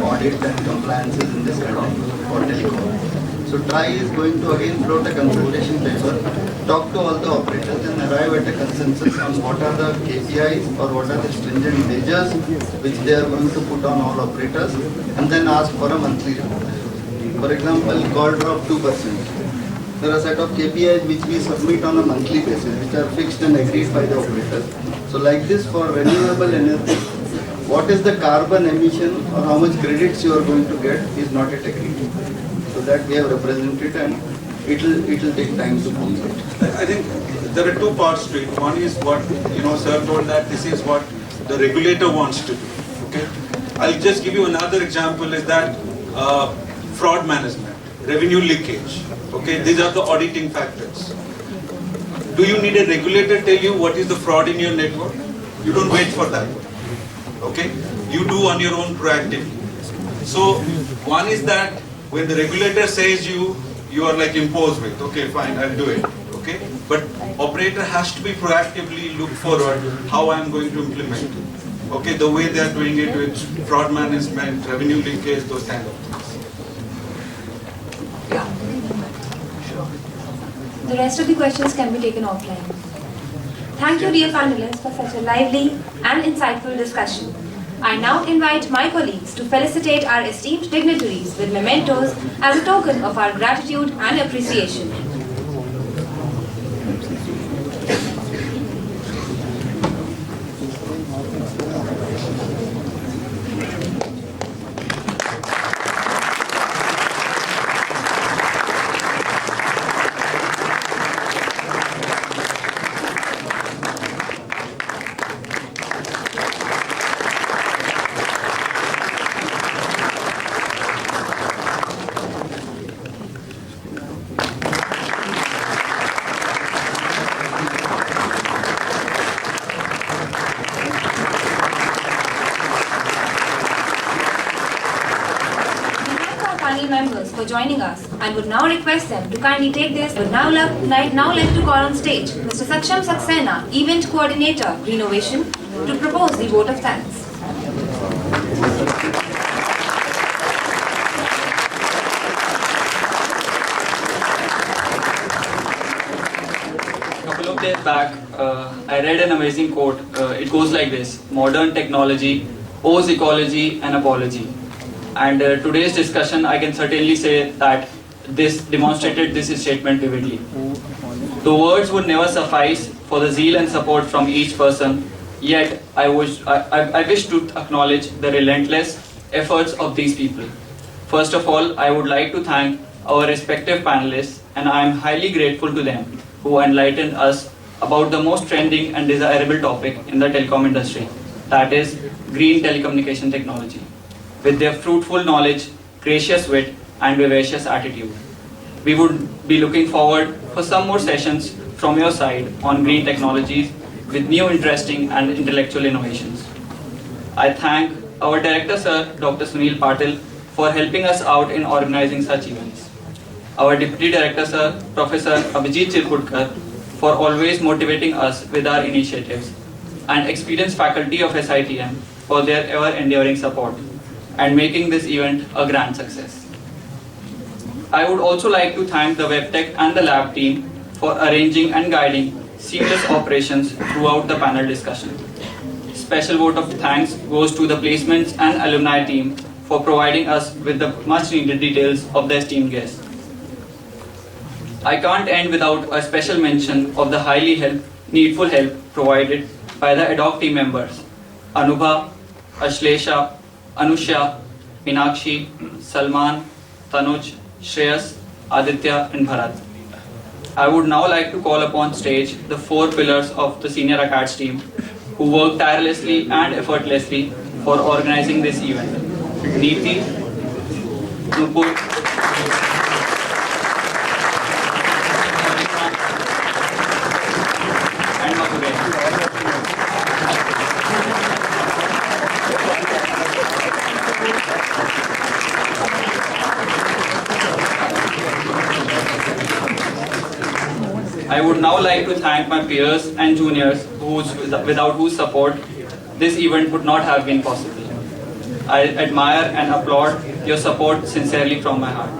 audit and compliances in this country for telecom. So TRIBE is going to again float a consultation paper, talk to all the operators and arrive at a consensus on what are the KPIs or what are the stringent measures which they are going to put on all operators, and then ask for a monthly report. For example, call drop 2%. There are a set of KPIs which we submit on a monthly basis, which are fixed and agreed by the operators. So like this, for renewable energy, what is the carbon emission or how much credits you are going to get is not yet agreed. So that we have represented, and it will take time to complete. I think there are two parts to it. One is what, sir told that this is what the regulator wants to do. Okay, I'll just give you another example is that fraud management, revenue leakage. Okay, these are the auditing factors. Do you need a regulator tell you what is the fraud in your network? You don't wait for that. Okay, you do on your own proactively. So one is that when the regulator says you are like imposed with, okay, fine, I'll do it, okay? But operator has to be proactively look forward how I'm going to implement it, okay? The way they are doing it with fraud management, revenue leakage, those kind of things. The rest of the questions can be taken offline. Thank you, dear panelists, for such a lively and insightful discussion. I now invite my colleagues to felicitate our esteemed dignitaries with mementos as a token of our gratitude and appreciation. Members for joining us and would now request them to kindly take this. Would now like to call on stage Mr. Saksham Saxena, Event Coordinator, Greenovation, to propose the vote of thanks. Couple of days back, I read an amazing quote. It goes like this: modern technology owes ecology an apology. And today's discussion, I can certainly say that this demonstrated this statement vividly. The words would never suffice for the zeal and support from each person, yet I wish to acknowledge the relentless efforts of these people. First of all, I would like to thank our respective panelists, and I am highly grateful to them who enlightened us about the most trending and desirable topic in the telecom industry, that is green telecommunication technology. With their fruitful knowledge, gracious wit, and vivacious attitude, we would be looking forward for some more sessions from your side on green technologies with new interesting and intellectual innovations. I thank our Director Sir, Dr. Sunil Patil, for helping us out in organizing such events. Our Deputy Director Sir, Professor Abhijit Chirpurkar, for always motivating us with our initiatives, and experienced faculty of SITM for their ever-enduring support and making this event a grand success. I would also like to thank the WebTech and the lab team for arranging and guiding seamless operations throughout the panel discussion. Special vote of thanks goes to the placements and alumni team for providing us with the much needed details of the esteemed guests. I can't end without a special mention of the highly needful help provided by the ad hoc team members Anubha, Ashlesha, Anusha, Meenakshi, Salman, Tanuj, Shreyas, Aditya and Bharat. I would now like to call upon stage the 4 pillars of the Senior Acads team who worked tirelessly and effortlessly for organizing this event. Neeti, Nupur, and Mathure. I would now like to thank my peers and juniors without whose support this event would not have been possible. I admire and applaud your support sincerely from my heart.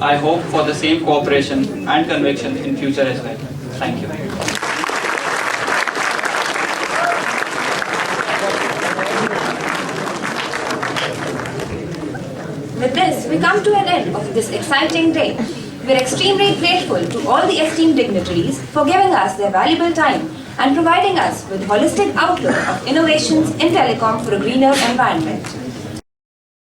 I hope for the same cooperation and conviction in future as well. Thank you. With this, we come to an end of this exciting day. We are extremely grateful to all the esteemed dignitaries for giving us their valuable time and providing us with holistic outlook of innovations in telecom for a greener environment.